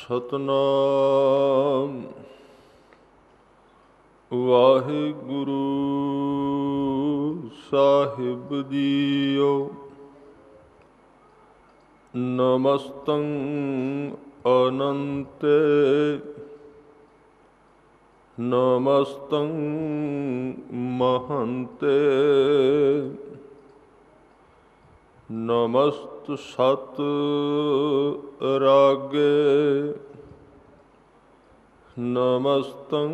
ਸਤਨਾਮ ਵਾਹਿਗੁਰੂ ਸਾਹਿਬ JIO. ਨਮਸਤੰ ਅਨੰਤੇ ਨਮਸਤੰ Mahante ਨਮਸਤ ਸਤ ਰਾਗੇ ਨਮਸਤੰ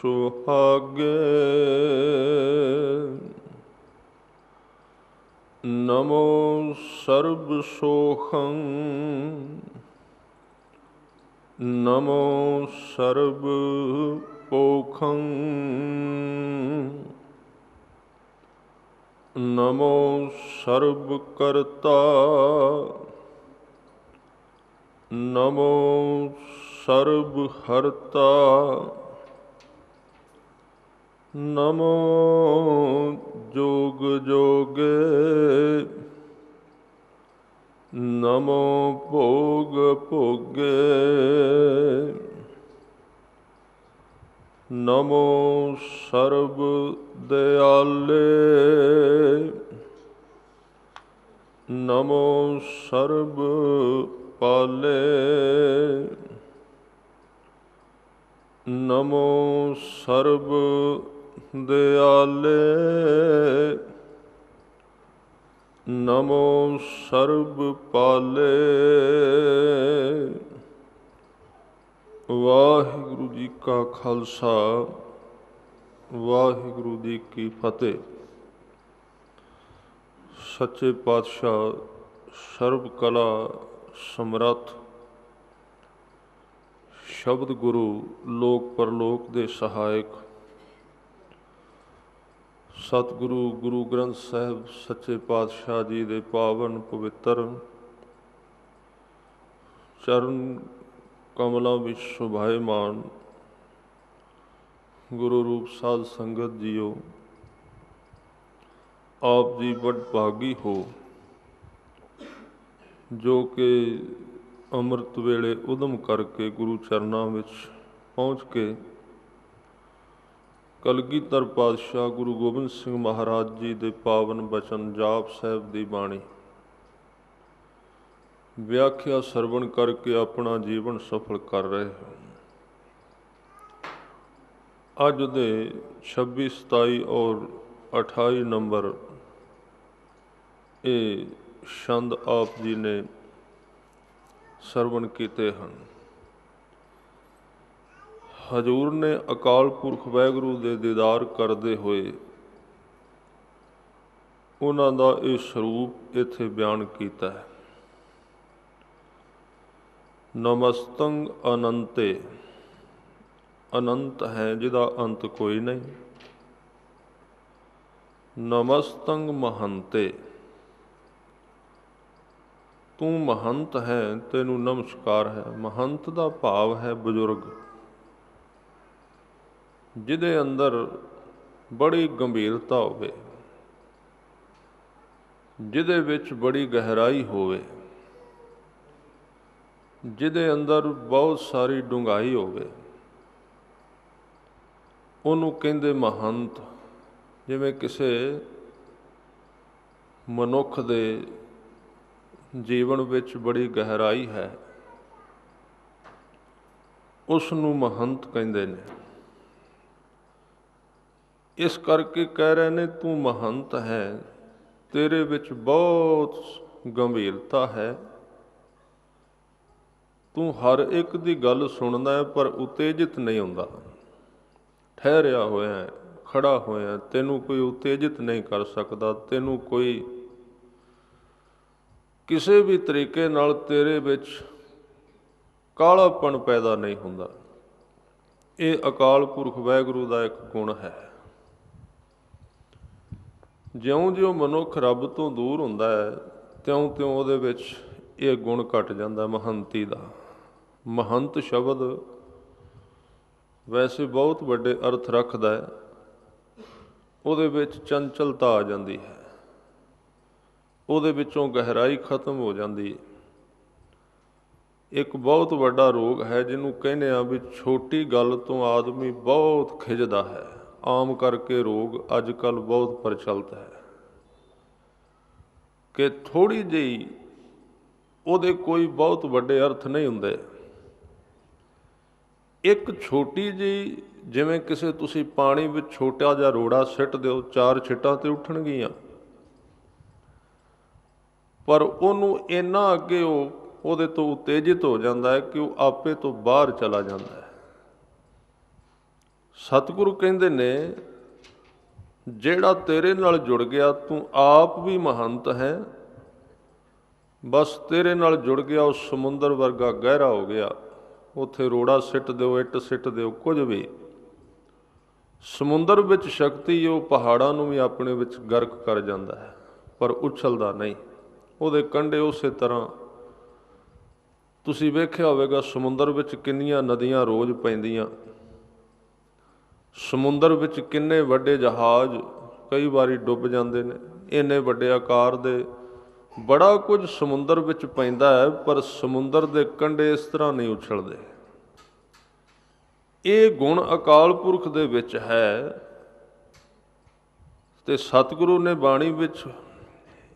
ਸੁਹਾਗੇ ਨਮੋ ਸਰਬ ਸੋਖੰ ਨਮੋ ਸਰਬ ਪੋਖੰ ਨਮੋ ਸਰਬ ਕਰਤਾ ਨਮੋ ਸਰਬ ਹਰਤਾ ਨਮੋ ਜੋਗ ਜੋਗੇ ਨਮੋ ਭੋਗ ਭੋਗੇ ਨਮੋ ਸਰਬ ਦਿਆਲੇ ਨਮੋ ਸਰਬ ਪਾਲੇ ਨਮੋ ਸਰਬ ਦਿਆਲੇ ਨਮੋ ਸਰਬ ਪਾਲੇ। ਵਾਹਿਗੁਰੂ ਜੀ ਕਾ ਖਾਲਸਾ ਵਾਹਿਗੁਰੂ ਜੀ ਕੀ ਫਤਿਹ। ਸੱਚੇ ਪਾਤਸ਼ਾਹ ਸਰਬ ਕਲਾ ਸਮਰੱਥ ਸ਼ਬਦ ਗੁਰੂ ਲੋਕ ਪਰਲੋਕ ਦੇ ਸਹਾਇਕ ਸਤਿਗੁਰੂ ਗੁਰੂ ਗ੍ਰੰਥ ਸਾਹਿਬ ਸੱਚੇ ਪਾਤਸ਼ਾਹ ਜੀ ਦੇ ਪਾਵਨ ਪਵਿੱਤਰ ਚਰਨ ਕਮਲਾਂ ਵਿੱਚ ਸ਼ੋਭਾਇਮਾਨ ਗੁਰੂ ਰੂਪ ਸਾਧ ਸੰਗਤ ਜੀਓ, ਆਪ ਜੀ ਬੜ ਭਾਗੀ ਹੋ ਜੋ ਕਿ ਅੰਮ੍ਰਿਤ ਵੇਲੇ ਉਦਮ ਕਰਕੇ ਗੁਰੂ ਚਰਨਾਂ ਵਿੱਚ ਪਹੁੰਚ ਕੇ ਕਲਗੀਧਰ ਪਾਤਸ਼ਾਹ ਗੁਰੂ ਗੋਬਿੰਦ ਸਿੰਘ ਮਹਾਰਾਜ ਜੀ ਦੇ ਪਾਵਨ ਬਚਨ ਜਾਪ ਸਾਹਿਬ ਦੀ ਬਾਣੀ ਵਿਆਖਿਆ ਸਰਵਣ ਕਰਕੇ ਆਪਣਾ ਜੀਵਨ ਸਫਲ ਕਰ ਰਹੇ ਹੋ। ਅੱਜ ਦੇ 26, 27 ਔਰ 28 ਨੰਬਰ ਇਹ ਛੰਦ ਆਪ ਜੀ ਨੇ ਸਰਵਣ ਕੀਤੇ ਹਨ। ਹਜ਼ੂਰ ਨੇ ਅਕਾਲ ਪੁਰਖ ਵਾਹਿਗੁਰੂ ਦੇ ਦੀਦਾਰ ਕਰਦੇ ਹੋਏ ਉਹਨਾਂ ਦਾ ਇਹ ਸਰੂਪ ਇੱਥੇ ਬਿਆਨ ਕੀਤਾ ਹੈ। ਨਮਸਤੰ ਅਨੰਤੇ, ਅਨੰਤ ਹੈ ਜਿਹਦਾ ਅੰਤ ਕੋਈ ਨਹੀਂ। ਨਮਸਤੰ ਮਹੰਤੇ, ਤੂੰ ਮਹੰਤ ਹੈ, ਤੈਨੂੰ ਨਮਸਕਾਰ ਹੈ। ਮਹੰਤ ਦਾ ਭਾਵ ਹੈ ਬਜ਼ੁਰਗ, ਜਿਹਦੇ ਅੰਦਰ ਬੜੀ ਗੰਭੀਰਤਾ ਹੋਵੇ, ਜਿਹਦੇ ਵਿੱਚ ਬੜੀ ਗਹਿਰਾਈ ਹੋਵੇ, ਜਿਹਦੇ ਅੰਦਰ ਬਹੁਤ ਸਾਰੀ ਡੂੰਘਾਈ ਹੋਵੇ, ਉਹਨੂੰ ਕਹਿੰਦੇ ਮਹੰਤ। ਜਿਵੇਂ ਕਿਸੇ ਮਨੁੱਖ ਦੇ ਜੀਵਨ ਵਿੱਚ ਬੜੀ ਗਹਿਰਾਈ ਹੈ, ਉਸ ਨੂੰ ਮਹੰਤ ਕਹਿੰਦੇ ਨੇ। ਇਸ ਕਰਕੇ ਕਹਿ ਰਹੇ ਨੇ ਤੂੰ ਮਹੰਤ ਹੈ, ਤੇਰੇ ਵਿੱਚ ਬਹੁਤ ਗੰਭੀਰਤਾ ਹੈ, ਤੂੰ ਹਰ ਇੱਕ ਦੀ ਗੱਲ ਸੁਣਦਾ ਹੈ ਪਰ ਉਤੇਜਿਤ ਨਹੀਂ ਹੁੰਦਾ, ਠਹਿਰਿਆ ਹੋਇਆ ਹੈ, ਖੜਾ ਹੋਇਆ, ਤੈਨੂੰ ਕੋਈ ਉਤੇਜਿਤ ਨਹੀਂ ਕਰ ਸਕਦਾ, ਤੈਨੂੰ ਕੋਈ ਕਿਸੇ ਵੀ ਤਰੀਕੇ ਨਾਲ ਤੇਰੇ ਵਿੱਚ ਕਾਲਾਪਣ ਪੈਦਾ ਨਹੀਂ ਹੁੰਦਾ। ਇਹ ਅਕਾਲ ਪੁਰਖ ਵਾਹਿਗੁਰੂ ਦਾ ਇੱਕ ਗੁਣ ਹੈ। ਜਿਉਂ-ਜਿਉਂ ਮਨੁੱਖ ਰੱਬ ਤੋਂ ਦੂਰ ਹੁੰਦਾ ਹੈ, ਤਿਉਂ-ਤਿਉਂ ਉਹਦੇ ਵਿੱਚ ਇਹ ਗੁਣ ਘਟ ਜਾਂਦਾ ਮਹੰਤੀ ਦਾ। ਮਹੰਤ ਸ਼ਬਦ ਵੈਸੇ ਬਹੁਤ ਵੱਡੇ ਅਰਥ ਰੱਖਦਾ ਹੈ, ਉਹਦੇ ਵਿੱਚ ਚੰਚਲਤਾ ਆ ਜਾਂਦੀ ਹੈ, ਉਹਦੇ ਵਿੱਚੋਂ ਗਹਿਰਾਈ ਖਤਮ ਹੋ ਜਾਂਦੀ ਹੈ। ਇੱਕ ਬਹੁਤ ਵੱਡਾ ਰੋਗ ਹੈ ਜਿਹਨੂੰ ਕਹਿੰਦੇ ਆ ਵੀ ਛੋਟੀ ਗੱਲ ਤੋਂ ਆਦਮੀ ਬਹੁਤ ਖਿਝਦਾ ਹੈ। ਆਮ ਕਰਕੇ ਰੋਗ ਅੱਜ ਕੱਲ੍ਹ ਬਹੁਤ ਪ੍ਰਚਲਿਤ ਹੈ ਕਿ ਥੋੜ੍ਹੀ ਜਿਹੀ ਉਹਦੇ ਕੋਈ ਬਹੁਤ ਵੱਡੇ ਅਰਥ ਨਹੀਂ ਹੁੰਦੇ। ਇੱਕ ਛੋਟੀ ਜਿਹੀ, ਜਿਵੇਂ ਕਿਸੇ ਤੁਸੀਂ ਪਾਣੀ ਵਿੱਚ ਛੋਟਾ ਜਿਹਾ ਰੋੜਾ ਸਿੱਟ ਦਿਓ, 4 ਛਿੱਟਾਂ ਤੇ ਉੱਠਣਗੀਆਂ, ਪਰ ਉਹਨੂੰ ਇੰਨਾ ਅੱਗੇ ਉਹਦੇ ਤੋਂ ਉਤੇਜਿਤ ਹੋ ਜਾਂਦਾ ਹੈ ਕਿ ਉਹ ਆਪੇ ਤੋਂ ਬਾਹਰ ਚਲਾ ਜਾਂਦਾ ਹੈ। ਸਤਿਗੁਰੂ ਕਹਿੰਦੇ ਨੇ ਜਿਹੜਾ ਤੇਰੇ ਨਾਲ ਜੁੜ ਗਿਆ, ਤੂੰ ਆਪ ਵੀ ਮਹੰਤ ਹੈ, ਬਸ ਤੇਰੇ ਨਾਲ ਜੁੜ ਗਿਆ ਉਹ ਸਮੁੰਦਰ ਵਰਗਾ ਗਹਿਰਾ ਹੋ ਗਿਆ। ਉੱਥੇ ਰੋੜਾ ਸਿੱਟ ਦਿਓ, ਇੱਟ ਸਿੱਟ ਦਿਓ, ਕੁਝ ਵੀ, ਸਮੁੰਦਰ ਵਿੱਚ ਸ਼ਕਤੀ ਉਹ ਪਹਾੜਾਂ ਨੂੰ ਵੀ ਆਪਣੇ ਵਿੱਚ ਗਰਕ ਕਰ ਜਾਂਦਾ ਹੈ, ਪਰ ਉਛਲਦਾ ਨਹੀਂ। ਉਹਦੇ ਕੰਢੇ ਉਸੇ ਤਰ੍ਹਾਂ ਤੁਸੀਂ ਵੇਖਿਆ ਹੋਵੇਗਾ ਸਮੁੰਦਰ ਵਿੱਚ ਕਿੰਨੀਆਂ ਨਦੀਆਂ ਰੋਜ਼ ਪੈਂਦੀਆਂ, ਸਮੁੰਦਰ ਵਿੱਚ ਕਿੰਨੇ ਵੱਡੇ ਜਹਾਜ਼ ਕਈ ਵਾਰੀ ਡੁੱਬ ਜਾਂਦੇ ਨੇ, ਇੰਨੇ ਵੱਡੇ ਆਕਾਰ ਦੇ ਬੜਾ ਕੁਝ ਸਮੁੰਦਰ ਵਿੱਚ ਪੈਂਦਾ ਹੈ, ਪਰ ਸਮੁੰਦਰ ਦੇ ਕੰਢੇ ਇਸ ਤਰ੍ਹਾਂ ਨਹੀਂ ਉਛਲਦੇ। ਇਹ ਗੁਣ ਅਕਾਲ ਪੁਰਖ ਦੇ ਵਿੱਚ ਹੈ ਤੇ ਸਤਿਗੁਰੂ ਨੇ ਬਾਣੀ ਵਿੱਚ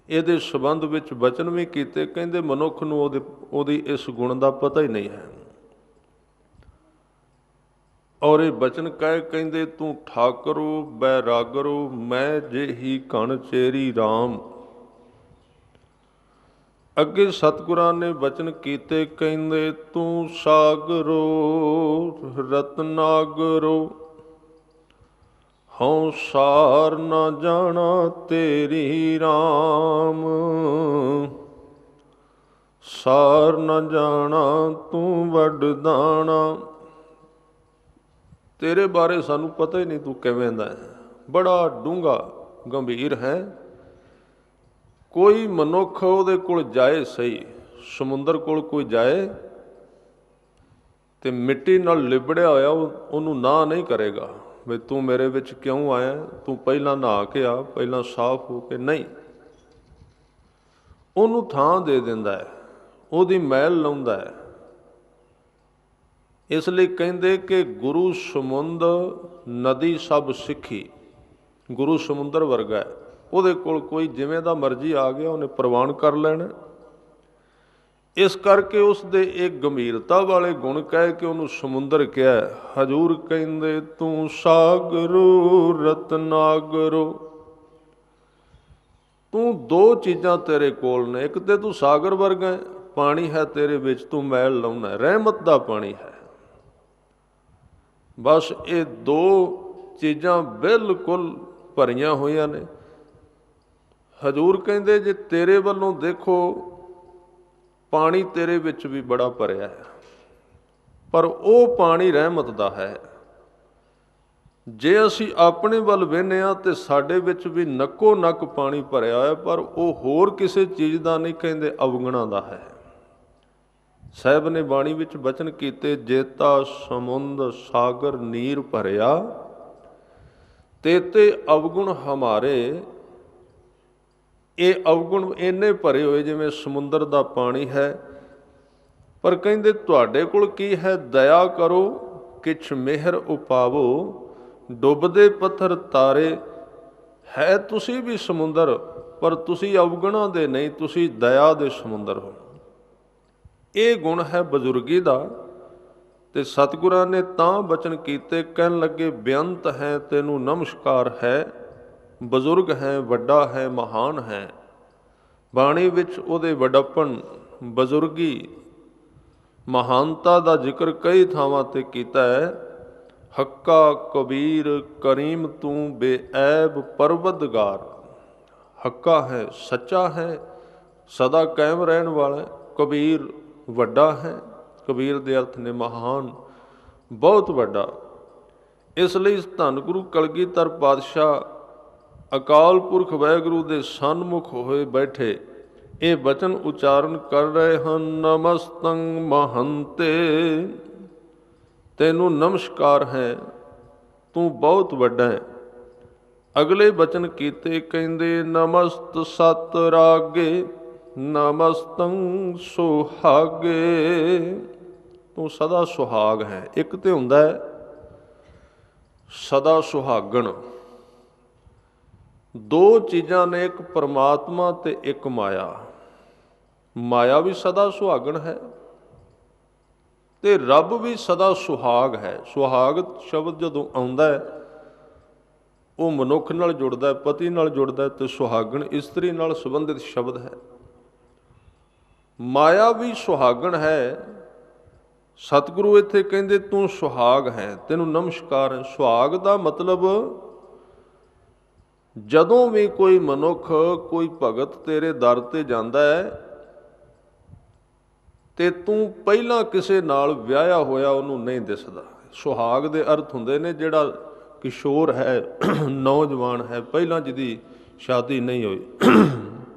ਇਹਦੇ ਸੰਬੰਧ ਵਿੱਚ ਬਚਨ ਵੀ ਕੀਤੇ। ਕਹਿੰਦੇ ਮਨੁੱਖ ਨੂੰ ਉਹਦੀ ਇਸ ਗੁਣ ਦਾ ਪਤਾ ਹੀ ਨਹੀਂ ਹੈ। ਔਰ ਇਹ ਬਚਨ ਕਹਿੰਦੇ ਤੂੰ ਠਾਕਰੋ ਬੈਰਾਗਰੋ ਮੈਂ ਜਿਹੀ ਕਣ ਚੇਰੀ ਰਾਮ। ਅੱਗੇ ਸਤਿਗੁਰਾਂ ਨੇ ਬਚਨ ਕੀਤੇ, ਕਹਿੰਦੇ ਤੂੰ ਸਾਗਰੋ ਰਤਨਾਗਰੋ ਹਉ ਸਾਰ ਨਾ ਜਾਣਾ ਤੇਰੀ ਰਾਮ। ਸਾਰ ਨਾ ਜਾਣਾ ਤੂੰ ਵੱਡਦਾਣਾ। ਤੇਰੇ ਬਾਰੇ ਸਾਨੂੰ ਪਤਾ ਹੀ ਨਹੀਂ ਤੂੰ ਕਿਵੇਂ ਦਾ ਹੈ, ਬੜਾ ਡੂੰਘਾ ਗੰਭੀਰ ਹੈ। ਕੋਈ ਮਨੁੱਖ ਉਹਦੇ ਕੋਲ ਜਾਏ, ਸਹੀ ਸਮੁੰਦਰ ਕੋਲ ਕੋਈ ਜਾਏ ਤੇ ਮਿੱਟੀ ਨਾਲ ਲਿਬੜਿਆ ਹੋਇਆ ਉਹਨੂੰ ਨਾ ਨਹੀਂ ਕਰੇਗਾ ਵੀ ਤੂੰ ਮੇਰੇ ਵਿੱਚ ਕਿਉਂ ਆਇਆ, ਤੂੰ ਪਹਿਲਾਂ ਨਹਾ ਕੇ ਆ, ਪਹਿਲਾਂ ਸਾਫ਼ ਹੋ ਕੇ, ਨਹੀਂ, ਉਹਨੂੰ ਥਾਂ ਦੇ ਦਿੰਦਾ ਹੈ, ਉਹਦੀ ਮੈਲ ਲਾਉਂਦਾ ਹੈ। ਇਸ ਲਈ ਕਹਿੰਦੇ ਕਿ ਗੁਰੂ ਸਮੁੰਦ ਨਦੀ ਸਭ ਸਿੱਖੀ। ਗੁਰੂ ਸਮੁੰਦਰ ਵਰਗਾ ਹੈ, ਉਹਦੇ ਕੋਲ ਕੋਈ ਜਿਵੇਂ ਦਾ ਮਰਜ਼ੀ ਆ ਗਿਆ ਉਹਨੇ ਪ੍ਰਵਾਨ ਕਰ ਲੈਣਾ। ਇਸ ਕਰਕੇ ਉਸ ਦੇ ਇੱਕ ਗੰਭੀਰਤਾ ਵਾਲੇ ਗੁਣ ਕਹਿ ਕੇ ਉਹਨੂੰ ਸਮੁੰਦਰ ਕਿਹਾ। ਹਜ਼ੂਰ ਕਹਿੰਦੇ ਤੂੰ ਸਾਗਰੋ ਰਤਨਾਗਰੋ। ਤੂੰ ਦੋ ਚੀਜ਼ਾਂ ਤੇਰੇ ਕੋਲ ਨੇ, ਇੱਕ ਤੇ ਤੂੰ ਸਾਗਰ ਵਰਗਾ ਹੈ, ਪਾਣੀ ਹੈ ਤੇਰੇ ਵਿੱਚ, ਤੂੰ ਮੈਲ ਲਾਉਣਾ, ਰਹਿਮਤ ਦਾ ਪਾਣੀ ਹੈ। ਬਸ ਇਹ ਦੋ ਚੀਜ਼ਾਂ ਬਿਲਕੁਲ ਭਰੀਆਂ ਹੋਈਆਂ ਨੇ। ਹਜ਼ੂਰ ਕਹਿੰਦੇ ਜੇ ਤੇਰੇ ਵੱਲੋਂ ਦੇਖੋ ਪਾਣੀ ਤੇਰੇ ਵਿੱਚ ਵੀ ਬੜਾ ਭਰਿਆ ਹੈ, ਪਰ ਉਹ ਪਾਣੀ ਰਹਿਮਤ ਦਾ ਹੈ। ਜੇ ਅਸੀਂ ਆਪਣੇ ਵੱਲ ਵੇਖਦੇ ਹਾਂ ਤੇ ਸਾਡੇ ਵਿੱਚ ਵੀ ਨੱਕੋ ਨੱਕ ਪਾਣੀ ਭਰਿਆ ਹੋਇਆ, ਪਰ ਉਹ ਹੋਰ ਕਿਸੇ ਚੀਜ਼ ਦਾ ਨਹੀਂ, ਕਹਿੰਦੇ ਅਵਗੁਣਾਂ ਦਾ ਹੈ। ਸਾਹਿਬ ਨੇ ਬਾਣੀ ਵਿੱਚ ਬਚਨ ਕੀਤੇ, ਜੇਤਾ ਸਮੁੰਦ ਸਾਗਰ ਨੀਰ ਭਰਿਆ ਤੇਤੇ ਅਵਗੁਣ ਹਮਾਰੇ। ਇਹ ਅਵਗੁਣ ਇੰਨੇ ਭਰੇ ਹੋਏ ਜਿਵੇਂ ਸਮੁੰਦਰ ਦਾ ਪਾਣੀ ਹੈ, ਪਰ ਕਹਿੰਦੇ ਤੁਹਾਡੇ ਕੋਲ ਕੀ ਹੈ, ਦਇਆ ਕਰੋ ਕਿਛ ਮਿਹਰ ਉਪਾਵੋ, ਡੁੱਬਦੇ ਪੱਥਰ ਤਾਰੇ। ਹੈ ਤੁਸੀਂ ਵੀ ਸਮੁੰਦਰ, ਪਰ ਤੁਸੀਂ ਅਵਗੁਣਾਂ ਦੇ ਨਹੀਂ, ਤੁਸੀਂ ਦਇਆ ਦੇ ਸਮੁੰਦਰ ਹੋ। ਇਹ ਗੁਣ ਹੈ ਬਜ਼ੁਰਗੀ ਦਾ। ਤੇ ਸਤਿਗੁਰਾਂ ਨੇ ਤਾਂ ਬਚਨ ਕੀਤੇ, ਕਹਿਣ ਲੱਗੇ ਬੇਅੰਤ ਹੈ ਤੈਨੂੰ ਨਮਸਕਾਰ ਹੈ, ਬਜ਼ੁਰਗ ਹੈ, ਵੱਡਾ ਹੈ, ਮਹਾਨ ਹੈ। ਬਾਣੀ ਵਿੱਚ ਉਹਦੇ ਵੱਡਪਣ, ਬਜ਼ੁਰਗੀ, ਮਹਾਨਤਾ ਦਾ ਜ਼ਿਕਰ ਕਈ ਥਾਵਾਂ ਤੇ ਕੀਤਾ ਹੈ। ਹੱਕਾ ਕਬੀਰ ਕਰੀਮ ਤੂੰ ਬੇਐਬ ਪਰਵਦਗਾਰ। ਹੱਕਾ ਹੈ, ਸੱਚਾ ਹੈ, ਸਦਾ ਕਾਇਮ ਰਹਿਣ ਵਾਲਾ। ਕਬੀਰ ਵੱਡਾ ਹੈ, ਕਬੀਰ ਦੇ ਅਰਥ ਨੇ ਮਹਾਨ, ਬਹੁਤ ਵੱਡਾ। ਇਸ ਲਈ ਧੰਨ ਗੁਰੂ ਕਲਗੀਧਰ ਪਾਤਸ਼ਾਹ ਅਕਾਲ ਪੁਰਖ ਵਾਹਿਗੁਰੂ ਦੇ ਸਨਮੁਖ ਹੋਏ ਬੈਠੇ ਇਹ ਬਚਨ ਉਚਾਰਨ ਕਰ ਰਹੇ ਹਨ, ਨਮਸਤੰ ਮਹੰਤੇ, ਤੈਨੂੰ ਨਮਸਕਾਰ ਹੈ, ਤੂੰ ਬਹੁਤ ਵੱਡਾ ਹੈ। ਅਗਲੇ ਬਚਨ ਕੀਤੇ, ਕਹਿੰਦੇ ਨਮਸਤ ਸਤ ਰਾਗੇ, ਨਮਸਤੰ ਸੁਹਾਗੇ। ਤੂੰ ਸਦਾ ਸੁਹਾਗ ਹੈ। ਇੱਕ ਤੇ ਹੁੰਦਾ ਹੈ ਸਦਾ ਸੁਹਾਗਣ। ਦੋ ਚੀਜ਼ਾਂ ਨੇ, ਇੱਕ ਪਰਮਾਤਮਾ ਤੇ ਇੱਕ ਮਾਇਆ। ਮਾਇਆ ਵੀ ਸਦਾ ਸੁਹਾਗਣ ਹੈ ਤੇ ਰੱਬ ਵੀ ਸਦਾ ਸੁਹਾਗ ਹੈ। ਸੁਹਾਗ ਸ਼ਬਦ ਜਦੋਂ ਆਉਂਦਾ ਹੈ ਉਹ ਮਨੁੱਖ ਨਾਲ ਜੁੜਦਾ ਹੈ, ਪਤੀ ਨਾਲ ਜੁੜਦਾ ਹੈ, ਤੇ ਸੁਹਾਗਣ ਇਸਤਰੀ ਨਾਲ ਸੰਬੰਧਿਤ ਸ਼ਬਦ ਹੈ। ਮਾਇਆ ਵੀ ਸੁਹਾਗਣ ਹੈ। ਸਤਿਗੁਰੂ ਇੱਥੇ ਕਹਿੰਦੇ ਤੂੰ ਸੁਹਾਗ ਹੈ, ਤੈਨੂੰ ਨਮਸਕਾਰ ਹੈ। ਸੁਹਾਗ ਦਾ ਮਤਲਬ ਜਦੋਂ ਵੀ ਕੋਈ ਮਨੁੱਖ, ਕੋਈ ਭਗਤ ਤੇਰੇ ਦਰ ਤੇ ਜਾਂਦਾ ਹੈ ਤੇ ਤੂੰ ਪਹਿਲਾਂ ਕਿਸੇ ਨਾਲ ਵਿਆਹਿਆ ਹੋਇਆ ਉਹਨੂੰ ਨਹੀਂ ਦਿਸਦਾ। ਸੁਹਾਗ ਦੇ ਅਰਥ ਹੁੰਦੇ ਨੇ ਜਿਹੜਾ ਕਿਸ਼ੋਰ ਹੈ, ਨੌਜਵਾਨ ਹੈ, ਪਹਿਲਾਂ ਜਿਹਦੀ ਸ਼ਾਦੀ ਨਹੀਂ ਹੋਈ।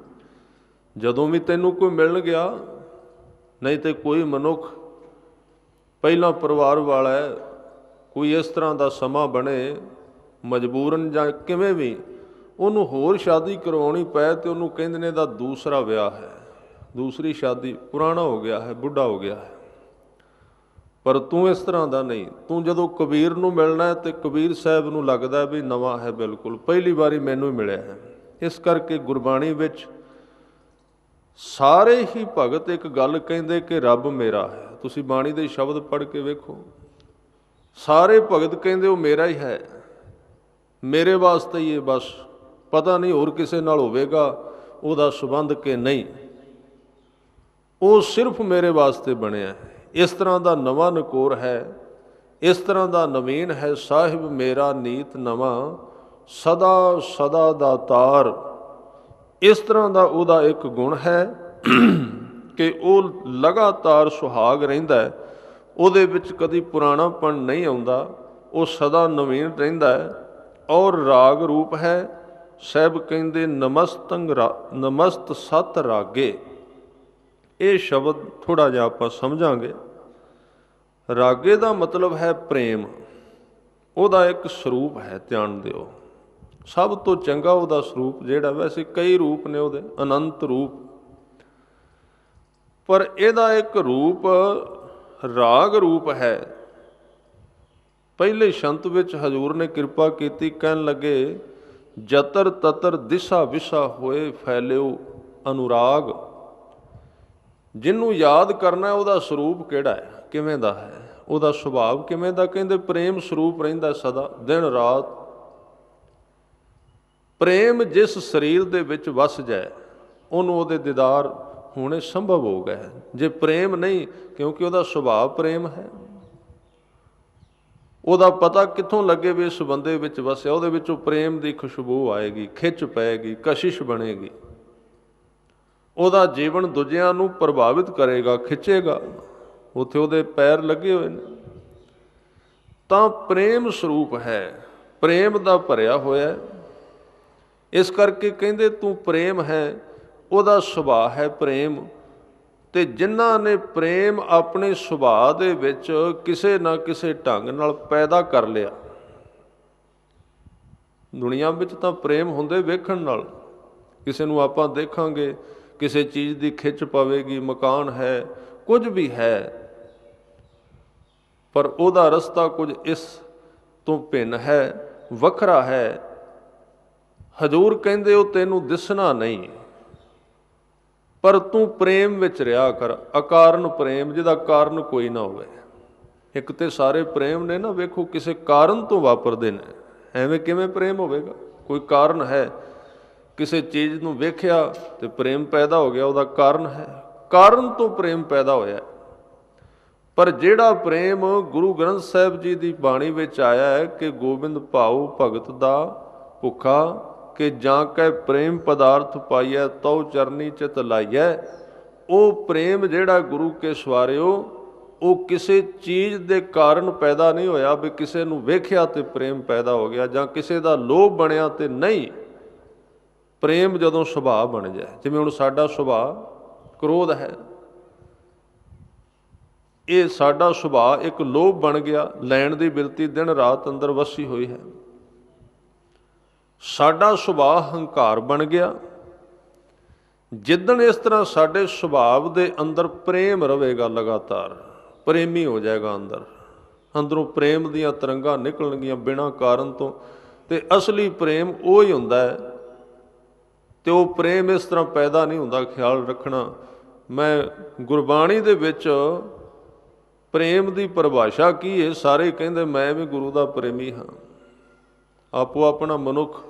ਜਦੋਂ ਵੀ ਤੈਨੂੰ ਕੋਈ ਮਿਲਣ ਗਿਆ, ਨਹੀਂ ਤੇ ਕੋਈ ਮਨੁੱਖ ਪਹਿਲਾਂ ਪਰਿਵਾਰ ਵਾਲਾ ਹੈ, ਕੋਈ ਇਸ ਤਰ੍ਹਾਂ ਦਾ ਸਮਾਂ ਬਣੇ ਮਜਬੂਰਨ ਜਾਂ ਕਿਵੇਂ ਵੀ ਉਹਨੂੰ ਹੋਰ ਸ਼ਾਦੀ ਕਰਵਾਉਣੀ ਪਏ ਤੇ ਉਹਨੂੰ ਕਹਿੰਦੇ ਨੇ ਇਹਦਾ ਦੂਸਰਾ ਵਿਆਹ ਹੈ, ਦੂਸਰੀ ਸ਼ਾਦੀ, ਪੁਰਾਣਾ ਹੋ ਗਿਆ ਹੈ, ਬੁੱਢਾ ਹੋ ਗਿਆ ਹੈ। ਪਰ ਤੂੰ ਇਸ ਤਰ੍ਹਾਂ ਦਾ ਨਹੀਂ। ਤੂੰ ਜਦੋਂ ਕਬੀਰ ਨੂੰ ਮਿਲਣਾ ਹੈ ਤੇ ਕਬੀਰ ਸਾਹਿਬ ਨੂੰ ਲੱਗਦਾ ਵੀ ਨਵਾਂ ਹੈ, ਬਿਲਕੁਲ ਪਹਿਲੀ ਵਾਰੀ ਮੈਨੂੰ ਹੀ ਮਿਲਿਆ ਹੈ। ਇਸ ਕਰਕੇ ਗੁਰਬਾਣੀ ਵਿੱਚ ਸਾਰੇ ਹੀ ਭਗਤ ਇੱਕ ਗੱਲ ਕਹਿੰਦੇ ਕਿ ਰੱਬ ਮੇਰਾ ਹੈ। ਤੁਸੀਂ ਬਾਣੀ ਦੇ ਸ਼ਬਦ ਪੜ੍ਹ ਕੇ ਵੇਖੋ, ਸਾਰੇ ਭਗਤ ਕਹਿੰਦੇ ਉਹ ਮੇਰਾ ਹੀ ਹੈ, ਮੇਰੇ ਵਾਸਤੇ ਹੀ ਹੈ, ਬਸ ਪਤਾ ਨਹੀਂ ਹੋਰ ਕਿਸੇ ਨਾਲ ਹੋਵੇਗਾ ਉਹਦਾ ਸੰਬੰਧ ਕਿ ਨਹੀਂ, ਉਹ ਸਿਰਫ ਮੇਰੇ ਵਾਸਤੇ ਬਣਿਆ ਹੈ। ਇਸ ਤਰ੍ਹਾਂ ਦਾ ਨਵਾਂ ਨਕੋਰ ਹੈ, ਇਸ ਤਰ੍ਹਾਂ ਦਾ ਨਵੀਨ ਹੈ। ਸਾਹਿਬ ਮੇਰਾ ਨੀਤ ਨਵਾਂ, ਸਦਾ ਸਦਾ ਦਾ ਤਾਰ। ਇਸ ਤਰ੍ਹਾਂ ਦਾ ਉਹਦਾ ਇੱਕ ਗੁਣ ਹੈ ਕਿ ਉਹ ਲਗਾਤਾਰ ਸੁਹਾਗ ਰਹਿੰਦਾ ਹੈ, ਉਹਦੇ ਵਿੱਚ ਕਦੀ ਪੁਰਾਣਾਪਣ ਨਹੀਂ ਆਉਂਦਾ, ਉਹ ਸਦਾ ਨਵੀਨ ਰਹਿੰਦਾ ਹੈ। ਔਰ ਰਾਗ ਰੂਪ ਹੈ। ਸਾਹਿਬ ਕਹਿੰਦੇ ਨਮਸਤ ਸਤ ਰਾਗੇ। ਇਹ ਸ਼ਬਦ ਥੋੜ੍ਹਾ ਜਿਹਾ ਆਪਾਂ ਸਮਝਾਂਗੇ। ਰਾਗੇ ਦਾ ਮਤਲਬ ਹੈ ਪ੍ਰੇਮ, ਉਹਦਾ ਇੱਕ ਸਰੂਪ ਹੈ, ਧਿਆਨ ਦਿਓ। ਸਭ ਤੋਂ ਚੰਗਾ ਉਹਦਾ ਸਰੂਪ ਜਿਹੜਾ, ਵੈਸੇ ਕਈ ਰੂਪ ਨੇ ਉਹਦੇ, ਅਨੰਤ ਰੂਪ, ਪਰ ਇਹਦਾ ਇੱਕ ਰੂਪ ਰਾਗ ਰੂਪ ਹੈ। ਪਹਿਲੇ ਸ਼ੰਤ ਵਿੱਚ ਹਜ਼ੂਰ ਨੇ ਕਿਰਪਾ ਕੀਤੀ, ਕਹਿਣ ਲੱਗੇ ਜਤਰ ਤਤਰ ਦਿਸ਼ਾ ਵਿਸ਼ਾ ਹੋਏ ਫੈਲਿਓ ਅਨੁਰਾਗ। ਜਿਹਨੂੰ ਯਾਦ ਕਰਨਾ ਉਹਦਾ ਸਰੂਪ ਕਿਹੜਾ ਹੈ, ਕਿਵੇਂ ਦਾ ਹੈ, ਉਹਦਾ ਸੁਭਾਵ ਕਿਵੇਂ ਦਾ, ਕਹਿੰਦੇ ਪ੍ਰੇਮ ਸਰੂਪ ਰਹਿੰਦਾ ਸਦਾ ਦਿਨ ਰਾਤ। ਪ੍ਰੇਮ ਜਿਸ ਸਰੀਰ ਦੇ ਵਿੱਚ ਵਸ ਜਾਏ ਉਹਨੂੰ ਉਹਦੇ ਦੀਦਾਰ ਹੋਣੇ ਸੰਭਵ ਹੋ ਗਏ। ਜੇ ਪ੍ਰੇਮ ਨਹੀਂ, ਕਿਉਂਕਿ ਉਹਦਾ ਸੁਭਾਅ ਪ੍ਰੇਮ ਹੈ, ਉਹਦਾ ਪਤਾ ਕਿੱਥੋਂ ਲੱਗੇ ਵੀ ਇਸ ਬੰਦੇ ਵਿੱਚ ਵਸਿਆ, ਉਹਦੇ ਵਿੱਚੋਂ ਪ੍ਰੇਮ ਦੀ ਖੁਸ਼ਬੂ ਆਏਗੀ, ਖਿੱਚ ਪਏਗੀ, ਕਸ਼ਿਸ਼ ਬਣੇਗੀ, ਉਹਦਾ ਜੀਵਨ ਦੂਜਿਆਂ ਨੂੰ ਪ੍ਰਭਾਵਿਤ ਕਰੇਗਾ, ਖਿੱਚੇਗਾ, ਉੱਥੇ ਉਹਦੇ ਪੈਰ ਲੱਗੇ ਹੋਏ ਨੇ। ਤਾਂ ਪ੍ਰੇਮ ਸਰੂਪ ਹੈ, ਪ੍ਰੇਮ ਦਾ ਭਰਿਆ ਹੋਇਆ। ਇਸ ਕਰਕੇ ਕਹਿੰਦੇ ਤੂੰ ਪ੍ਰੇਮ ਹੈ, ਉਹਦਾ ਸੁਭਾਅ ਹੈ ਪ੍ਰੇਮ। ਤੇ ਜਿਨ੍ਹਾਂ ਨੇ ਪ੍ਰੇਮ ਆਪਣੇ ਸੁਭਾਅ ਦੇ ਵਿੱਚ ਕਿਸੇ ਨਾ ਕਿਸੇ ਢੰਗ ਨਾਲ ਪੈਦਾ ਕਰ ਲਿਆ, ਦੁਨੀਆ ਵਿੱਚ ਤਾਂ ਪ੍ਰੇਮ ਹੁੰਦੇ ਵੇਖਣ ਨਾਲ। ਕਿਸੇ ਨੂੰ ਆਪਾਂ ਦੇਖਾਂਗੇ, ਕਿਸੇ ਚੀਜ਼ ਦੀ ਖਿੱਚ ਪਵੇਗੀ, ਮਕਾਨ ਹੈ, ਕੁਝ ਵੀ ਹੈ, ਪਰ ਉਹਦਾ ਰਸਤਾ ਕੁਝ ਇਸ ਤੋਂ ਭਿੰਨ ਹੈ, ਵੱਖਰਾ ਹੈ। ਹਜ਼ੂਰ ਕਹਿੰਦੇ ਉਹ ਤੈਨੂੰ ਦਿਸਣਾ ਨਹੀਂ, ਪਰ ਤੂੰ ਪ੍ਰੇਮ ਵਿੱਚ ਰਿਹਾ ਕਰ। ਅਕਾਰਨ ਪ੍ਰੇਮ, ਜਿਹਦਾ ਕਾਰਨ ਕੋਈ ਨਾ ਹੋਵੇ। ਇੱਕ ਤੇ ਸਾਰੇ ਪ੍ਰੇਮ ਨੇ ਨਾ, ਵੇਖੋ ਕਿਸੇ ਕਾਰਨ ਤੋਂ ਵਾਪਰਦੇ ਨੇ, ਐਵੇਂ ਕਿਵੇਂ ਪ੍ਰੇਮ ਹੋਵੇਗਾ? ਕੋਈ ਕਾਰਨ ਹੈ, ਕਿਸੇ ਚੀਜ਼ ਨੂੰ ਵੇਖਿਆ ਤੇ ਪ੍ਰੇਮ ਪੈਦਾ ਹੋ ਗਿਆ, ਉਹਦਾ ਕਾਰਨ ਹੈ, ਕਾਰਨ ਤੋਂ ਪ੍ਰੇਮ ਪੈਦਾ ਹੋਇਆ। ਪਰ ਜਿਹੜਾ ਪ੍ਰੇਮ ਗੁਰੂ ਗ੍ਰੰਥ ਸਾਹਿਬ ਜੀ ਦੀ ਬਾਣੀ ਵਿੱਚ ਆਇਆ ਹੈ ਕਿ ਗੋਬਿੰਦ ਭਾਉ ਭਗਤ ਦਾ ਭੁੱਖਾ, ਕਿ ਜਾਂ ਕੈ ਪ੍ਰੇਮ ਪਦਾਰਥ ਪਾਈਐ ਤਉ ਚਰਨੀ ਚਿਤ ਲਾਈਐ, ਉਹ ਪ੍ਰੇਮ ਜਿਹੜਾ ਗੁਰੂ ਕੇ ਸਵਾਰਿਓ, ਉਹ ਕਿਸੇ ਚੀਜ਼ ਦੇ ਕਾਰਨ ਪੈਦਾ ਨਹੀਂ ਹੋਇਆ ਵੀ ਕਿਸੇ ਨੂੰ ਵੇਖਿਆ ਤੇ ਪ੍ਰੇਮ ਪੈਦਾ ਹੋ ਗਿਆ, ਜਾਂ ਕਿਸੇ ਦਾ ਲੋਭ ਬਣਿਆ ਤੇ ਨਹੀਂ। ਪ੍ਰੇਮ ਜਦੋਂ ਸੁਭਾਅ ਬਣ ਜਾਏ, ਜਿਵੇਂ ਹੁਣ ਸਾਡਾ ਸੁਭਾਅ ਕ੍ਰੋਧ ਹੈ, ਇਹ ਸਾਡਾ ਸੁਭਾਅ ਇੱਕ ਲੋਭ ਬਣ ਗਿਆ, ਲੈਣ ਦੀ ਬਿਰਤੀ ਦਿਨ ਰਾਤ ਅੰਦਰ ਵਸੀ ਹੋਈ ਹੈ। ਸਾਡਾ ਸੁਭਾਅ ਹੰਕਾਰ ਬਣ ਗਿਆ, ਜਿੱਦਣ ਇਸ ਤਰ੍ਹਾਂ ਸਾਡੇ ਸੁਭਾਵ ਦੇ ਅੰਦਰ ਪ੍ਰੇਮ ਰਹੇਗਾ, ਲਗਾਤਾਰ ਪ੍ਰੇਮੀ ਹੋ ਜਾਏਗਾ, ਅੰਦਰੋਂ ਪ੍ਰੇਮ ਦੀਆਂ ਤਰੰਗਾਂ ਨਿਕਲਣਗੀਆਂ ਬਿਨਾਂ ਕਾਰਨ ਤੋਂ। ਤੇ ਅਸਲੀ ਪ੍ਰੇਮ ਉਹ ਹੀ ਹੁੰਦਾ ਹੈ। ਤੇ ਉਹ ਪ੍ਰੇਮ ਇਸ ਤਰ੍ਹਾਂ ਪੈਦਾ ਨਹੀਂ ਹੁੰਦਾ, ਖਿਆਲ ਰੱਖਣਾ। ਮੈਂ ਗੁਰਬਾਣੀ ਦੇ ਵਿੱਚ ਪ੍ਰੇਮ ਦੀ ਪਰਿਭਾਸ਼ਾ ਕੀ ਹੈ, ਸਾਰੇ ਕਹਿੰਦੇ ਮੈਂ ਵੀ ਗੁਰੂ ਦਾ ਪ੍ਰੇਮੀ ਹਾਂ। ਆਪੋ ਆਪਣਾ ਮਨੁੱਖ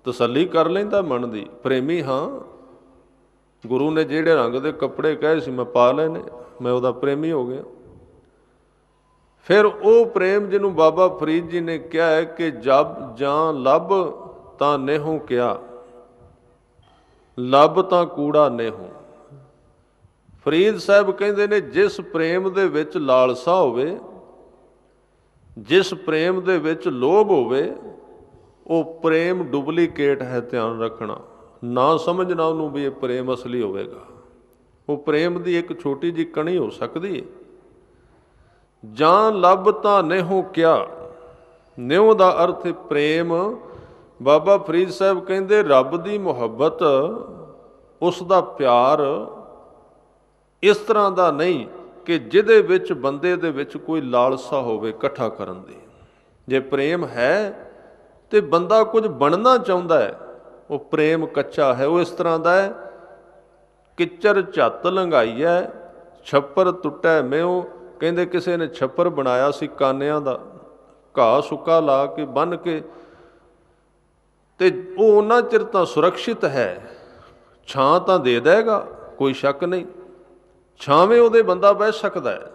ਤਸੱਲੀ ਕਰ ਲੈਂਦਾ ਮਨ ਦੀ, ਪ੍ਰੇਮੀ ਹਾਂ। ਗੁਰੂ ਨੇ ਜਿਹੜੇ ਰੰਗ ਦੇ ਕੱਪੜੇ ਕਹੇ ਸੀ ਮੈਂ ਪਾ ਲਏ ਨੇ, ਮੈਂ ਉਹਦਾ ਪ੍ਰੇਮੀ ਹੋ ਗਿਆ। ਫਿਰ ਉਹ ਪ੍ਰੇਮ ਜਿਹਨੂੰ ਬਾਬਾ ਫਰੀਦ ਜੀ ਨੇ ਕਿਹਾ ਹੈ ਕਿ ਜਬ ਜਾਂ ਲੱਭ ਤਾਂ ਨੇਹੋਂ ਕਿਆ, ਲੱਭ ਤਾਂ ਕੂੜਾ ਨੇਹੋਂ। ਫਰੀਦ ਸਾਹਿਬ ਕਹਿੰਦੇ ਨੇ ਜਿਸ ਪ੍ਰੇਮ ਦੇ ਵਿੱਚ ਲਾਲਸਾ ਹੋਵੇ, ਜਿਸ ਪ੍ਰੇਮ ਦੇ ਵਿੱਚ ਲੋਭ ਹੋਵੇ, ਉਹ ਪ੍ਰੇਮ ਡੁਪਲੀਕੇਟ ਹੈ। ਧਿਆਨ ਰੱਖਣਾ, ਨਾ ਸਮਝਣਾ ਉਹਨੂੰ ਵੀ ਇਹ ਪ੍ਰੇਮ ਅਸਲੀ ਹੋਵੇਗਾ। ਉਹ ਪ੍ਰੇਮ ਦੀ ਇੱਕ ਛੋਟੀ ਜਿਹੀ ਕਣੀ ਹੋ ਸਕਦੀ ਹੈ। ਜਾਂ ਲੱਭ ਤਾਂ ਨੇਹੋਂ ਕਿਆ, ਨਿਉ ਦਾ ਅਰਥ ਪ੍ਰੇਮ। ਬਾਬਾ ਫਰੀਦ ਸਾਹਿਬ ਕਹਿੰਦੇ ਰੱਬ ਦੀ ਮੁਹੱਬਤ, ਉਸ ਦਾ ਪਿਆਰ ਇਸ ਤਰ੍ਹਾਂ ਦਾ ਨਹੀਂ ਕਿ ਜਿਹਦੇ ਵਿੱਚ ਬੰਦੇ ਦੇ ਵਿੱਚ ਕੋਈ ਲਾਲਸਾ ਹੋਵੇ ਇਕੱਠਾ ਕਰਨ ਦੀ। ਜੇ ਪ੍ਰੇਮ ਹੈ ਤੇ ਬੰਦਾ ਕੁਝ ਬਣਨਾ ਚਾਹੁੰਦਾ ਹੈ, ਉਹ ਪ੍ਰੇਮ ਕੱਚਾ ਹੈ। ਉਹ ਇਸ ਤਰ੍ਹਾਂ ਦਾ ਹੈ, ਕਿੱਚਰ ਝੱਤ ਲੰਘਾਈਐ ਛੱਪਰ ਟੁੱਟੈ ਮਿਉ। ਕਹਿੰਦੇ ਕਿਸੇ ਨੇ ਛੱਪਰ ਬਣਾਇਆ ਸੀ ਕਾਨਿਆਂ ਦਾ, ਘਾਹ ਸੁੱਕਾ ਲਾ ਕੇ ਬੰਨ੍ਹ ਕੇ, ਤੇ ਉਹ ਉਹਨਾਂ ਚਿਰ ਤਾਂ ਸੁਰੱਖਿਅਤ ਹੈ, ਛਾਂ ਤਾਂ ਦੇ ਦੇਗਾ, ਕੋਈ ਸ਼ੱਕ ਨਹੀਂ, ਛਾਵੇਂ ਉਹਦੇ ਬੰਦਾ ਬਹਿ ਸਕਦਾ ਹੈ।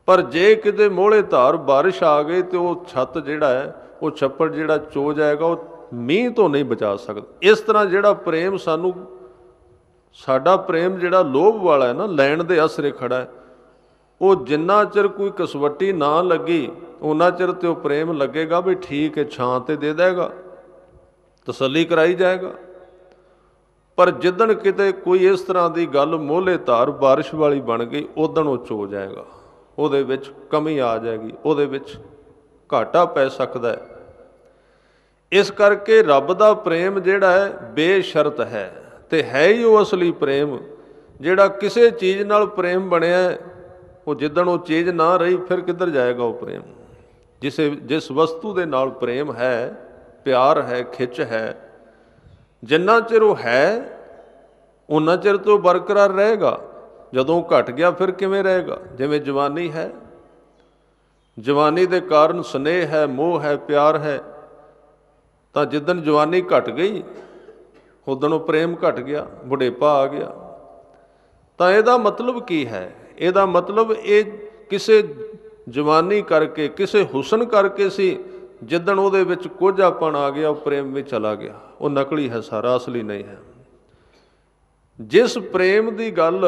ਪਰ ਜੇ ਕਿਤੇ ਮੋਹਲੇ ਧਾਰ ਬਾਰਿਸ਼ ਆ ਗਈ ਤੇ ਉਹ ਛੱਤ ਜਿਹੜਾ ਹੈ, ਉਹ ਛੱਪੜ ਜਿਹੜਾ ਚੋ ਜਾਏਗਾ, ਉਹ ਮੀਂਹ ਤੋਂ ਨਹੀਂ ਬਚਾ ਸਕਦਾ। ਇਸ ਤਰ੍ਹਾਂ ਜਿਹੜਾ ਪ੍ਰੇਮ ਸਾਨੂੰ, ਸਾਡਾ ਪ੍ਰੇਮ ਜਿਹੜਾ ਲੋਭ ਵਾਲਾ ਹੈ ਨਾ, ਲੈਣ ਦੇ ਆਸਰੇ ਖੜਾ ਹੈ, ਉਹ ਜਿੰਨਾ ਚਿਰ ਕੋਈ ਕਸਵੱਟੀ ਨਾ ਲੱਗੀ ਉਹਨਾਂ ਚਿਰ ਤੇ ਉਹ ਪ੍ਰੇਮ ਲੱਗੇਗਾ ਵੀ ਠੀਕ ਹੈ, ਛਾਂ ਤੇ ਦੇ ਦੇਗਾ, ਤਸੱਲੀ ਕਰਾਈ ਜਾਏਗਾ। ਪਰ ਜਿੱਦਣ ਕਿਤੇ ਕੋਈ ਇਸ ਤਰ੍ਹਾਂ ਦੀ ਗੱਲ ਮੋਹਲੇ ਧਾਰ ਬਾਰਿਸ਼ ਵਾਲੀ ਬਣ ਗਈ, ਉਦਣ ਉਹ ਚੋ ਜਾਏਗਾ, ਉਹਦੇ ਵਿੱਚ ਕਮੀ ਆ ਜਾਏਗੀ, ਉਹਦੇ ਵਿੱਚ ਘਾਟਾ ਪੈ ਸਕਦਾ ਹੈ। ਇਸ ਕਰਕੇ ਰੱਬ ਦਾ ਪ੍ਰੇਮ ਜਿਹੜਾ ਹੈ ਬੇਸ਼ਰਤ ਹੈ, ਤੇ ਹੈ ਹੀ ਉਹ ਅਸਲੀ ਪ੍ਰੇਮ। ਜਿਹੜਾ ਕਿਸੇ ਚੀਜ਼ ਨਾਲ ਪ੍ਰੇਮ ਬਣਿਆ, ਉਹ ਜਿੱਦਣ ਉਹ ਚੀਜ਼ ਨਾ ਰਹੀ ਫਿਰ ਕਿੱਧਰ ਜਾਏਗਾ ਉਹ ਪ੍ਰੇਮ। ਜਿਸ ਵਸਤੂ ਦੇ ਨਾਲ ਪ੍ਰੇਮ ਹੈ, ਪਿਆਰ ਹੈ, ਖਿੱਚ ਹੈ, ਜਿੰਨਾ ਚਿਰ ਉਹ ਹੈ ਉਨਾ ਚਿਰ ਤੋਂ ਬਰਕਰਾਰ ਰਹੇਗਾ। ਜਦੋਂ ਘਟ ਗਿਆ ਫਿਰ ਕਿਵੇਂ ਰਹੇਗਾ? ਜਿਵੇਂ ਜਵਾਨੀ ਹੈ, ਜਵਾਨੀ ਦੇ ਕਾਰਨ ਸਨੇਹ ਹੈ, ਮੋਹ ਹੈ, ਪਿਆਰ ਹੈ, ਤਾਂ ਜਿੱਦਣ ਜਵਾਨੀ ਘਟ ਗਈ ਉਦਣ ਉਹ ਪ੍ਰੇਮ ਘਟ ਗਿਆ, ਬੁਢੇਪਾ ਆ ਗਿਆ। ਤਾਂ ਇਹਦਾ ਮਤਲਬ ਕੀ ਹੈ? ਇਹਦਾ ਮਤਲਬ ਇਹ ਕਿਸੇ ਜਵਾਨੀ ਕਰਕੇ, ਕਿਸੇ ਹੁਸਨ ਕਰਕੇ ਸੀ, ਜਿੱਦਣ ਉਹਦੇ ਵਿੱਚ ਕੋਝਾਪਣ ਆ ਗਿਆ ਉਹ ਪ੍ਰੇਮ ਵਿੱਚ ਚਲਾ ਗਿਆ, ਉਹ ਨਕਲੀ ਹੈ ਸਾਰਾ, ਅਸਲੀ ਨਹੀਂ ਹੈ। ਜਿਸ ਪ੍ਰੇਮ ਦੀ ਗੱਲ,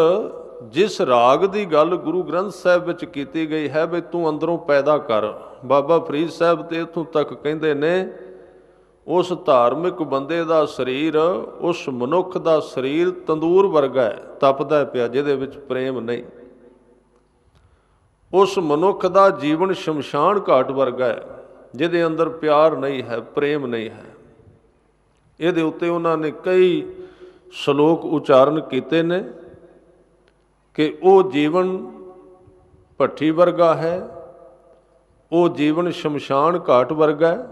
ਜਿਸ ਰਾਗ ਦੀ ਗੱਲ ਗੁਰੂ ਗ੍ਰੰਥ ਸਾਹਿਬ ਵਿੱਚ ਕੀਤੀ ਗਈ ਹੈ ਵੀ ਤੂੰ ਅੰਦਰੋਂ ਪੈਦਾ ਕਰ। ਬਾਬਾ ਫਰੀਦ ਸਾਹਿਬ ਤੇ ਇੱਥੋਂ ਤੱਕ ਕਹਿੰਦੇ ਨੇ ਉਸ ਧਾਰਮਿਕ ਬੰਦੇ ਦਾ ਸਰੀਰ, ਉਸ ਮਨੁੱਖ ਦਾ ਸਰੀਰ ਤੰਦੂਰ ਵਰਗਾ ਹੈ, ਤਪਦਾ ਪਿਆ, ਜਿਹਦੇ ਵਿੱਚ ਪ੍ਰੇਮ ਨਹੀਂ। ਉਸ ਮਨੁੱਖ ਦਾ ਜੀਵਨ ਸ਼ਮਸ਼ਾਨ ਘਾਟ ਵਰਗਾ ਹੈ, ਜਿਹਦੇ ਅੰਦਰ ਪਿਆਰ ਨਹੀਂ ਹੈ, ਪ੍ਰੇਮ ਨਹੀਂ ਹੈ। ਇਹਦੇ ਉੱਤੇ ਉਹਨਾਂ ਨੇ ਕਈ ਸ਼ਲੋਕ ਉਚਾਰਨ ਕੀਤੇ ਨੇ ਕਿ ਉਹ ਜੀਵਨ ਭੱਠੀ ਵਰਗਾ ਹੈ, ਉਹ ਜੀਵਨ ਸ਼ਮਸ਼ਾਨ ਘਾਟ ਵਰਗਾ ਹੈ।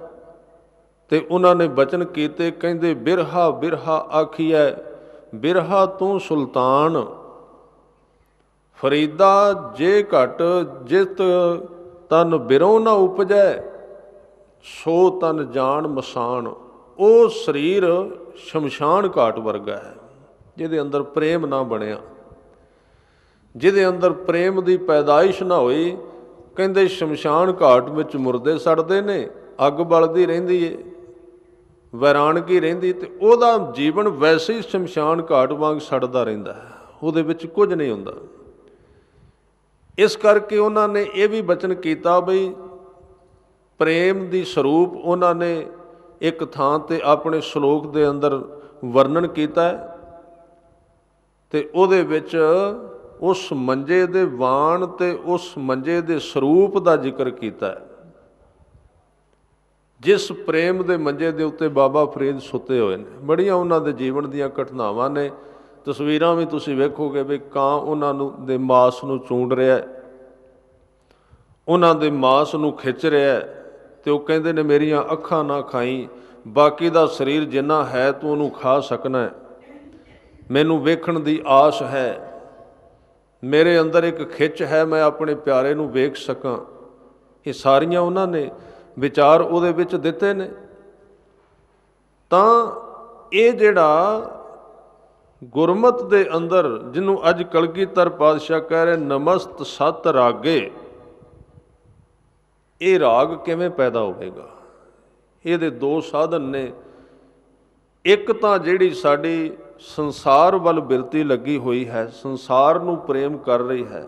ਤੇ ਉਹਨਾਂ ਨੇ ਬਚਨ ਕੀਤੇ, ਕਹਿੰਦੇ ਬਿਰਹਾ ਬਿਰਹਾ ਆਖੀਐ ਬਿਰਹਾ ਤੂੰ ਸੁਲਤਾਨ, ਫਰੀਦਾ ਜੇ ਘਟ ਜਿਤ ਤਨ ਬਿਰੋਂ ਨਾ ਉਪਜੈ, ਸੋ ਤਨ ਜਾਣ ਮਸਾਨ। ਉਹ ਸਰੀਰ ਸ਼ਮਸ਼ਾਨ ਘਾਟ ਵਰਗਾ ਹੈ, ਜਿਹਦੇ ਅੰਦਰ ਪ੍ਰੇਮ ਨਾ ਬਣਿਆ, ਜਿਹਦੇ ਅੰਦਰ ਪ੍ਰੇਮ ਦੀ ਪੈਦਾਇਸ਼ ਨਾ ਹੋਈ। ਕਹਿੰਦੇ ਸ਼ਮਸ਼ਾਨ ਘਾਟ ਵਿੱਚ ਮੁਰਦੇ ਸੜਦੇ ਨੇ, ਅੱਗ ਬਲਦੀ ਰਹਿੰਦੀ ਏ, ਵੈਰਾਨਗੀ ਰਹਿੰਦੀ, ਤੇ ਉਹਦਾ ਜੀਵਨ ਵੈਸੇ ਹੀ ਸ਼ਮਸ਼ਾਨ ਘਾਟ ਵਾਂਗ ਸੜਦਾ ਰਹਿੰਦਾ ਹੈ, ਉਹਦੇ ਵਿੱਚ ਕੁਝ ਨਹੀਂ ਹੁੰਦਾ। ਇਸ ਕਰਕੇ ਉਹਨਾਂ ਨੇ ਇਹ ਵੀ ਬਚਨ ਕੀਤਾ ਬਈ ਪ੍ਰੇਮ ਦੀ ਸਰੂਪ ਉਹਨਾਂ ਨੇ ਇੱਕ ਥਾਂ ਤੇ ਆਪਣੇ ਸ਼ਲੋਕ ਦੇ ਅੰਦਰ ਵਰਣਨ ਕੀਤਾ ਹੈ, ਤੇ ਉਹਦੇ ਵਿੱਚ ਉਸ ਮੰਜੇ ਦੇ ਵਾਣ ਤੇ ਉਸ ਮੰਜੇ ਦੇ ਸਰੂਪ ਦਾ ਜ਼ਿਕਰ ਕੀਤਾ ਹੈ। ਜਿਸ ਪ੍ਰੇਮ ਦੇ ਮੰਜੇ ਦੇ ਉੱਤੇ ਬਾਬਾ ਫਰੀਦ ਸੁੱਤੇ ਹੋਏ ਨੇ, ਬੜੀਆਂ ਉਹਨਾਂ ਦੇ ਜੀਵਨ ਦੀਆਂ ਘਟਨਾਵਾਂ ਨੇ। ਤਸਵੀਰਾਂ ਵੀ ਤੁਸੀਂ ਵੇਖੋਗੇ ਵੀ ਕਾਂ ਉਹਨਾਂ ਨੂੰ ਦੇ ਮਾਸ ਨੂੰ ਚੂੰਡ ਰਿਹਾ, ਉਹਨਾਂ ਦੇ ਮਾਸ ਨੂੰ ਖਿੱਚ ਰਿਹਾ, ਤੇ ਉਹ ਕਹਿੰਦੇ ਨੇ ਮੇਰੀਆਂ ਅੱਖਾਂ ਨਾ ਖਾਈ, ਬਾਕੀ ਦਾ ਸਰੀਰ ਜਿੰਨਾ ਹੈ ਤੂੰ ਉਹਨੂੰ ਖਾ ਸਕਣਾ, ਮੈਨੂੰ ਵੇਖਣ ਦੀ ਆਸ ਹੈ, ਮੇਰੇ ਅੰਦਰ ਇੱਕ ਖਿੱਚ ਹੈ, ਮੈਂ ਆਪਣੇ ਪਿਆਰੇ ਨੂੰ ਵੇਖ ਸਕਾਂ। ਇਹ ਸਾਰੀਆਂ ਉਹਨਾਂ ਨੇ ਵਿਚਾਰ ਉਹਦੇ ਵਿੱਚ ਦਿੱਤੇ ਨੇ। ਤਾਂ ਇਹ ਜਿਹੜਾ ਗੁਰਮਤਿ ਦੇ ਅੰਦਰ, ਜਿਹਨੂੰ ਅੱਜ ਕਲਗੀਧਰ ਪਾਤਸ਼ਾਹ ਕਹਿ ਰਹੇ ਨਮਸਤ ਸਤ ਰਾਗੇ, ਇਹ ਰਾਗ ਕਿਵੇਂ ਪੈਦਾ ਹੋਵੇਗਾ? ਇਹਦੇ ਦੋ ਸਾਧਨ ਨੇ। ਇੱਕ ਤਾਂ ਜਿਹੜੀ ਸਾਡੀ ਸੰਸਾਰ ਵੱਲ ਬਿਰਤੀ ਲੱਗੀ ਹੋਈ ਹੈ, ਸੰਸਾਰ ਨੂੰ ਪ੍ਰੇਮ ਕਰ ਰਹੀ ਹੈ,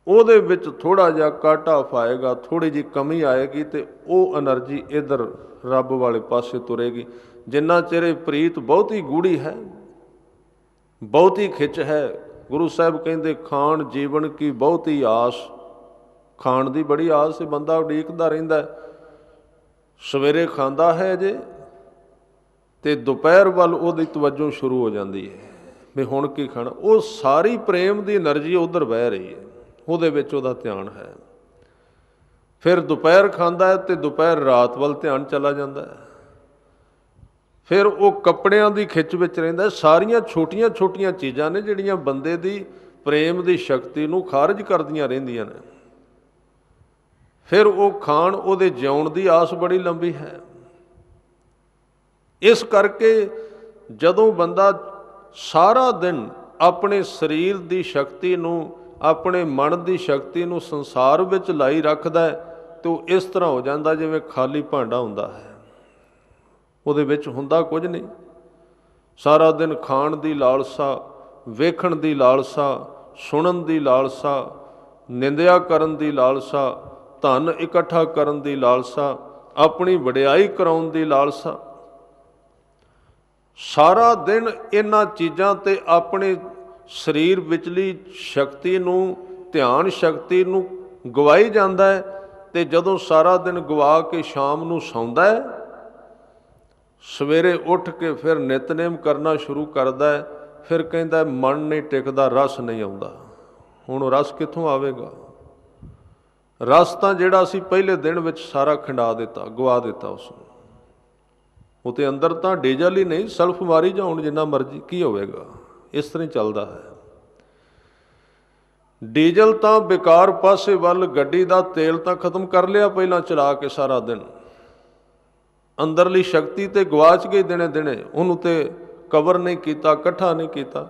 ਉਹਦੇ ਵਿੱਚ ਥੋੜ੍ਹਾ ਜਿਹਾ ਕਾਟਾ ਪਾਏਗਾ, ਥੋੜ੍ਹੀ ਜਿਹੀ ਕਮੀ ਆਏਗੀ, ਤੇ ਉਹ ਐਨਰਜੀ ਇੱਧਰ ਰੱਬ ਵਾਲੇ ਪਾਸੇ ਤੁਰੇਗੀ। ਜਿੰਨਾ ਚਿਰ ਪ੍ਰੀਤ ਬਹੁਤੀ ਗੂੜੀ ਹੈ, ਬਹੁਤੀ ਖਿੱਚ ਹੈ, ਗੁਰੂ ਸਾਹਿਬ ਕਹਿੰਦੇ ਖਾਣ ਜੀਵਨ ਕੀ ਬਹੁਤੀ ਆਸ, ਖਾਣ ਦੀ ਬੜੀ ਆਸ ਹੈ, ਬੰਦਾ ਉਡੀਕਦਾ ਰਹਿੰਦਾ, ਸਵੇਰੇ ਖਾਂਦਾ ਹੈ ਜੇ, ਤੇ ਦੁਪਹਿਰ ਵੱਲ ਉਹਦੀ ਤਵੱਜੋ ਸ਼ੁਰੂ ਹੋ ਜਾਂਦੀ ਹੈ ਵੀ ਹੁਣ ਕੀ ਖਾਣਾ। ਉਹ ਸਾਰੀ ਪ੍ਰੇਮ ਦੀ ਐਨਰਜੀ ਉੱਧਰ ਵਹਿ ਰਹੀ ਹੈ, ਉਹਦੇ ਵਿੱਚ ਉਹਦਾ ਧਿਆਨ ਹੈ। ਫਿਰ ਦੁਪਹਿਰ ਖਾਂਦਾ ਹੈ ਤੇ ਦੁਪਹਿਰ ਰਾਤ ਵੱਲ ਧਿਆਨ ਚਲਾ ਜਾਂਦਾ ਹੈ। ਫਿਰ ਉਹ ਕੱਪੜਿਆਂ ਦੀ ਖਿੱਚ ਵਿੱਚ ਰਹਿੰਦਾ। ਸਾਰੀਆਂ ਛੋਟੀਆਂ ਛੋਟੀਆਂ ਚੀਜ਼ਾਂ ਨੇ ਜਿਹੜੀਆਂ ਬੰਦੇ ਦੀ ਪ੍ਰੇਮ ਦੀ ਸ਼ਕਤੀ ਨੂੰ ਖਾਰਜ ਕਰਦੀਆਂ ਰਹਿੰਦੀਆਂ ਨੇ। ਫਿਰ ਉਹ ਖਾਣ, ਉਹਦੇ ਜਿਉਣ ਦੀ ਆਸ ਬੜੀ ਲੰਬੀ ਹੈ। ਇਸ ਕਰਕੇ ਜਦੋਂ ਬੰਦਾ ਸਾਰਾ ਦਿਨ ਆਪਣੇ ਸਰੀਰ ਦੀ ਸ਼ਕਤੀ ਨੂੰ, ਆਪਣੇ ਮਨ ਦੀ ਸ਼ਕਤੀ ਨੂੰ ਸੰਸਾਰ ਵਿੱਚ ਲਾਈ ਰੱਖਦਾ ਤੇ ਉਹ ਇਸ ਤਰ੍ਹਾਂ ਹੋ ਜਾਂਦਾ ਜਿਵੇਂ ਖਾਲੀ ਭਾਂਡਾ ਹੁੰਦਾ ਹੈ, ਉਹਦੇ ਵਿੱਚ ਹੁੰਦਾ ਕੁਝ ਨਹੀਂ। ਸਾਰਾ ਦਿਨ ਖਾਣ ਦੀ ਲਾਲਸਾ, ਵੇਖਣ ਦੀ ਲਾਲਸਾ, ਸੁਣਨ ਦੀ ਲਾਲਸਾ, ਨਿੰਦਿਆ ਕਰਨ ਦੀ ਲਾਲਸਾ, ਧਨ ਇਕੱਠਾ ਕਰਨ ਦੀ ਲਾਲਸਾ, ਆਪਣੀ ਵਡਿਆਈ ਕਰਾਉਣ ਦੀ ਲਾਲਸਾ, ਸਾਰਾ ਦਿਨ ਇਹਨਾਂ ਚੀਜ਼ਾਂ ਤੇ ਆਪਣੇ ਸਰੀਰ ਵਿਚਲੀ ਸ਼ਕਤੀ ਨੂੰ, ਧਿਆਨ ਸ਼ਕਤੀ ਨੂੰ ਗਵਾਈ ਜਾਂਦਾ ਹੈ। ਤੇ ਜਦੋਂ ਸਾਰਾ ਦਿਨ ਗਵਾ ਕੇ ਸ਼ਾਮ ਨੂੰ ਸੌਂਦਾ ਹੈ, ਸਵੇਰੇ ਉੱਠ ਕੇ ਫਿਰ ਨਿਤਨੇਮ ਕਰਨਾ ਸ਼ੁਰੂ ਕਰਦਾ ਹੈ, ਫਿਰ ਕਹਿੰਦਾ ਮਨ ਨਹੀਂ ਟਿਕਦਾ, ਰਸ ਨਹੀਂ ਆਉਂਦਾ। ਹੁਣ ਉਹ ਰਸ ਕਿੱਥੋਂ ਆਵੇਗਾ? ਰਸ ਤਾਂ ਜਿਹੜਾ ਅਸੀਂ ਪਹਿਲੇ ਦਿਨ ਵਿੱਚ ਸਾਰਾ ਖਿੰਡਾ ਦਿੱਤਾ, ਗਵਾ ਦਿੱਤਾ ਉਸ ਨੂੰ। ਉਹ ਤੇ ਅੰਦਰ ਤਾਂ ਡੀਜ਼ਲ ਹੀ ਨਹੀਂ, ਸਲਫ ਮਾਰੀ ਜਾਉਣ ਜਿੰਨਾ ਮਰਜ਼ੀ, ਕੀ ਹੋਵੇਗਾ? ਇਸ ਤਰ੍ਹਾਂ ਹੀ ਚੱਲਦਾ ਹੈ। ਡੀਜ਼ਲ ਤਾਂ ਬੇਕਾਰ ਪਾਸੇ ਵੱਲ, ਗੱਡੀ ਦਾ ਤੇਲ ਤਾਂ ਖਤਮ ਕਰ ਲਿਆ ਪਹਿਲਾਂ ਚਲਾ ਕੇ ਸਾਰਾ ਦਿਨ, ਅੰਦਰਲੀ ਸ਼ਕਤੀ ਤੇ ਗਵਾਚ ਗਈ ਦਿਨੇ ਦਿਨੇ, ਉਹਨੂੰ ਤੇ ਕਵਰ ਨਹੀਂ ਕੀਤਾ, ਇਕੱਠਾ ਨਹੀਂ ਕੀਤਾ।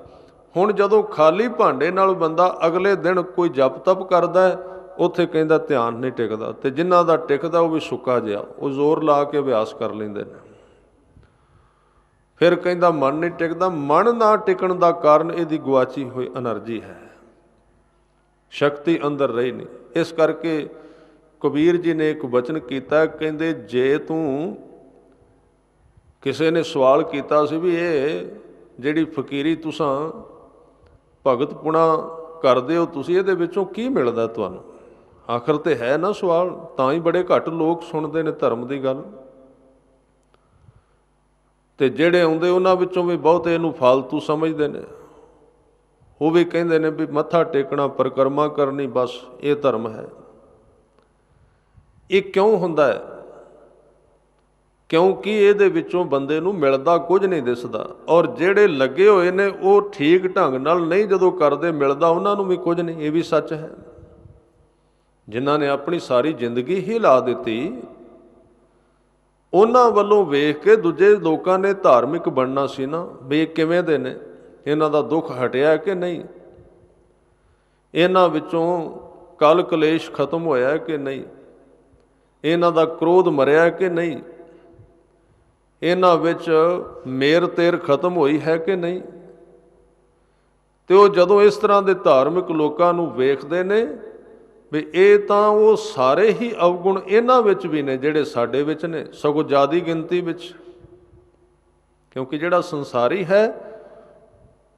ਹੁਣ ਜਦੋਂ ਖਾਲੀ ਭਾਂਡੇ ਨਾਲ ਬੰਦਾ ਅਗਲੇ ਦਿਨ ਕੋਈ ਜਪ ਤਪ ਕਰਦਾ ਹੈ, ਉੱਥੇ ਕਹਿੰਦਾ ਧਿਆਨ ਨਹੀਂ ਟਿਕਦਾ। ਤੇ ਜਿਨ੍ਹਾਂ ਦਾ ਟਿਕਦਾ ਉਹ ਵੀ ਸੁੱਕਾ ਜਿਹਾ, ਉਹ ਜ਼ੋਰ ਲਾ ਕੇ ਅਭਿਆਸ ਕਰ ਲੈਂਦੇ ਨੇ। ਫਿਰ ਕਹਿੰਦਾ ਮਨ ਨਹੀਂ ਟਿਕਦਾ। ਮਨ ਨਾ ਟਿਕਣ ਦਾ ਕਾਰਨ ਇਹਦੀ ਗਵਾਚੀ ਹੋਈ ਐਨਰਜੀ ਹੈ, ਸ਼ਕਤੀ ਅੰਦਰ ਰਹੀ ਨਹੀਂ। ਇਸ ਕਰਕੇ ਕਬੀਰ ਜੀ ਨੇ ਇੱਕ ਵਚਨ ਕੀਤਾ, ਕਹਿੰਦੇ ਜੇ ਤੂੰ, ਕਿਸੇ ਨੇ ਸਵਾਲ ਕੀਤਾ ਸੀ ਵੀ ਇਹ ਜਿਹੜੀ ਫਕੀਰੀ ਤੁਸਾਂ ਭਗਤ ਪੁਣਾ ਕਰਦੇ ਹੋ ਤੁਸੀਂ, ਇਹਦੇ ਵਿੱਚੋਂ ਕੀ ਮਿਲਦਾ ਤੁਹਾਨੂੰ? ਆਖਰ ਤੇ ਹੈ ਨਾ ਸਵਾਲ, ਤਾਂ ਹੀ ਬੜੇ ਘੱਟ ਲੋਕ ਸੁਣਦੇ ਨੇ ਧਰਮ ਦੀ ਗੱਲ। ਤੇ ਜਿਹੜੇ ਆਉਂਦੇ ਉਹਨਾਂ ਵਿੱਚੋਂ ਵੀ ਬਹੁਤੇ ਇਹਨੂੰ ਫਾਲਤੂ ਸਮਝਦੇ ਨੇ। ਉਹ ਵੀ ਕਹਿੰਦੇ ਨੇ ਵੀ ਮੱਥਾ ਟੇਕਣਾ, ਪਰਿਕਰਮਾ ਕਰਨੀ, ਬਸ ਇਹ ਧਰਮ ਹੈ। ਇਹ ਕਿਉਂ ਹੁੰਦਾ ਹੈ? ਕਿਉਂਕਿ ਇਹਦੇ ਵਿੱਚੋਂ ਬੰਦੇ ਨੂੰ ਮਿਲਦਾ ਕੁਝ ਨਹੀਂ ਦਿਸਦਾ, ਔਰ ਜਿਹੜੇ ਲੱਗੇ ਹੋਏ ਨੇ ਉਹ ਠੀਕ ਢੰਗ ਨਾਲ ਨਹੀਂ ਜਦੋਂ ਕਰਦੇ, ਮਿਲਦਾ ਉਹਨਾਂ ਨੂੰ ਵੀ ਕੁਝ ਨਹੀਂ। ਇਹ ਵੀ ਸੱਚ ਹੈ। ਜਿਨ੍ਹਾਂ ਨੇ ਆਪਣੀ ਸਾਰੀ ਜ਼ਿੰਦਗੀ ਹੀ ਲਾ ਦਿੱਤੀ, ਉਹਨਾਂ ਵੱਲੋਂ ਵੇਖ ਕੇ ਦੂਜੇ ਲੋਕਾਂ ਨੇ ਧਾਰਮਿਕ ਬਣਨਾ ਸੀ ਨਾ, ਵੀ ਇਹ ਕਿਵੇਂ ਦੇ ਨੇ, ਇਹਨਾਂ ਦਾ ਦੁੱਖ ਹਟਿਆ ਕਿ ਨਹੀਂ, ਇਹਨਾਂ ਵਿੱਚੋਂ ਕਲ ਕਲੇਸ਼ ਖਤਮ ਹੋਇਆ ਕਿ ਨਹੀਂ, ਇਹਨਾਂ ਦਾ ਕ੍ਰੋਧ ਮਰਿਆ ਕਿ ਨਹੀਂ, ਇਹਨਾਂ ਵਿੱਚ ਮੇਰ ਤੇਰ ਖਤਮ ਹੋਈ ਹੈ ਕਿ ਨਹੀਂ। ਤੇ ਉਹ ਜਦੋਂ ਇਸ ਤਰ੍ਹਾਂ ਦੇ ਧਾਰਮਿਕ ਲੋਕਾਂ ਨੂੰ ਵੇਖਦੇ ਨੇ ਵੀ ਇਹ ਤਾਂ ਉਹ ਸਾਰੇ ਹੀ ਅਵਗੁਣ ਇਹਨਾਂ ਵਿੱਚ ਵੀ ਨੇ ਜਿਹੜੇ ਸਾਡੇ ਵਿੱਚ ਨੇ, ਸਗੋਂ ਜ਼ਿਆਦਾ ਗਿਣਤੀ ਵਿੱਚ। ਕਿਉਂਕਿ ਜਿਹੜਾ ਸੰਸਾਰੀ ਹੈ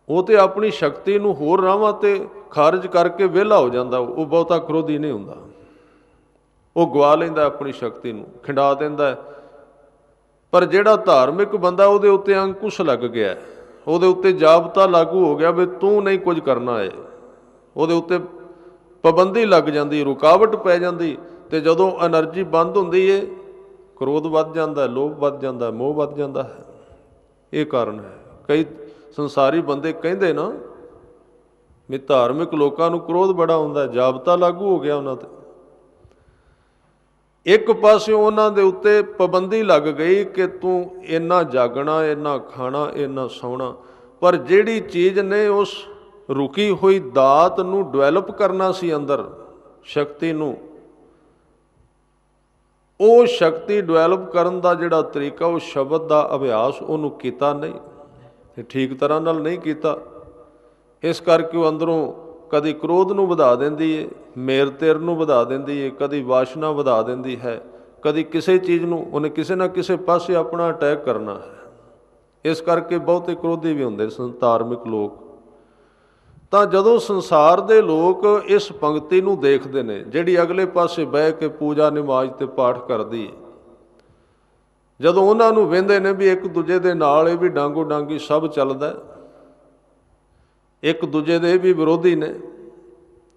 ਉਹ ਤੇ ਆਪਣੀ ਸ਼ਕਤੀ ਨੂੰ ਹੋਰ ਰਾਹਾਂ ਤੇ ਖਾਰਜ ਕਰਕੇ ਵਿਹਲਾ ਹੋ ਜਾਂਦਾ, ਉਹ ਬਹੁਤਾ ਕ੍ਰੋਧੀ ਨਹੀਂ ਹੁੰਦਾ। ਉਹ ਗਵਾ ਲੈਂਦਾ ਆਪਣੀ ਸ਼ਕਤੀ ਨੂੰ, ਖਿੰਡਾ ਦਿੰਦਾ। ਪਰ ਜਿਹੜਾ ਧਾਰਮਿਕ ਬੰਦਾ, ਉਹਦੇ ਉੱਤੇ ਅੰਕੁਸ਼ ਲੱਗ ਗਿਆ, ਉਹਦੇ ਉੱਤੇ ਜਾਬਤਾ ਲਾਗੂ ਹੋ ਗਿਆ ਵੀ ਤੂੰ ਨਹੀਂ ਕੁਝ ਕਰਨਾ ਹੈ, ਉਹਦੇ ਉੱਤੇ ਪਾਬੰਦੀ ਲੱਗ ਜਾਂਦੀ, ਰੁਕਾਵਟ ਪੈ ਜਾਂਦੀ। ਤੇ ਜਦੋਂ ਐਨਰਜੀ ਬੰਦ ਹੁੰਦੀ ਹੈ, ਕ੍ਰੋਧ ਵੱਧ ਜਾਂਦਾ, ਲੋਭ ਵੱਧ ਜਾਂਦਾ, ਮੋਹ ਵੱਧ ਜਾਂਦਾ ਹੈ। ਇਹ ਕਾਰਨ ਹੈ। ਕਈ ਸੰਸਾਰੀ ਬੰਦੇ ਕਹਿੰਦੇ ਨਾ ਵੀ ਧਾਰਮਿਕ ਲੋਕਾਂ ਨੂੰ ਕ੍ਰੋਧ ਬੜਾ ਹੁੰਦਾ, ਜਾਬਤਾ ਲਾਗੂ ਹੋ ਗਿਆ ਉਹਨਾਂ 'ਤੇ। ਇੱਕ ਪਾਸਿਓਂ ਉਹਨਾਂ ਦੇ ਉੱਤੇ ਪਾਬੰਦੀ ਲੱਗ ਗਈ ਕਿ ਤੂੰ ਇੰਨਾ ਜਾਗਣਾ, ਇੰਨਾ ਖਾਣਾ, ਇੰਨਾ ਸੌਣਾ। ਪਰ ਜਿਹੜੀ ਚੀਜ਼ ਨੇ ਉਸ ਰੁਕੀ ਹੋਈ ਦਾਤ ਨੂੰ ਡਿਵੈਲਪ ਕਰਨਾ ਸੀ ਅੰਦਰ, ਸ਼ਕਤੀ ਨੂੰ, ਉਹ ਸ਼ਕਤੀ ਡਿਵੈਲਪ ਕਰਨ ਦਾ ਜਿਹੜਾ ਤਰੀਕਾ, ਉਹ ਸ਼ਬਦ ਦਾ ਅਭਿਆਸ ਉਹਨੂੰ ਕੀਤਾ ਨਹੀਂ, ਠੀਕ ਤਰ੍ਹਾਂ ਨਾਲ ਨਹੀਂ ਕੀਤਾ। ਇਸ ਕਰਕੇ ਉਹ ਅੰਦਰੋਂ ਕਦੀ ਕ੍ਰੋਧ ਨੂੰ ਵਧਾ ਦਿੰਦੀ ਹੈ, ਮੇਰ ਤੇਰ ਨੂੰ ਵਧਾ ਦਿੰਦੀ ਹੈ, ਕਦੀ ਵਾਸ਼ਨਾ ਵਧਾ ਦਿੰਦੀ ਹੈ, ਕਦੀ ਕਿਸੇ ਚੀਜ਼ ਨੂੰ ਉਹਨੇ ਕਿਸੇ ਨਾ ਕਿਸੇ ਪਾਸੇ ਆਪਣਾ ਅਟੈਕ ਕਰਨਾ ਹੈ। ਇਸ ਕਰਕੇ ਬਹੁਤੇ ਕ੍ਰੋਧੀ ਵੀ ਹੁੰਦੇ ਸਨ ਧਾਰਮਿਕ ਲੋਕ। ਤਾਂ ਜਦੋਂ ਸੰਸਾਰ ਦੇ ਲੋਕ ਇਸ ਪੰਕਤੀ ਨੂੰ ਦੇਖਦੇ ਨੇ, ਜਿਹੜੀ ਅਗਲੇ ਪਾਸੇ ਬਹਿ ਕੇ ਪੂਜਾ ਨਮਾਜ਼ ਤੇ ਪਾਠ ਕਰਦੀ ਹੈ, ਜਦੋਂ ਉਹਨਾਂ ਨੂੰ ਵਹਿੰਦੇ ਨੇ ਵੀ ਇੱਕ ਦੂਜੇ ਦੇ ਨਾਲ ਇਹ ਵੀ ਡਾਂਗੋ ਡਾਂਗੀ ਸਭ ਚੱਲਦਾ, ਇੱਕ ਦੂਜੇ ਦੇ ਵੀ ਵਿਰੋਧੀ ਨੇ,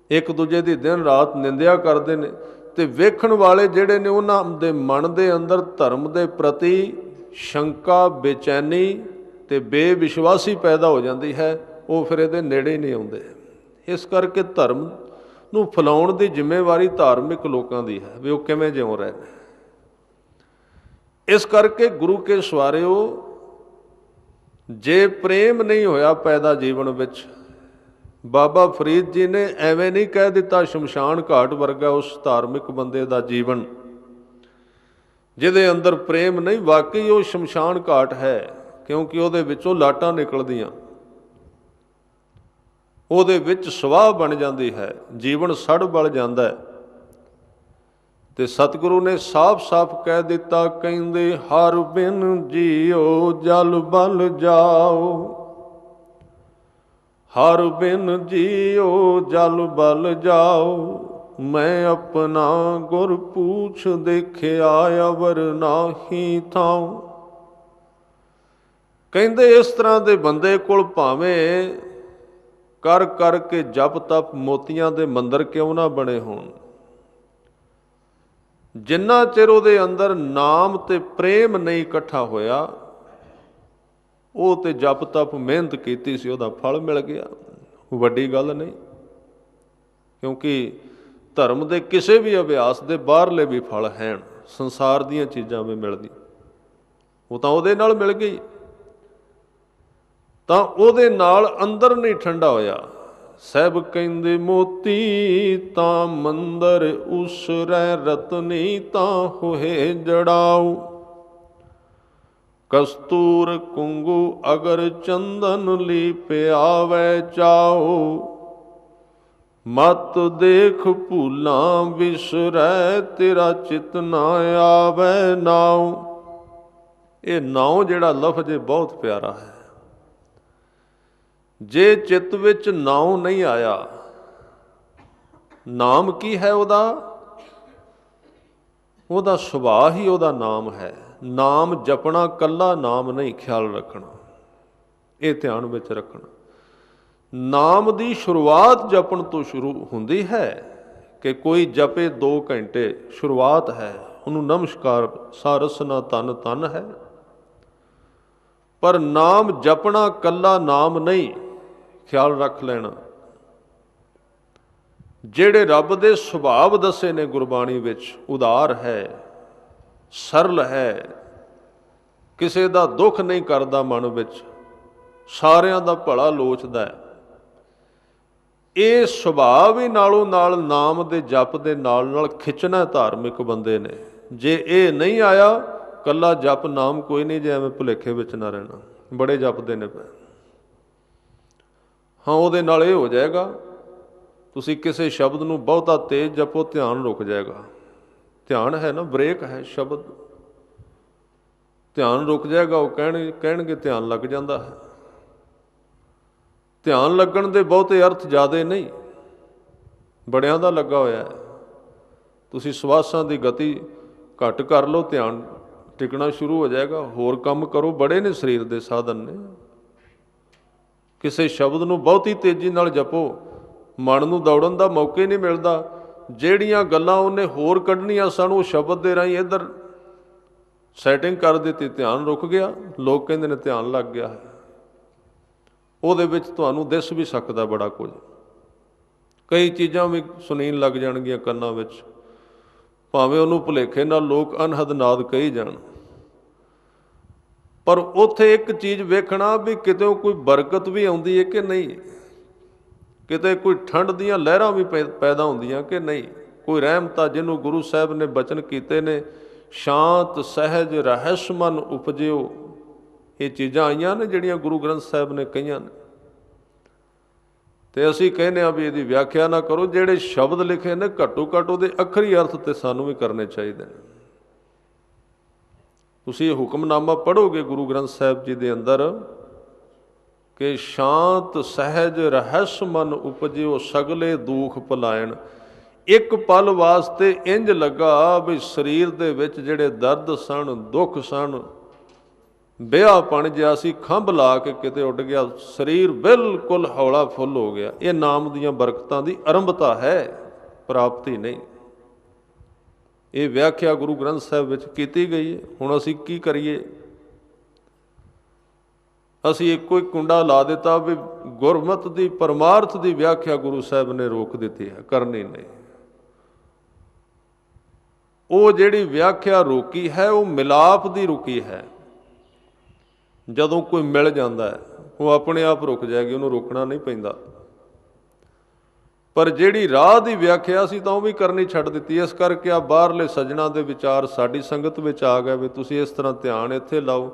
ਇੱਕ ਦੂਜੇ ਦੀ ਦਿਨ ਰਾਤ ਨਿੰਦਿਆ ਕਰਦੇ ਨੇ, ਤੇ ਵੇਖਣ ਵਾਲੇ ਜਿਹੜੇ ਨੇ ਉਹਨਾਂ ਦੇ ਮਨ ਦੇ ਅੰਦਰ ਧਰਮ ਦੇ ਪ੍ਰਤੀ ਸ਼ੰਕਾ, ਬੇਚੈਨੀ ਤੇ ਬੇਵਿਸ਼ਵਾਸੀ ਪੈਦਾ ਹੋ ਜਾਂਦੀ ਹੈ। ਉਹ ਫਿਰ ਇਹਦੇ ਨੇੜੇ ਹੀ ਨਹੀਂ ਆਉਂਦੇ। ਇਸ ਕਰਕੇ ਧਰਮ ਨੂੰ ਫੈਲਾਉਣ ਦੀ ਜ਼ਿੰਮੇਵਾਰੀ ਧਾਰਮਿਕ ਲੋਕਾਂ ਦੀ ਹੈ, ਵੀ ਉਹ ਕਿਵੇਂ ਜਿਉਂ ਰਹੇ ਨੇ। ਇਸ ਕਰਕੇ ਗੁਰੂ ਕੇ ਸਵਾਰਿਓ, ਜੇ ਪ੍ਰੇਮ ਨਹੀਂ ਹੋਇਆ ਪੈਦਾ ਜੀਵਨ ਵਿੱਚ, ਬਾਬਾ ਫਰੀਦ ਜੀ ਨੇ ਐਵੇਂ ਨਹੀਂ ਕਹਿ ਦਿੱਤਾ ਸ਼ਮਸ਼ਾਨ ਘਾਟ ਵਰਗਾ ਉਸ ਧਾਰਮਿਕ ਬੰਦੇ ਦਾ ਜੀਵਨ ਜਿਹਦੇ ਅੰਦਰ ਪ੍ਰੇਮ ਨਹੀਂ। ਵਾਕਈ ਉਹ ਸ਼ਮਸ਼ਾਨ ਘਾਟ ਹੈ, ਕਿਉਂਕਿ ਉਹਦੇ ਵਿੱਚੋਂ ਲਾਟਾਂ ਨਿਕਲਦੀਆਂ, ਉਹਦੇ ਵਿੱਚ ਸਵਾਹ ਬਣ ਜਾਂਦੀ ਹੈ, ਜੀਵਨ ਸੜ ਬਲ ਜਾਂਦਾ ਹੈ। ਤੇ ਸਤਿਗੁਰੂ ਨੇ ਸਾਫ਼-ਸਾਫ਼ ਕਹਿ ਦਿੱਤਾ, ਕਹਿੰਦੇ ਹਰ ਬਿਨ ਜੀਓ ਜਲ ਬਲ ਜਾਓ, ਹਰ ਬਿਨ ਜੀਓ ਜਲ ਬਲ ਜਾਓ, ਮੈਂ ਆਪਣਾ ਗੁਰ ਪੂਛ ਦੇਖਿਆ ਅਵਰ ਨਾਹੀ ਥਾਉ। ਕਹਿੰਦੇ ਇਸ ਤਰ੍ਹਾਂ ਦੇ ਬੰਦੇ ਕੋਲ ਭਾਵੇਂ ਕਰ ਕਰਕੇ ਜਪ ਤਪ ਮੋਤੀਆਂ ਦੇ ਮੰਦਰ ਕਿਉਂ ਨਾ ਬਣੇ ਹੋਣ, ਜਿੰਨਾ ਚਿਰ ਉਹਦੇ ਅੰਦਰ ਨਾਮ ਤੇ ਪ੍ਰੇਮ ਨਹੀਂ ਇਕੱਠਾ ਹੋਇਆ, ਉਹ ਤੇ ਜਪ ਤਪ ਮਿਹਨਤ ਕੀਤੀ ਸੀ, ਉਹਦਾ ਫਲ ਮਿਲ ਗਿਆ, ਵੱਡੀ ਗੱਲ ਨਹੀਂ। ਕਿਉਂਕਿ ਧਰਮ ਦੇ ਕਿਸੇ ਵੀ ਅਭਿਆਸ ਦੇ ਬਾਹਰਲੇ ਵੀ ਫਲ ਹੈਣ, ਸੰਸਾਰ ਦੀਆਂ ਚੀਜ਼ਾਂ ਵੀ ਮਿਲਦੀਆਂ, ਉਹ ਤਾਂ ਉਹਦੇ ਨਾਲ ਮਿਲ ਗਈ। ਤਾਂ ਉਹਦੇ ਨਾਲ ਅੰਦਰ ਨਹੀਂ ਠੰਡਾ ਹੋਇਆ। ਸਹਿਬ ਕਹਿੰਦੇ ਮੋਤੀ ਤਾਂ ਮੰਦਰ ਉਸਰੈ ਰਤਨੀ ਤਾਂ ਹੋਏ ਜੜਾਉ, ਕਸਤੂਰ ਕੁੰਗੂ ਅਗਰ ਚੰਦਨ ਲੀਪਿਆਵੈ ਚਾਉ, ਮਤ ਦੇਖ ਭੂਲਾਂ ਵਿਸਰੈ ਤੇਰਾ ਚਿਤ ਨਾ ਆਵੈ ਨਾਉ। ਇਹ ਨਾਉ ਜਿਹੜਾ ਲਫ਼ਜ਼ ਇਹ ਬਹੁਤ ਪਿਆਰਾ ਹੈ। ਜੇ ਚਿੱਤ ਵਿੱਚ ਨਾਉ ਨਹੀਂ ਆਇਆ, ਨਾਮ ਕੀ ਹੈ ਉਹਦਾ ਸੁਭਾਅ ਹੀ ਉਹਦਾ ਨਾਮ ਹੈ। ਨਾਮ ਜਪਣਾ ਕੱਲਾ ਨਾਮ ਨਹੀਂ, ਖਿਆਲ ਰੱਖਣਾ, ਇਹ ਧਿਆਨ ਵਿੱਚ ਰੱਖਣਾ। ਨਾਮ ਦੀ ਸ਼ੁਰੂਆਤ ਜਪਣ ਤੋਂ ਸ਼ੁਰੂ ਹੁੰਦੀ ਹੈ ਕਿ ਕੋਈ ਜਪੇ 2 ਘੰਟੇ, ਸ਼ੁਰੂਆਤ ਹੈ। ਉਹਨੂੰ ਨਮਸਕਾਰ ਸਾਰਸਨਾ ਤਨ ਤਨ ਹੈ। ਪਰ ਨਾਮ ਜਪਣਾ ਕੱਲਾ ਨਾਮ ਨਹੀਂ, ਖਿਆਲ ਰੱਖ ਲੈਣਾ। ਜਿਹੜੇ ਰੱਬ ਦੇ ਸੁਭਾਅ ਦੱਸੇ ਨੇ ਗੁਰਬਾਣੀ ਵਿੱਚ, ਉਦਾਰ ਹੈ, ਸਰਲ ਹੈ, ਕਿਸੇ ਦਾ ਦੁੱਖ ਨਹੀਂ ਕਰਦਾ ਮਨ ਵਿੱਚ, ਸਾਰਿਆਂ ਦਾ ਭਲਾ ਲੋਚਦਾ ਹੈ, ਇਹ ਸੁਭਾਅ ਵੀ ਨਾਲੋਂ ਨਾਲ ਨਾਮ ਦੇ ਜਪ ਦੇ ਨਾਲ ਨਾਲ ਖਿੱਚਣਾ ਧਾਰਮਿਕ ਬੰਦੇ ਨੇ। ਜੇ ਇਹ ਨਹੀਂ ਆਇਆ, ਕੱਲਾ ਜਪ ਨਾਮ ਕੋਈ ਨਹੀਂ, ਜੇ ਐਵੇਂ ਭੁਲੇਖੇ ਵਿੱਚ ਨਾ ਰਹਿਣਾ। ਬੜੇ ਜਪਦੇ ਨੇ ਪਏ, ਹਾਂ ਉਹਦੇ ਨਾਲ ਇਹ ਹੋ ਜਾਏਗਾ, ਤੁਸੀਂ ਕਿਸੇ ਸ਼ਬਦ ਨੂੰ ਬਹੁਤਾ ਤੇਜ਼ ਜਪੋ, ਧਿਆਨ ਰੁਕ ਜਾਏਗਾ। ਧਿਆਨ ਹੈ ਨਾ, ਬ੍ਰੇਕ ਹੈ ਸ਼ਬਦ, ਧਿਆਨ ਰੁਕ ਜਾਏਗਾ। ਉਹ ਕਹਿਣਗੇ ਧਿਆਨ ਲੱਗ ਜਾਂਦਾ ਹੈ। ਧਿਆਨ ਲੱਗਣ ਦੇ ਬਹੁਤੇ ਅਰਥ ਜ਼ਿਆਦੇ ਨਹੀਂ, ਬੜਿਆਂ ਦਾ ਲੱਗਾ ਹੋਇਆ ਹੈ। ਤੁਸੀਂ ਸਵਾਸਾਂ ਦੀ ਗਤੀ ਘੱਟ ਕਰ ਲਓ, ਧਿਆਨ ਟਿਕਣਾ ਸ਼ੁਰੂ ਹੋ ਜਾਏਗਾ। ਹੋਰ ਕੰਮ ਕਰੋ, ਬੜੇ ਨੇ ਸਰੀਰ ਦੇ ਸਾਧਨ ਨੇ, ਕਿਸੇ ਸ਼ਬਦ ਨੂੰ ਬਹੁਤੀ ਤੇਜ਼ੀ ਨਾਲ ਜਪੋ, ਮਨ ਨੂੰ ਦੌੜਨ ਦਾ ਮੌਕਾ ਹੀ ਨਹੀਂ ਮਿਲਦਾ। ਜਿਹੜੀਆਂ ਗੱਲਾਂ ਉਹਨੇ ਹੋਰ ਕੱਢਣੀਆਂ ਸਨ ਉਹ ਸ਼ਬਦ ਦੇ ਰਾਹੀਂ ਇੱਧਰ ਸੈਟਿੰਗ ਕਰ ਦਿੱਤੀ, ਧਿਆਨ ਰੁਕ ਗਿਆ। ਲੋਕ ਕਹਿੰਦੇ ਨੇ ਧਿਆਨ ਲੱਗ ਗਿਆ ਹੈ। ਉਹਦੇ ਵਿੱਚ ਤੁਹਾਨੂੰ ਦਿਸ ਵੀ ਸਕਦਾ ਬੜਾ ਕੁਝ, ਕਈ ਚੀਜ਼ਾਂ ਵੀ ਸੁਣੀਨ ਲੱਗ ਜਾਣਗੀਆਂ ਕੰਨਾਂ ਵਿੱਚ, ਭਾਵੇਂ ਉਹਨੂੰ ਭੁਲੇਖੇ ਨਾਲ ਲੋਕ ਅਨਹਦ ਨਾਦ ਕਹੀ ਜਾਣ। ਪਰ ਉੱਥੇ ਇੱਕ ਚੀਜ਼ ਵੇਖਣਾ ਵੀ ਕਿਤੇ ਕੋਈ ਬਰਕਤ ਵੀ ਆਉਂਦੀ ਹੈ ਕਿ ਨਹੀਂ, ਕਿਤੇ ਕੋਈ ਠੰਡ ਦੀਆਂ ਲਹਿਰਾਂ ਵੀ ਪੈਦਾ ਹੁੰਦੀਆਂ ਕਿ ਨਹੀਂ, ਕੋਈ ਰਹਿਮਤ ਜਿਹਨੂੰ ਗੁਰੂ ਸਾਹਿਬ ਨੇ ਬਚਨ ਕੀਤੇ ਨੇ, ਸ਼ਾਂਤ ਸਹਿਜ ਰਹਿਸ ਮਨ ਉਪਜਿਓ। ਇਹ ਚੀਜ਼ਾਂ ਆਈਆਂ ਨੇ ਜਿਹੜੀਆਂ ਗੁਰੂ ਗ੍ਰੰਥ ਸਾਹਿਬ ਨੇ ਕਹੀਆਂ ਨੇ। ਤੇ ਅਸੀਂ ਕਹਿੰਦੇ ਹਾਂ ਵੀ ਇਹਦੀ ਵਿਆਖਿਆ ਨਾ ਕਰੋ, ਜਿਹੜੇ ਸ਼ਬਦ ਲਿਖੇ ਨੇ ਘੱਟੋ ਘੱਟ ਉਹਦੇ ਅੱਖਰੀ ਅਰਥ ਤੇ ਸਾਨੂੰ ਵੀ ਕਰਨੇ ਚਾਹੀਦੇ ਨੇ। ਤੁਸੀਂ ਇਹ ਹੁਕਮਨਾਮਾ ਪੜ੍ਹੋਗੇ ਗੁਰੂ ਗ੍ਰੰਥ ਸਾਹਿਬ ਜੀ ਦੇ ਅੰਦਰ ਕਿ ਸ਼ਾਂਤ ਸਹਿਜ ਰਹਿਸ ਮਨ ਉਪਜਿਓ ਸਗਲੇ ਦੁੱਖ ਭੁਲਾਇਣ। ਇੱਕ ਪਲ ਵਾਸਤੇ ਇੰਜ ਲੱਗਾ ਵੀ ਸਰੀਰ ਦੇ ਵਿੱਚ ਜਿਹੜੇ ਦਰਦ ਸਨ, ਦੁੱਖ ਸਨ, ਵਿਆਹਪਣ ਜਿਹਾ ਸੀ, ਖੰਭ ਲਾ ਕੇ ਕਿਤੇ ਉੱਡ ਗਿਆ, ਸਰੀਰ ਬਿਲਕੁਲ ਹੌਲਾ ਫੁੱਲ ਹੋ ਗਿਆ। ਇਹ ਨਾਮ ਦੀਆਂ ਬਰਕਤਾਂ ਦੀ ਆਰੰਭਤਾ ਹੈ, ਪ੍ਰਾਪਤੀ ਨਹੀਂ। ਇਹ ਵਿਆਖਿਆ ਗੁਰੂ ਗ੍ਰੰਥ ਸਾਹਿਬ ਵਿੱਚ ਕੀਤੀ ਗਈ ਹੈ। ਹੁਣ ਅਸੀਂ ਕੀ ਕਰੀਏ? ਅਸੀਂ ਇੱਕੋ ਹੀ ਕੁੰਡਾ ਲਾ ਦਿੱਤਾ ਵੀ ਗੁਰਮਤ ਦੀ ਪਰਮਾਰਥ ਦੀ ਵਿਆਖਿਆ ਗੁਰੂ ਸਾਹਿਬ ਨੇ ਰੋਕ ਦਿੱਤੀ ਹੈ, ਕਰਨੀ ਨਹੀਂ। ਉਹ ਜਿਹੜੀ ਵਿਆਖਿਆ ਰੋਕੀ ਹੈ ਉਹ ਮਿਲਾਪ ਦੀ ਰੁਕੀ ਹੈ। ਜਦੋਂ ਕੋਈ ਮਿਲ ਜਾਂਦਾ ਹੈ ਉਹ ਆਪਣੇ ਆਪ ਰੁਕ ਜਾਏਗੀ, ਉਹਨੂੰ ਰੋਕਣਾ ਨਹੀਂ ਪੈਂਦਾ। ਪਰ ਜਿਹੜੀ ਰਾਹ ਦੀ ਵਿਆਖਿਆ ਸੀ ਤਾਂ ਉਹ ਵੀ ਕਰਨੀ ਛੱਡ ਦਿੱਤੀ। ਇਸ ਕਰਕੇ ਆ ਬਾਹਰਲੇ ਸੱਜਣਾ ਦੇ ਵਿਚਾਰ ਸਾਡੀ ਸੰਗਤ ਵਿੱਚ ਆ ਗਏ ਵੀ ਤੁਸੀਂ ਇਸ ਤਰ੍ਹਾਂ ਧਿਆਨ ਇੱਥੇ ਲਾਓ,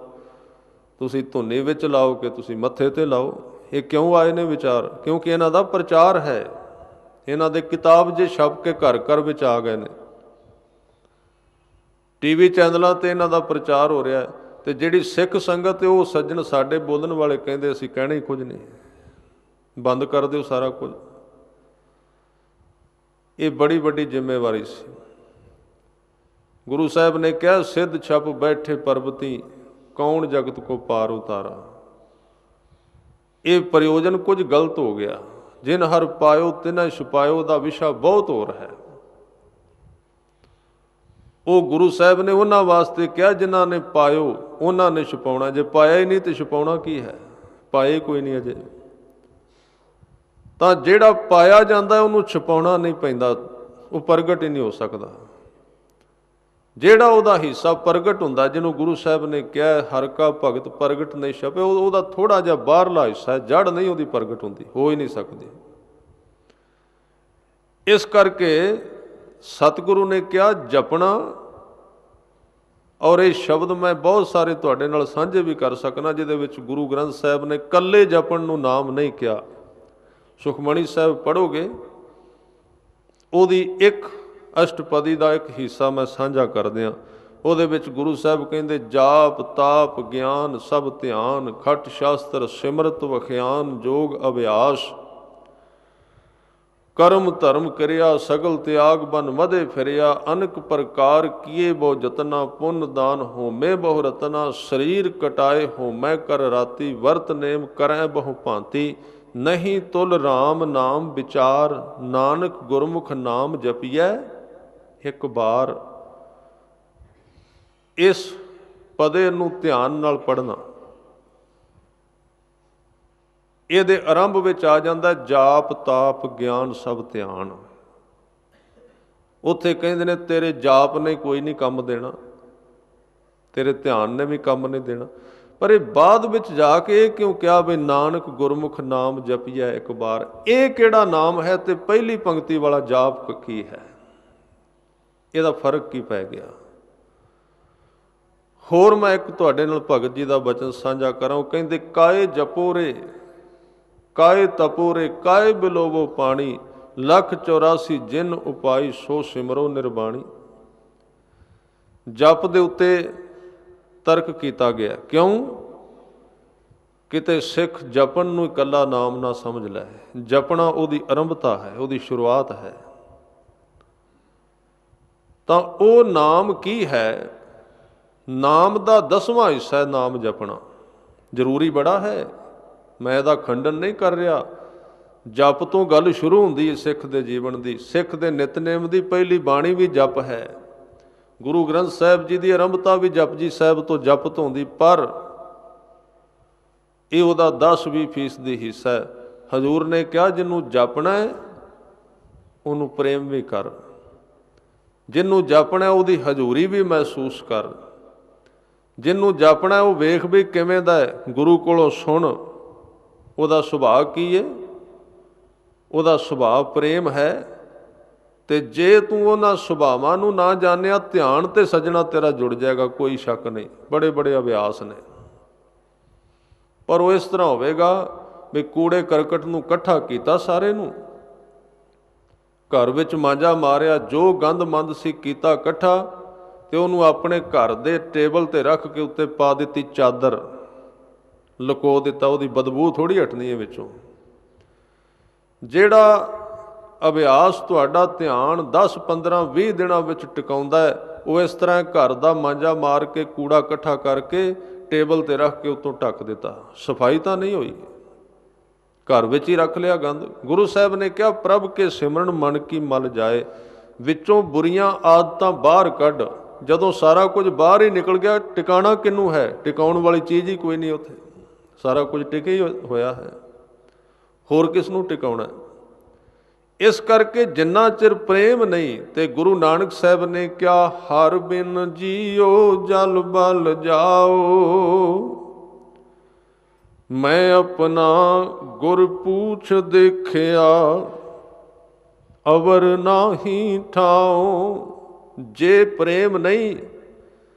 ਤੁਸੀਂ ਧੁਨੀ ਵਿੱਚ ਲਾਓ, ਕਿ ਤੁਸੀਂ ਮੱਥੇ ਤੇ ਲਾਓ। ਇਹ ਕਿਉਂ ਆਏ ਨੇ ਵਿਚਾਰ? ਕਿਉਂਕਿ ਇਹਨਾਂ ਦਾ ਪ੍ਰਚਾਰ ਹੈ, ਇਹਨਾਂ ਦੇ ਕਿਤਾਬ ਜੇ ਛਪ ਕੇ ਘਰ ਘਰ ਵਿੱਚ ਆ ਗਏ ਨੇ, ਟੀਵੀ ਚੈਨਲਾਂ ਤੇ ਇਹਨਾਂ ਦਾ ਪ੍ਰਚਾਰ ਹੋ ਰਿਹਾ। ਤੇ ਜਿਹੜੀ ਸਿੱਖ ਸੰਗਤ ਹੈ ਉਹ ਸੱਜਣ ਸਾਡੇ ਬੋਲਣ ਵਾਲੇ ਕਹਿੰਦੇ ਅਸੀਂ ਕਹਿਣਾ ਹੀ ਕੁਝ ਨਹੀਂ, ਬੰਦ ਕਰ ਦਿਓ ਸਾਰਾ ਕੁਝ। ਇਹ ਬੜੀ ਵੱਡੀ ਜ਼ਿੰਮੇਵਾਰੀ ਸੀ। ਗੁਰੂ ਸਾਹਿਬ ਨੇ ਕਿਹਾ ਸਿੱਧ ਛਪ ਬੈਠੇ ਪਰਬਤੀ, ਕੌਣ ਜਗਤ ਕੋ ਪਾਰ ਉਤਾਰਾ। ਇਹ ਪ੍ਰਯੋਜਨ ਕੁਝ ਗਲਤ ਹੋ ਗਿਆ। ਜਿਨ ਹਰ ਪਾਇਓ ਤਿਨ੍ਹਾਂ ਛੁਪਾਇਓ ਦਾ ਵਿਸ਼ਾ ਬਹੁਤ ਹੋਰ ਹੈ। ਉਹ ਗੁਰੂ ਸਾਹਿਬ ਨੇ ਉਹਨਾਂ ਵਾਸਤੇ ਕਿਹਾ ਜਿਨ੍ਹਾਂ ਨੇ ਪਾਇਓ ਉਹਨਾਂ ਨੇ ਛੁਪਾਉਣਾ। ਜੇ ਪਾਇਆ ਹੀ ਨਹੀਂ ਤੇ ਛੁਪਾਉਣਾ ਕੀ ਹੈ? ਪਾਏ ਕੋਈ ਨਹੀਂ ਅਜੇ। ਤਾਂ ਜਿਹੜਾ ਪਾਇਆ ਜਾਂਦਾ ਉਹਨੂੰ ਛੁਪਾਉਣਾ ਨਹੀਂ ਪੈਂਦਾ, ਉਹ ਪ੍ਰਗਟ ਹੀ ਨਹੀਂ ਹੋ ਸਕਦਾ। ਜਿਹੜਾ ਉਹਦਾ ਹਿੱਸਾ ਪ੍ਰਗਟ ਹੁੰਦਾ, ਜਿਹਨੂੰ ਗੁਰੂ ਸਾਹਿਬ ਨੇ ਕਿਹਾ ਹਰ ਕਾ ਭਗਤ ਪ੍ਰਗਟ ਨਹੀਂ ਛਪੇ, ਉਹਦਾ ਥੋੜ੍ਹਾ ਜਿਹਾ ਬਾਹਰਲਾ ਹਿੱਸਾ ਹੈ, ਜੜ ਨਹੀਂ ਉਹਦੀ ਪ੍ਰਗਟ ਹੁੰਦੀ, ਹੋ ਹੀ ਨਹੀਂ ਸਕਦੀ। ਇਸ ਕਰਕੇ ਸਤਿਗੁਰੂ ਨੇ ਕਿਹਾ ਜਪਣਾ। ਔਰ ਇਹ ਸ਼ਬਦ ਮੈਂ ਬਹੁਤ ਸਾਰੇ ਤੁਹਾਡੇ ਨਾਲ ਸਾਂਝੇ ਵੀ ਕਰ ਸਕਣਾ, ਜਿਹਦੇ ਵਿੱਚ ਗੁਰੂ ਗ੍ਰੰਥ ਸਾਹਿਬ ਨੇ ਇਕੱਲੇ ਜਪਣ ਨੂੰ ਨਾਮ ਨਹੀਂ ਕਿਹਾ। ਸੁਖਮਣੀ ਸਾਹਿਬ ਪੜ੍ਹੋਗੇ, ਉਹਦੀ ਇੱਕ ਅਸ਼ਟਪਦੀ ਦਾ ਇੱਕ ਹਿੱਸਾ ਮੈਂ ਸਾਂਝਾ ਕਰ ਦਿਆਂ। ਉਹਦੇ ਵਿੱਚ ਗੁਰੂ ਸਾਹਿਬ ਕਹਿੰਦੇ ਜਾਪ ਤਾਪ ਗਿਆਨ ਸਭ ਧਿਆਨ, ਖਟ ਸ਼ਾਸਤਰ ਸਿਮਰਤ ਵਖਿਆਨ, ਜੋਗ ਅਭਿਆਸ, ਕਰਮ ਧਰਮ ਕਰਿਆ ਸਗਲ ਤਿਆਗ ਬਨ ਮਧੇ ਫਿਰਿਆ, ਅਨਕ ਪ੍ਰਕਾਰ ਕੀਏ ਬਹੁ ਜਤਨਾ, ਪੁੰਨ ਦਾਨ ਹੋਮੇ ਬਹੁ ਰਤਨਾ, ਸਰੀਰ ਕਟਾਏ ਹੋਮੈ ਕਰ ਰਾਤੀ, ਵਰਤ ਨੇਮ ਕਰੈ ਬਹੁ ਭਾਂਤੀ, ਨਹੀਂ ਤੁਲ ਰਾਮ ਨਾਮ ਵਿਚਾਰ, ਨਾਨਕ ਗੁਰਮੁਖ ਨਾਮ ਜਪੀਐ ਇੱਕ ਬਾਰ। ਇਸ ਪਦੇ ਨੂੰ ਧਿਆਨ ਨਾਲ ਪੜ੍ਹਨਾ। ਇਹਦੇ ਆਰੰਭ ਵਿੱਚ ਆ ਜਾਂਦਾ ਜਾਪ ਤਾਪ ਗਿਆਨ ਸਭ ਧਿਆਨ। ਉੱਥੇ ਕਹਿੰਦੇ ਨੇ ਤੇਰੇ ਜਾਪ ਨੇ ਕੋਈ ਨਹੀਂ ਕੰਮ ਦੇਣਾ, ਤੇਰੇ ਧਿਆਨ ਨੇ ਵੀ ਕੰਮ ਨਹੀਂ ਦੇਣਾ। ਪਰ ਇਹ ਬਾਅਦ ਵਿੱਚ ਜਾ ਕੇ ਇਹ ਕਿਉਂ ਕਿਹਾ ਵੀ ਨਾਨਕ ਗੁਰਮੁਖ ਨਾਮ ਜਪੀਐ ਇੱਕ ਬਾਰ? ਇਹ ਕਿਹੜਾ ਨਾਮ ਹੈ ਤੇ ਪਹਿਲੀ ਪੰਕਤੀ ਵਾਲਾ ਜਾਪ ਕੀ ਹੈ? ਇਹਦਾ ਫਰਕ ਕੀ ਪੈ ਗਿਆ? ਹੋਰ ਮੈਂ ਇੱਕ ਤੁਹਾਡੇ ਨਾਲ ਭਗਤ ਜੀ ਦਾ ਬਚਨ ਸਾਂਝਾ ਕਰਾਂ। ਉਹ ਕਹਿੰਦੇ ਕਾਏ ਜਪੋ ਰੇ ਕਾਏ ਤਪੋ ਰੇ ਕਾਏ ਬਿਲੋਵੋ ਪਾਣੀ, ਲੱਖ 84 ਜਿਨ ਉਪਾਈ ਸੋ ਸਿਮਰੋ ਨਿਰਬਾਣੀ। ਜਪ ਦੇ ਉੱਤੇ ਤਰਕ ਕੀਤਾ ਗਿਆ। ਕਿਉਂ? ਕਿਤੇ ਸਿੱਖ ਜਪਣ ਨੂੰ ਇਕੱਲਾ ਨਾਮ ਨਾ ਸਮਝ ਲੈ। ਜਪਣਾ ਉਹਦੀ ਆਰੰਭਤਾ ਹੈ, ਉਹਦੀ ਸ਼ੁਰੂਆਤ ਹੈ। ਤਾਂ ਉਹ ਨਾਮ ਕੀ ਹੈ? ਨਾਮ ਦਾ 10ਵਾਂ ਹਿੱਸਾ ਹੈ ਨਾਮ ਜਪਣਾ। ਜ਼ਰੂਰੀ ਬੜਾ ਹੈ। मैं ਇਹਦਾ ਖੰਡਨ नहीं कर रहा। जप तो गल शुरू होंदी है सिख के जीवन की। सिख के नितनेम की पहली बाणी भी जप है। गुरु ग्रंथ साहिब जी की आरंभता भी जपजी साहिब तो जप तो होंदी, पर ये उहदा 10-20% हिस्सा है। हजूर ने कहा जिन्हों जपना है उन्होंने प्रेम भी कर, जिन्हों जपना है उहदी हजूरी भी महसूस कर, जिन्हों जपना है वो वेख भी किवें दा है, गुरु कोलों सुन उहदा सुभाव की है। ਉਹਦਾ ਸੁਭਾਅ ਪ੍ਰੇਮ ਹੈ। ਤੇ ਜੇ ਤੂੰ ਉਹਨਾਂ ਸੁਭਾਵਾਂ ਨੂੰ ਨਾ ਜਾਣਿਆ, ਧਿਆਨ ਤੇ ਸਜਣਾ ਤੇਰਾ ਜੁੜ ਜਾਏਗਾ, ਕੋਈ ਸ਼ੱਕ ਨਹੀਂ। ਬੜੇ ਬੜੇ ਅਭਿਆਸ ਨੇ, ਪਰ ਉਹ ਇਸ ਤਰ੍ਹਾਂ ਹੋਵੇਗਾ ਵੀ ਕੂੜੇ ਕਰਕਟ ਨੂੰ ਇਕੱਠਾ ਕੀਤਾ ਸਾਰੇ ਨੂੰ, ਘਰ ਵਿੱਚ ਮਾਂਜਾ ਮਾਰਿਆ, ਜੋ ਗੰਦ ਮੰਦ ਸੀ ਕੀਤਾ ਇਕੱਠਾ, ਤੇ ਉਹਨੂੰ ਆਪਣੇ ਘਰ ਦੇ ਟੇਬਲ ਤੇ ਰੱਖ ਕੇ ਉੱਤੇ ਪਾ ਦਿੱਤੀ ਚਾਦਰ, ਲੁਕੋ ਦਿੱਤਾ। ਉਹਦੀ ਬਦਬੂ ਥੋੜ੍ਹੀ ਹਟਣੀ ਹੈ ਵਿੱਚੋਂ। ਜਿਹੜਾ ਅਭਿਆਸ ਤੁਹਾਡਾ ਧਿਆਨ 10, 15, 20 ਦਿਨਾਂ ਵਿੱਚ ਟਿਕਾਉਂਦਾ ਹੈ, ਉਹ ਇਸ ਤਰ੍ਹਾਂ ਘਰ ਦਾ ਮਾਂਜਾ ਮਾਰ ਕੇ ਕੂੜਾ ਇਕੱਠਾ ਕਰਕੇ ਟੇਬਲ ਤੇ ਰੱਖ ਕੇ ਉੱਤੋਂ ਢੱਕ ਦਿੱਤਾ। ਸਫਾਈ ਤਾਂ ਨਹੀਂ ਹੋਈ, ਘਰ ਵਿੱਚ ਹੀ ਰੱਖ ਲਿਆ ਗੰਦ। ਗੁਰੂ ਸਾਹਿਬ ਨੇ ਕਿਹਾ ਪ੍ਰਭ ਕੇ ਸਿਮਰਨ ਮਨ ਕੀ ਮਲ ਜਾਏ, ਵਿੱਚੋਂ ਬੁਰੀਆਂ ਆਦਤਾਂ ਬਾਹਰ ਕੱਢ। ਜਦੋਂ ਸਾਰਾ ਕੁਝ ਬਾਹਰ ਹੀ ਨਿਕਲ ਗਿਆ, ਟਿਕਾਣਾ ਕਿਹਨੂੰ ਹੈ? ਟਿਕਾਉਣ ਵਾਲੀ ਚੀਜ਼ ਹੀ ਕੋਈ ਨਹੀਂ ਉੱਥੇ, ਸਾਰਾ ਕੁਝ ਟਿਕਿਆ ਹੀ ਹੋਇਆ ਹੈ, ਹੋਰ ਕਿਸ ਨੂੰ ਟਿਕਾਉਣਾ? ਇਸ ਕਰਕੇ ਜਿੰਨਾ ਚਿਰ ਪ੍ਰੇਮ ਨਹੀਂ, ਤੇ ਗੁਰੂ ਨਾਨਕ ਸਾਹਿਬ ਨੇ ਕਿਹਾ ਹਰ ਬਿਨ ਜੀਓ ਜਲ ਬਲ ਜਾਓ, ਮੈਂ ਆਪਣਾ ਗੁਰ ਪੂਛ ਦੇਖਿਆ ਅਵਰ ਨਾਹੀ ਠਾਓ। ਜੇ ਪ੍ਰੇਮ ਨਹੀਂ,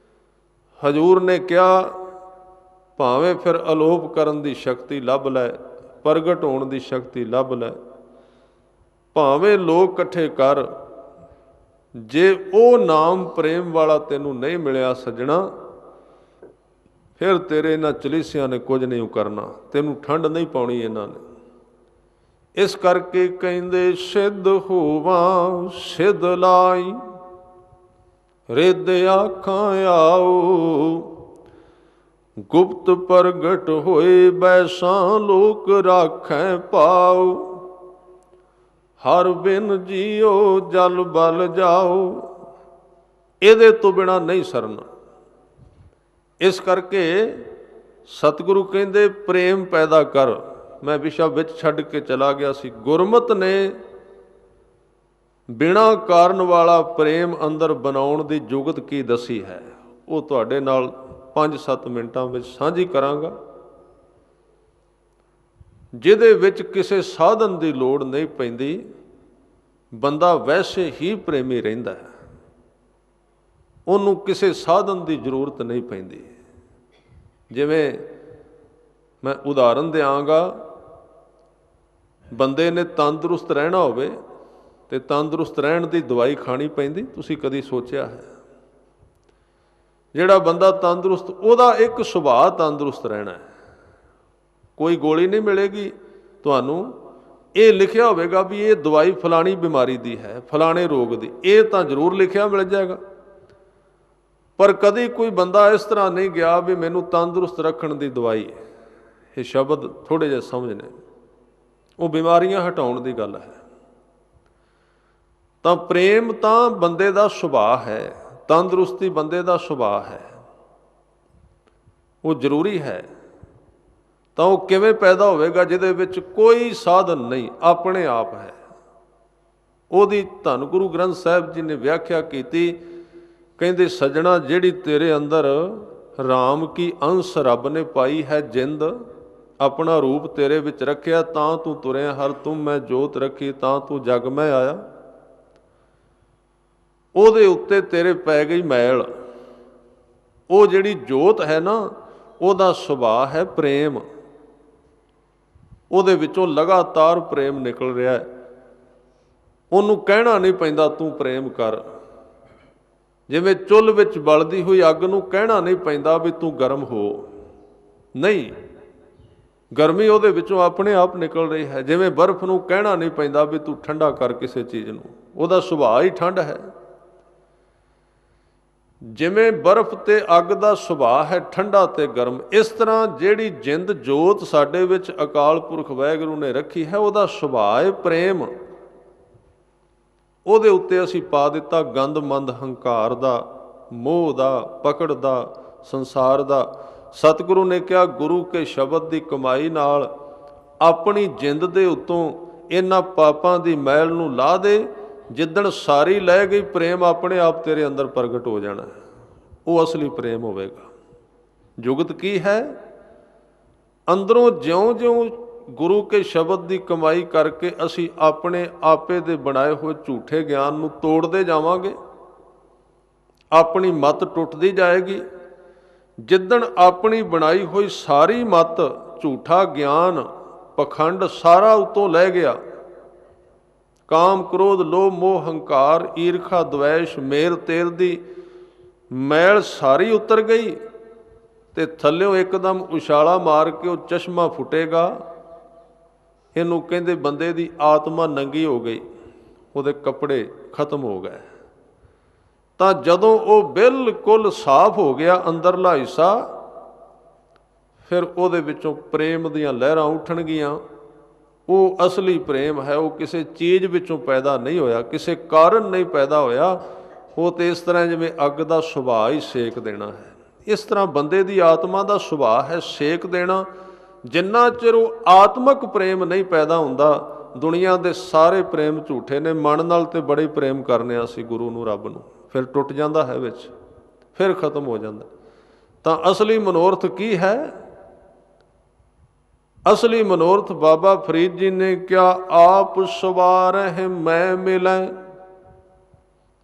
ਹਜੂਰ ਨੇ ਕਿਹਾ ਭਾਵੇਂ ਫਿਰ ਅਲੋਪ ਕਰਨ ਦੀ ਸ਼ਕਤੀ ਲੱਭ ਲੈ, ਪ੍ਰਗਟ ਹੋਣ ਦੀ ਸ਼ਕਤੀ ਲੱਭ ਲੈ, ਭਾਵੇਂ ਲੋਕ ਇਕੱਠੇ ਕਰ, ਜੇ ਉਹ ਨਾਮ ਪ੍ਰੇਮ ਵਾਲਾ ਤੈਨੂੰ ਨਹੀਂ ਮਿਲਿਆ ਸੱਜਣਾ, ਫਿਰ ਤੇਰੇ ਇਹਨਾਂ ਚਲੀਸਿਆਂ ਨੇ ਕੁਝ ਨਹੀਂ ਕਰਨਾ, ਤੈਨੂੰ ਠੰਡ ਨਹੀਂ ਪਾਉਣੀ ਇਹਨਾਂ ਨੇ। ਇਸ ਕਰਕੇ ਕਹਿੰਦੇ ਸਿੱਧ ਹੋਵਾਂ ਸਿੱਧ ਲਾਈ, ਰਿੱਧ ਆਖਾਂ ਆਓ, ਗੁਪਤ ਪ੍ਰਗਟ ਹੋਏ ਬੈਸਾਂ ਲੋਕ ਰਾਖੈ ਪਾਓ, ਹਰ ਬਿਨ ਜੀਓ ਜਲ ਬਲ ਜਾਓ। ਇਹਦੇ ਤੋਂ ਬਿਨਾ ਨਹੀਂ ਸਰਨਾ। ਇਸ ਕਰਕੇ ਸਤਿਗੁਰੂ ਕਹਿੰਦੇ ਪ੍ਰੇਮ ਪੈਦਾ ਕਰ। ਮੈਂ ਵਿਸ਼ਾ ਵਿੱਚ ਛੱਡ ਕੇ ਚਲਾ ਗਿਆ ਸੀ। ਗੁਰਮਤਿ ਨੇ ਬਿਨਾਂ ਕਾਰਨ ਵਾਲਾ ਪ੍ਰੇਮ ਅੰਦਰ ਬਣਾਉਣ ਦੀ ਜੁਗਤ ਕੀ ਦੱਸੀ ਹੈ, ਉਹ ਤੁਹਾਡੇ ਨਾਲ 5-7 ਮਿੰਟਾਂ ਵਿੱਚ ਸਾਂਝੀ ਕਰਾਂਗਾ, ਜਿਹਦੇ ਵਿੱਚ ਕਿਸੇ ਸਾਧਨ ਦੀ ਲੋੜ ਨਹੀਂ ਪੈਂਦੀ। ਬੰਦਾ ਵੈਸੇ ਹੀ ਪ੍ਰੇਮੀ ਰਹਿੰਦਾ ਹੈ, ਉਹਨੂੰ ਕਿਸੇ ਸਾਧਨ ਦੀ ਜ਼ਰੂਰਤ ਨਹੀਂ ਪੈਂਦੀ। ਜਿਵੇਂ ਮੈਂ ਉਦਾਹਰਨ ਦਿਆਂਗਾ, ਬੰਦੇ ਨੇ ਤੰਦਰੁਸਤ ਰਹਿਣਾ ਹੋਵੇ ਤੇ ਤੰਦਰੁਸਤ ਰਹਿਣ ਦੀ ਦਵਾਈ ਖਾਣੀ ਪੈਂਦੀ? ਤੁਸੀਂ ਕਦੀ ਸੋਚਿਆ ਹੈ? ਜਿਹੜਾ ਬੰਦਾ ਤੰਦਰੁਸਤ, ਉਹਦਾ ਇੱਕ ਸੁਭਾਅ ਤੰਦਰੁਸਤ ਰਹਿਣਾ ਹੈ। ਕੋਈ ਗੋਲੀ ਨਹੀਂ ਮਿਲੇਗੀ ਤੁਹਾਨੂੰ, ਇਹ ਲਿਖਿਆ ਹੋਵੇਗਾ ਵੀ ਇਹ ਦਵਾਈ ਫਲਾਣੀ ਬਿਮਾਰੀ ਦੀ ਹੈ, ਫਲਾਣੇ ਰੋਗ ਦੀ, ਇਹ ਤਾਂ ਜ਼ਰੂਰ ਲਿਖਿਆ ਮਿਲ ਜਾਏਗਾ। ਪਰ ਕਦੀ ਕੋਈ ਬੰਦਾ ਇਸ ਤਰ੍ਹਾਂ ਨਹੀਂ ਗਿਆ ਵੀ ਮੈਨੂੰ ਤੰਦਰੁਸਤ ਰੱਖਣ ਦੀ ਦਵਾਈ ਹੈ। ਇਹ ਸ਼ਬਦ ਥੋੜ੍ਹੇ ਜਿਹੇ ਸਮਝਣੇ, ਉਹ ਬਿਮਾਰੀਆਂ ਹਟਾਉਣ ਦੀ ਗੱਲ ਹੈ। ਤਾਂ ਪ੍ਰੇਮ ਤਾਂ ਬੰਦੇ ਦਾ ਸੁਭਾਅ ਹੈ, ਤੰਦਰੁਸਤੀ ਬੰਦੇ ਦਾ ਸੁਭਾਅ ਹੈ, ਉਹ ਜ਼ਰੂਰੀ ਹੈ। ਤਾਂ ਉਹ ਕਿਵੇਂ ਪੈਦਾ ਹੋਵੇਗਾ? ਜਿਹਦੇ ਵਿੱਚ ਕੋਈ ਸਾਧਨ ਨਹੀਂ, ਆਪਣੇ ਆਪ ਹੈ। ਉਹਦੀ ਧੰਨ ਗੁਰੂ ਗ੍ਰੰਥ ਸਾਹਿਬ ਜੀ ਨੇ ਵਿਆਖਿਆ ਕੀਤੀ, ਕਹਿੰਦੇ ਸੱਜਣਾ ਜਿਹੜੀ ਤੇਰੇ ਅੰਦਰ ਰਾਮ ਕੀ ਅੰਸ਼ ਰੱਬ ਨੇ ਪਾਈ ਹੈ ਜਿੰਦ, ਆਪਣਾ ਰੂਪ ਤੇਰੇ ਵਿੱਚ ਰੱਖਿਆ ਤਾਂ ਤੂੰ ਤੁਰਿਆ, ਹਰ ਤੁਮ ਮੈਂ ਜੋਤ ਰੱਖੀ ਤਾਂ ਤੂੰ ਜਗ ਮੈਂ ਆਇਆ। ਉਹਦੇ ਉੱਤੇ ਤੇਰੇ ਪੈ ਗਈ ਮੈਲ। ਉਹ ਜਿਹੜੀ ਜੋਤ ਹੈ ਨਾ, ਉਹਦਾ ਸੁਭਾਅ ਹੈ ਪ੍ਰੇਮ। ਉਹਦੇ ਵਿੱਚੋਂ ਲਗਾਤਾਰ ਪ੍ਰੇਮ ਨਿਕਲ ਰਿਹਾ ਹੈ। ਉਹਨੂੰ ਕਹਿਣਾ ਨਹੀਂ ਪੈਂਦਾ ਤੂੰ ਪ੍ਰੇਮ ਕਰ। ਜਿਵੇਂ ਚੁੱਲ੍ਹ ਵਿੱਚ ਬਲਦੀ ਹੋਈ ਅੱਗ ਨੂੰ ਕਹਿਣਾ ਨਹੀਂ ਪੈਂਦਾ ਵੀ ਤੂੰ ਗਰਮ ਹੋ, ਨਹੀਂ, ਗਰਮੀ ਉਹਦੇ ਵਿੱਚੋਂ ਆਪਣੇ ਆਪ ਨਿਕਲ ਰਹੀ ਹੈ। ਜਿਵੇਂ ਬਰਫ਼ ਨੂੰ ਕਹਿਣਾ ਨਹੀਂ ਪੈਂਦਾ ਵੀ ਤੂੰ ਠੰਡਾ ਕਰ ਕਿਸੇ ਚੀਜ਼ ਨੂੰ, ਉਹਦਾ ਸੁਭਾਅ ਹੀ ਠੰਡ ਹੈ। ਜਿਵੇਂ ਬਰਫ਼ ਤੇ ਅੱਗ ਦਾ ਸੁਭਾਅ ਹੈ ਠੰਡਾ ਤੇ ਗਰਮ, ਇਸ ਤਰ੍ਹਾਂ ਜਿਹੜੀ ਜਿੰਦ ਜੋਤ ਸਾਡੇ ਵਿੱਚ ਅਕਾਲ ਪੁਰਖ ਵਾਹਿਗੁਰੂ ਨੇ ਰੱਖੀ ਹੈ ਉਹਦਾ ਸੁਭਾਅ ਹੈ ਪ੍ਰੇਮ। ਉਹਦੇ ਉੱਤੇ ਅਸੀਂ ਪਾ ਦਿੱਤਾ ਗੰਦ ਮੰਦ ਹੰਕਾਰ ਦਾ, ਮੋਹ ਦਾ, ਪਕੜ ਦਾ, ਸੰਸਾਰ ਦਾ। ਸਤਿਗੁਰੂ ਨੇ ਕਿਹਾ ਗੁਰੂ ਕੇ ਸ਼ਬਦ ਦੀ ਕਮਾਈ ਨਾਲ ਆਪਣੀ ਜਿੰਦ ਦੇ ਉੱਤੋਂ ਇਹਨਾਂ ਪਾਪਾਂ ਦੀ ਮੈਲ ਨੂੰ ਲਾਹ ਦੇ। ਜਿੱਦਣ ਸਾਰੀ ਲੈ ਗਈ ਪ੍ਰੇਮ ਆਪਣੇ ਆਪ ਤੇਰੇ ਅੰਦਰ ਪ੍ਰਗਟ ਹੋ ਜਾਣਾ, ਉਹ ਅਸਲੀ ਪ੍ਰੇਮ ਹੋਵੇਗਾ। ਜੁਗਤ ਕੀ ਹੈ? ਅੰਦਰੋਂ ਜਿਉਂ-ਜਿਉਂ ਗੁਰੂ ਕੇ ਸ਼ਬਦ ਦੀ ਕਮਾਈ ਕਰਕੇ ਅਸੀਂ ਆਪਣੇ ਆਪੇ ਦੇ ਬਣਾਏ ਹੋਏ ਝੂਠੇ ਗਿਆਨ ਨੂੰ ਤੋੜਦੇ ਜਾਵਾਂਗੇ, ਆਪਣੀ ਮੱਤ ਟੁੱਟਦੀ ਜਾਏਗੀ। ਜਿੱਦਣ ਆਪਣੀ ਬਣਾਈ ਹੋਈ ਸਾਰੀ ਮੱਤ, ਝੂਠਾ ਗਿਆਨ, ਪਖੰਡ ਸਾਰਾ ਉਤੋਂ ਲੈ ਗਿਆ, ਕਾਮ ਕ੍ਰੋਧ ਲੋਭ ਮੋਹ ਹੰਕਾਰ ਈਰਖਾ ਦਵੈਸ਼ ਮੇਰ ਤੇਰ ਦੀ ਮੈਲ ਸਾਰੀ ਉਤਰ ਗਈ, ਤੇ ਥੱਲਿਓਂ ਇੱਕਦਮ ਉਛਾਲਾ ਮਾਰ ਕੇ ਉਹ ਚਸ਼ਮਾ ਫੁੱਟੇਗਾ। ਇਹਨੂੰ ਕਹਿੰਦੇ ਬੰਦੇ ਦੀ ਆਤਮਾ ਨੰਗੀ ਹੋ ਗਈ, ਉਹਦੇ ਕੱਪੜੇ ਖਤਮ ਹੋ ਗਏ। ਤਾਂ ਜਦੋਂ ਉਹ ਬਿਲਕੁਲ ਸਾਫ਼ ਹੋ ਗਿਆ ਅੰਦਰਲਾ ਹਿੱਸਾ, ਫਿਰ ਉਹਦੇ ਵਿੱਚੋਂ ਪ੍ਰੇਮ ਦੀਆਂ ਲਹਿਰਾਂ ਉੱਠਣਗੀਆਂ। ਉਹ ਅਸਲੀ ਪ੍ਰੇਮ ਹੈ, ਉਹ ਕਿਸੇ ਚੀਜ਼ ਵਿੱਚੋਂ ਪੈਦਾ ਨਹੀਂ ਹੋਇਆ, ਕਿਸੇ ਕਾਰਨ ਨਹੀਂ ਪੈਦਾ ਹੋਇਆ। ਉਹ ਤੇ ਇਸ ਤਰ੍ਹਾਂ ਜਿਵੇਂ ਅੱਗ ਦਾ ਸੁਭਾਅ ਹੀ ਸੇਕ ਦੇਣਾ ਹੈ। ਇਸ ਤਰ੍ਹਾਂ ਬੰਦੇ ਦੀ ਆਤਮਾ ਦਾ ਸੁਭਾਅ ਹੈ ਸੇਕ ਦੇਣਾ। ਜਿੰਨਾ ਚਿਰ ਉਹ ਆਤਮਕ ਪ੍ਰੇਮ ਨਹੀਂ ਪੈਦਾ ਹੁੰਦਾ, ਦੁਨੀਆ ਦੇ ਸਾਰੇ ਪ੍ਰੇਮ ਝੂਠੇ ਨੇ। ਮਨ ਨਾਲ ਤੇ ਬੜੇ ਪ੍ਰੇਮ ਕਰਨੇ ਆ ਅਸੀਂ ਗੁਰੂ ਨੂੰ, ਰੱਬ ਨੂੰ, ਫਿਰ ਟੁੱਟ ਜਾਂਦਾ ਹੈ ਵਿੱਚ, ਫਿਰ ਖਤਮ ਹੋ ਜਾਂਦਾ। ਤਾਂ ਅਸਲੀ ਮਨੋਰਥ ਕੀ ਹੈ? ਅਸਲੀ ਮਨੋਰਥ ਬਾਬਾ ਫਰੀਦ ਜੀ ਨੇ ਕਿਹਾ, ਆਪ ਸਵਾਰਹਿ ਮੈਂ ਮਿਲੈ।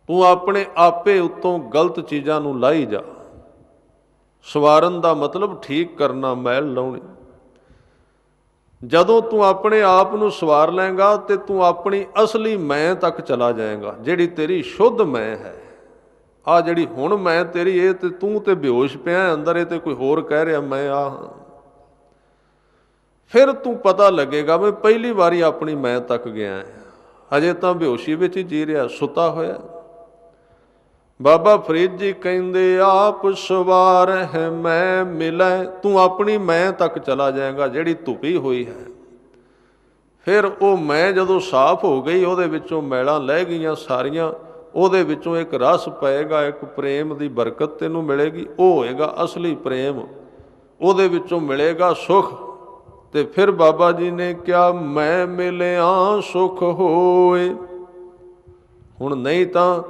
ਤੂੰ ਆਪਣੇ ਆਪੇ ਉੱਤੋਂ ਗਲਤ ਚੀਜ਼ਾਂ ਨੂੰ ਲਾਈ ਜਾ। ਸਵਾਰਨ ਦਾ ਮਤਲਬ ਠੀਕ ਕਰਨਾ, ਮੈਲ ਲਾਉਣੀ। ਜਦੋਂ ਤੂੰ ਆਪਣੇ ਆਪ ਨੂੰ ਸਵਾਰ ਲਏਗਾ ਤੇ ਤੂੰ ਆਪਣੀ ਅਸਲੀ ਮੈਂ ਤੱਕ ਚਲਾ ਜਾਏਗਾ, ਜਿਹੜੀ ਤੇਰੀ ਸ਼ੁੱਧ ਮੈਂ ਹੈ। ਆਹ ਜਿਹੜੀ ਹੁਣ ਮੈਂ ਤੇਰੀ, ਇਹ ਤੇ ਤੂੰ ਤੇ ਬੇਹੋਸ਼ ਪਿਆ ਅੰਦਰ, ਇਹ ਤੇ ਕੋਈ ਹੋਰ ਕਹਿ ਰਿਹਾ ਮੈਂ ਆਹ ਹਾਂ। ਫਿਰ ਤੂੰ ਪਤਾ ਲੱਗੇਗਾ ਮੈਂ ਪਹਿਲੀ ਵਾਰੀ ਆਪਣੀ ਮੈਂ ਤੱਕ ਗਿਆ, ਅਜੇ ਤਾਂ ਬੇਹੋਸ਼ੀ ਵਿੱਚ ਹੀ ਜੀ ਰਿਹਾ, ਸੁੱਤਾ ਹੋਇਆ। ਬਾਬਾ ਫਰੀਦ ਜੀ ਕਹਿੰਦੇ, ਆਪ ਸਵਾਰਹਿ ਮੈਂ ਮਿਲੈ। ਤੂੰ ਆਪਣੀ ਮੈਂ ਤੱਕ ਚਲਾ ਜਾਏਗਾ ਜਿਹੜੀ ਧੁਪੀ ਹੋਈ ਹੈ। ਫਿਰ ਉਹ ਮੈਂ ਜਦੋਂ ਸਾਫ਼ ਹੋ ਗਈ, ਉਹਦੇ ਵਿੱਚੋਂ ਮੈਲਾਂ ਲਹਿ ਗਈਆਂ ਸਾਰੀਆਂ, ਉਹਦੇ ਵਿੱਚੋਂ ਇੱਕ ਰਸ ਪਏਗਾ, ਇੱਕ ਪ੍ਰੇਮ ਦੀ ਬਰਕਤ ਤੈਨੂੰ ਮਿਲੇਗੀ। ਉਹ ਹੋਏਗਾ ਅਸਲੀ ਪ੍ਰੇਮ, ਉਹਦੇ ਵਿੱਚੋਂ ਮਿਲੇਗਾ ਸੁਖ। ਤੇ ਫਿਰ ਬਾਬਾ ਜੀ ਨੇ ਕਿਹਾ, ਮੈਂ ਮਿਲਿਆ ਸੁਖ ਹੋਏ। ਹੁਣ ਨਹੀਂ ਤਾਂ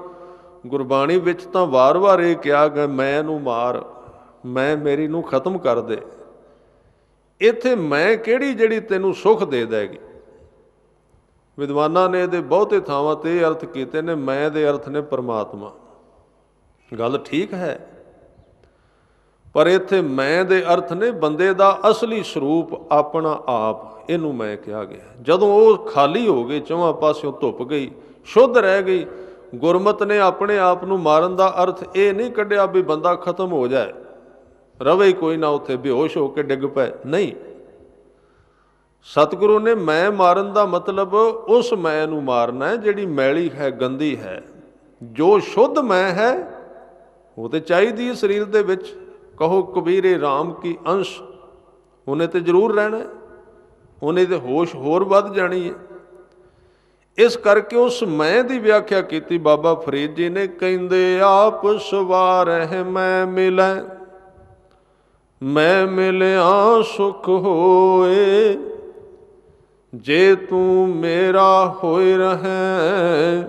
ਗੁਰਬਾਣੀ ਵਿੱਚ ਤਾਂ ਵਾਰ-ਵਾਰ ਇਹ ਕਿਹਾ ਗਿਆ, ਮੈਂ ਨੂੰ ਮਾਰ, ਮੈਂ ਮੇਰੀ ਨੂੰ ਖਤਮ ਕਰ ਦੇ। ਇੱਥੇ ਮੈਂ ਕਿਹੜੀ ਜਿਹੜੀ ਤੈਨੂੰ ਸੁਖ ਦੇ ਦੇਗੀ? ਵਿਦਵਾਨਾਂ ਨੇ ਇਹਦੇ ਬਹੁਤੇ ਥਾਵਾਂ ਤੇ ਇਹ ਅਰਥ ਕੀਤੇ ਨੇ, ਮੈਂ ਦੇ ਅਰਥ ਨੇ ਪਰਮਾਤਮਾ। ਗੱਲ ਠੀਕ ਹੈ, ਪਰ ਇੱਥੇ ਮੈਂ ਦੇ ਅਰਥ ਨੇ ਬੰਦੇ ਦਾ ਅਸਲੀ ਸਰੂਪ, ਆਪਣਾ ਆਪ। ਇਹਨੂੰ ਮੈਂ ਕਿਹਾ ਗਿਆ। ਜਦੋਂ ਉਹ ਖਾਲੀ ਹੋ ਗਈ, ਚੌਹਾਂ ਪਾਸਿਓਂ ਧੁੱਪ ਗਈ, ਸ਼ੁੱਧ ਰਹਿ ਗਈ। ਗੁਰਮਤ ਨੇ ਆਪਣੇ ਆਪ ਨੂੰ ਮਾਰਨ ਦਾ ਅਰਥ ਇਹ ਨਹੀਂ ਕੱਢਿਆ ਵੀ ਬੰਦਾ ਖਤਮ ਹੋ ਜਾਏ, ਰਵੇ ਕੋਈ ਨਾ ਉੱਥੇ ਬੇਹੋਸ਼ ਹੋ ਕੇ ਡਿੱਗ ਪਏ, ਨਹੀਂ। ਸਤਿਗੁਰੂ ਨੇ ਮੈਂ ਮਾਰਨ ਦਾ ਮਤਲਬ ਉਸ ਮੈਂ ਨੂੰ ਮਾਰਨਾ ਹੈ ਜਿਹੜੀ ਮੈਲੀ ਹੈ, ਗੰਦੀ ਹੈ। ਜੋ ਸ਼ੁੱਧ ਮੈਂ ਹੈ ਉਹ ਤੇ ਚਾਹੀਦੀ ਹੈ ਸਰੀਰ ਦੇ ਵਿੱਚ। ਕਹੋ ਕਬੀਰੇ ਰਾਮ ਕੀ ਅੰਸ਼, ਉਹਨੇ ਤੇ ਜ਼ਰੂਰ ਰਹਿਣਾ, ਉਹਨੇ ਤੇ ਹੋਸ਼ ਹੋਰ ਵੱਧ ਜਾਣੀ ਹੈ। ਇਸ ਕਰਕੇ ਉਸ ਮੈਂ ਦੀ ਵਿਆਖਿਆ ਕੀਤੀ ਬਾਬਾ ਫਰੀਦ ਜੀ ਨੇ। ਕਹਿੰਦੇ, ਆਪ ਸਵਾਰਹਿ ਮੈਂ ਮਿਲੈ, ਮੈਂ ਮਿਲਿਆ ਸੁਖ ਹੋਏ। ਜੇ ਤੂੰ ਮੇਰਾ ਹੋਇ ਰਹੈ,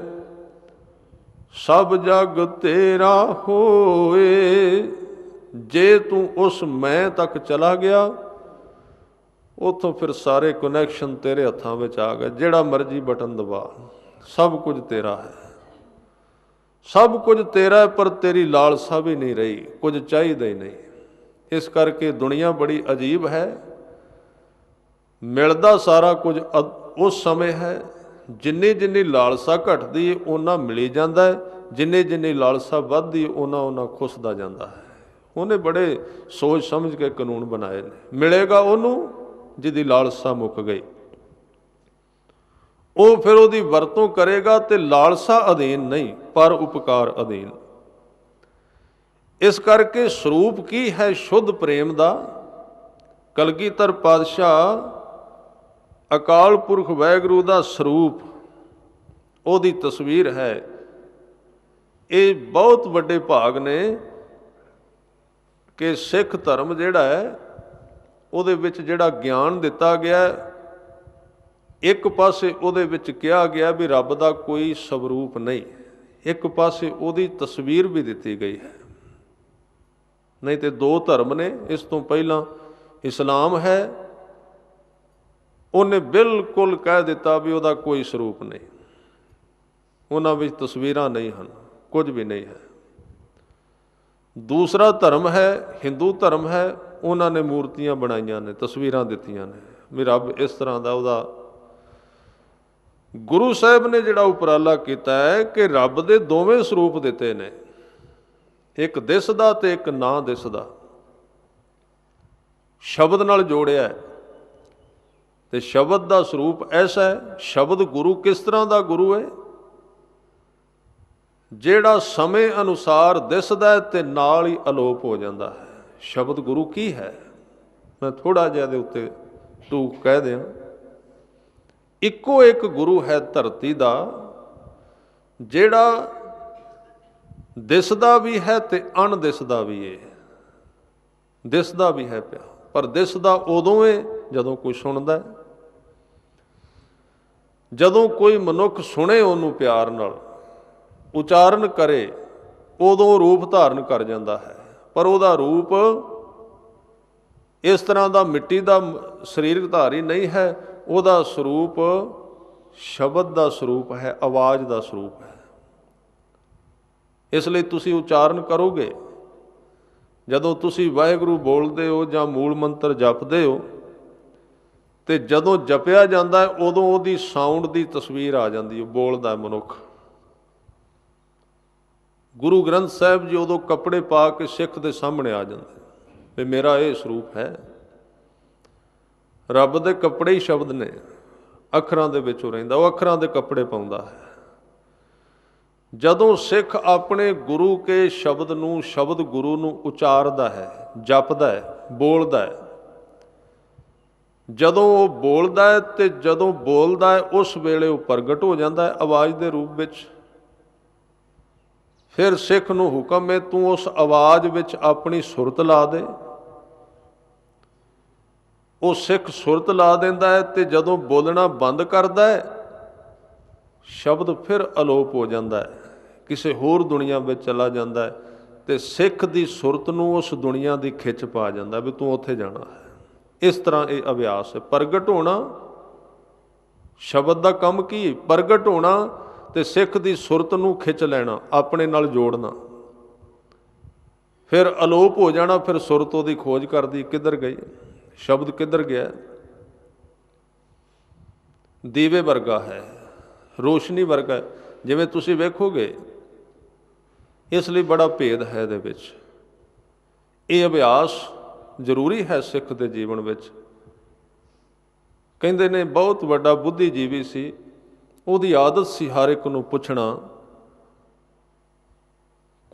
ਸਭ ਜਗ ਤੇਰਾ ਹੋਏ। ਜੇ ਤੂੰ ਉਸ ਮੈਂ ਤੱਕ ਚਲਾ ਗਿਆ, ਉੱਥੋਂ ਫਿਰ ਸਾਰੇ ਕਨੈਕਸ਼ਨ ਤੇਰੇ ਹੱਥਾਂ ਵਿੱਚ ਆ ਗਏ। ਜਿਹੜਾ ਮਰਜ਼ੀ ਬਟਨ ਦਬਾ, ਸਭ ਕੁਝ ਤੇਰਾ ਹੈ, ਸਭ ਕੁਝ ਤੇਰਾ ਹੈ। ਪਰ ਤੇਰੀ ਲਾਲਸਾ ਵੀ ਨਹੀਂ ਰਹੀ, ਕੁਝ ਚਾਹੀਦਾ ਹੀ ਨਹੀਂ। ਇਸ ਕਰਕੇ ਦੁਨੀਆ ਬੜੀ ਅਜੀਬ ਹੈ। ਮਿਲਦਾ ਸਾਰਾ ਕੁਝ ਉਸ ਸਮੇਂ ਹੈ, ਜਿੰਨੀ ਜਿੰਨੀ ਲਾਲਸਾ ਘਟਦੀ ਹੈ ਓਨਾ ਮਿਲੀ ਜਾਂਦਾ ਹੈ, ਜਿੰਨੀ ਜਿੰਨੀ ਲਾਲਸਾ ਵੱਧਦੀ ਓਨਾ ਓਨਾ ਖੁੱਸਦਾ ਜਾਂਦਾ ਹੈ। ਉਹਨੇ ਬੜੇ ਸੋਚ ਸਮਝ ਕੇ ਕਾਨੂੰਨ ਬਣਾਏ ਨੇ। ਮਿਲੇਗਾ ਉਹਨੂੰ ਜਿਹਦੀ ਲਾਲਸਾ ਮੁੱਕ ਗਈ, ਉਹ ਫਿਰ ਉਹਦੀ ਵਰਤੋਂ ਕਰੇਗਾ ਤੇ ਲਾਲਸਾ ਅਧੀਨ ਨਹੀਂ, ਪਰ ਉਪਕਾਰ ਅਧੀਨ। इस करके स्वरूप की है शुद्ध प्रेम दा। कलगीधर पातशाह अकाल पुरख वाहिगुरू दा स्वरूप ਉਹਦੀ ਤਸਵੀਰ है। ਇਹ बहुत ਵੱਡੇ ਭਾਗ ਨੇ कि सिख धर्म ਜਿਹੜਾ है ਉਹਦੇ ਵਿੱਚ ਜਿਹੜਾ ਗਿਆਨ ਦਿੱਤਾ ਗਿਆ, ਇੱਕ ਪਾਸੇ ਉਹਦੇ ਵਿੱਚ ਕਿਹਾ ਗਿਆ ਵੀ ਰੱਬ ਦਾ ਕੋਈ ਸਵਰੂਪ ਨਹੀਂ, ਇੱਕ ਪਾਸੇ ਉਹਦੀ ਤਸਵੀਰ ਵੀ ਦਿੱਤੀ ਗਈ ਹੈ। ਨਹੀਂ ਤੇ ਦੋ ਧਰਮ ਨੇ। ਇਸ ਤੋਂ ਪਹਿਲਾਂ ਇਸਲਾਮ ਹੈ, ਉਹਨੇ ਬਿਲਕੁਲ ਕਹਿ ਦਿੱਤਾ ਵੀ ਉਹਦਾ ਕੋਈ ਸਰੂਪ ਨਹੀਂ, ਉਹਨਾਂ ਵਿੱਚ ਤਸਵੀਰਾਂ ਨਹੀਂ ਹਨ, ਕੁਝ ਵੀ ਨਹੀਂ ਹੈ। ਦੂਸਰਾ ਧਰਮ ਹੈ ਹਿੰਦੂ ਧਰਮ ਹੈ, ਉਹਨਾਂ ਨੇ ਮੂਰਤੀਆਂ ਬਣਾਈਆਂ ਨੇ, ਤਸਵੀਰਾਂ ਦਿੱਤੀਆਂ ਨੇ ਵੀ ਰੱਬ ਇਸ ਤਰ੍ਹਾਂ ਦਾ। ਉਹਦਾ ਗੁਰੂ ਸਾਹਿਬ ਨੇ ਜਿਹੜਾ ਉਪਰਾਲਾ ਕੀਤਾ ਹੈ ਕਿ ਰੱਬ ਦੇ ਦੋਵੇਂ ਸਰੂਪ ਦਿੱਤੇ ਨੇ, ਇੱਕ ਦਿਸਦਾ ਤੇ ਇੱਕ ਨਾ ਦਿਸਦਾ, ਸ਼ਬਦ ਨਾਲ ਜੋੜਿਆ। ਤੇ ਸ਼ਬਦ ਦਾ ਸਰੂਪ ਐਸਾ ਹੈ, ਸ਼ਬਦ ਗੁਰੂ ਕਿਸ ਤਰ੍ਹਾਂ ਦਾ ਗੁਰੂ ਹੈ, ਜਿਹੜਾ ਸਮੇਂ ਅਨੁਸਾਰ ਦਿਸਦਾ ਹੈ ਤੇ ਨਾਲ ਹੀ ਅਲੋਪ ਹੋ ਜਾਂਦਾ ਹੈ। ਸ਼ਬਦ ਗੁਰੂ ਕੀ ਹੈ, ਮੈਂ ਥੋੜ੍ਹਾ ਜਿਹਾ ਦੇ ਉੱਤੇ ਟੂਕ ਕਹਿ ਦਿਆਂ। ਇੱਕੋ ਇੱਕ ਗੁਰੂ ਹੈ ਧਰਤੀ ਦਾ, ਜਿਹੜਾ ਦਿਸਦਾ ਵੀ ਹੈ ਤੇ ਅਣਦਿਸਦਾ ਵੀ ਹੈ। ਦਿਸਦਾ ਵੀ ਹੈ ਪਿਆ, ਪਰ ਦਿਸਦਾ ਉਦੋਂ ਹੈ ਜਦੋਂ ਕੋਈ ਸੁਣਦਾ। ਜਦੋਂ ਕੋਈ ਮਨੁੱਖ ਸੁਣੇ ਉਹਨੂੰ ਪਿਆਰ ਨਾਲ, ਉਚਾਰਨ ਕਰੇ, ਉਦੋਂ ਰੂਪ ਧਾਰਨ ਕਰ ਜਾਂਦਾ ਹੈ। ਪਰ ਉਹਦਾ ਰੂਪ ਇਸ ਤਰ੍ਹਾਂ ਦਾ ਮਿੱਟੀ ਦਾ ਸਰੀਰਕ ਧਾਰੀ ਨਹੀਂ ਹੈ, ਉਹਦਾ ਸਰੂਪ ਸ਼ਬਦ ਦਾ ਸਰੂਪ ਹੈ, ਆਵਾਜ਼ ਦਾ ਸਰੂਪ ਹੈ। ਇਸ ਲਈ ਤੁਸੀਂ ਉਚਾਰਨ ਕਰੋਗੇ, ਜਦੋਂ ਤੁਸੀਂ ਵਾਹਿਗੁਰੂ ਬੋਲਦੇ ਹੋ ਜਾਂ ਮੂਲ ਮੰਤਰ ਜਪਦੇ ਹੋ, ਤੇ ਜਦੋਂ ਜਪਿਆ ਜਾਂਦਾ ਹੈ ਉਦੋਂ ਉਹਦੀ ਸਾਊਂਡ ਦੀ ਤਸਵੀਰ ਆ ਜਾਂਦੀ ਹੈ, ਬੋਲਦਾ ਮਨੁੱਖ। ਗੁਰੂ ਗ੍ਰੰਥ ਸਾਹਿਬ ਜੀ ਉਦੋਂ ਕੱਪੜੇ ਪਾ ਕੇ ਸਿੱਖ ਦੇ ਸਾਹਮਣੇ ਆ ਜਾਂਦੇ ਵੀ ਮੇਰਾ ਇਹ ਸਰੂਪ ਹੈ। ਰੱਬ ਦੇ ਕੱਪੜੇ ਹੀ ਸ਼ਬਦ ਨੇ, ਅੱਖਰਾਂ ਦੇ ਵਿੱਚ ਉਹ ਰਹਿੰਦਾ, ਉਹ ਅੱਖਰਾਂ ਦੇ ਕੱਪੜੇ ਪਾਉਂਦਾ ਹੈ। ਜਦੋਂ ਸਿੱਖ ਆਪਣੇ ਗੁਰੂ ਕੇ ਸ਼ਬਦ ਨੂੰ, ਸ਼ਬਦ ਗੁਰੂ ਨੂੰ ਉਚਾਰਦਾ ਹੈ, ਜਪਦਾ ਹੈ, ਬੋਲਦਾ ਹੈ, ਜਦੋਂ ਉਹ ਬੋਲਦਾ ਹੈ ਤੇ ਜਦੋਂ ਬੋਲਦਾ ਹੈ ਉਸ ਵੇਲੇ ਉਹ ਪ੍ਰਗਟ ਹੋ ਜਾਂਦਾ ਹੈ ਆਵਾਜ਼ ਦੇ ਰੂਪ ਵਿੱਚ। ਫਿਰ ਸਿੱਖ ਨੂੰ ਹੁਕਮ ਹੈ ਤੂੰ ਉਸ ਆਵਾਜ਼ ਵਿੱਚ ਆਪਣੀ ਸੁਰਤ ਲਾ ਦੇ। ਉਹ ਸਿੱਖ ਸੁਰਤ ਲਾ ਦਿੰਦਾ ਹੈ ਤੇ ਜਦੋਂ ਬੋਲਣਾ ਬੰਦ ਕਰਦਾ ਹੈ, ਸ਼ਬਦ ਫਿਰ ਅਲੋਪ ਹੋ ਜਾਂਦਾ ਹੈ, ਕਿਸੇ ਹੋਰ ਦੁਨੀਆ ਵਿੱਚ ਚਲਾ ਜਾਂਦਾ ਹੈ ਤੇ ਸਿੱਖ ਦੀ ਸੁਰਤ ਨੂੰ ਉਸ ਦੁਨੀਆ ਦੀ ਖਿੱਚ ਪਾ ਜਾਂਦਾ ਵੀ ਤੂੰ ਉੱਥੇ ਜਾਣਾ ਹੈ। ਇਸ ਤਰ੍ਹਾਂ ਇਹ ਅਭਿਆਸ ਹੈ। ਪ੍ਰਗਟ ਹੋਣਾ, ਸ਼ਬਦ ਦਾ ਕੰਮ ਕੀ? ਪ੍ਰਗਟ ਹੋਣਾ ਤੇ ਸਿੱਖ ਦੀ ਸੁਰਤ ਨੂੰ ਖਿੱਚ ਲੈਣਾ, ਆਪਣੇ ਨਾਲ ਜੋੜਨਾ। ਫਿਰ ਅਲੋਪ ਹੋ ਜਾਣਾ, ਫਿਰ ਸੁਰਤ ਉਹਦੀ ਖੋਜ ਕਰਦੀ ਕਿੱਧਰ ਗਈ, ਸ਼ਬਦ ਕਿੱਧਰ ਗਿਆ। ਦੀਵੇ ਵਰਗਾ ਹੈ, ਰੋਸ਼ਨੀ ਵਰਗਾ, ਜਿਵੇਂ ਤੁਸੀਂ ਵੇਖੋਗੇ। ਇਸ ਲਈ ਬੜਾ ਭੇਦ ਹੈ ਇਹਦੇ ਵਿੱਚ। ਇਹ ਅਭਿਆਸ ਜ਼ਰੂਰੀ ਹੈ ਸਿੱਖ ਦੇ ਜੀਵਨ ਵਿੱਚ। ਕਹਿੰਦੇ ਨੇ ਬਹੁਤ ਵੱਡਾ ਬੁੱਧੀਜੀਵੀ ਸੀ, ਉਹਦੀ ਆਦਤ ਸੀ ਹਰ ਇੱਕ ਨੂੰ ਪੁੱਛਣਾ,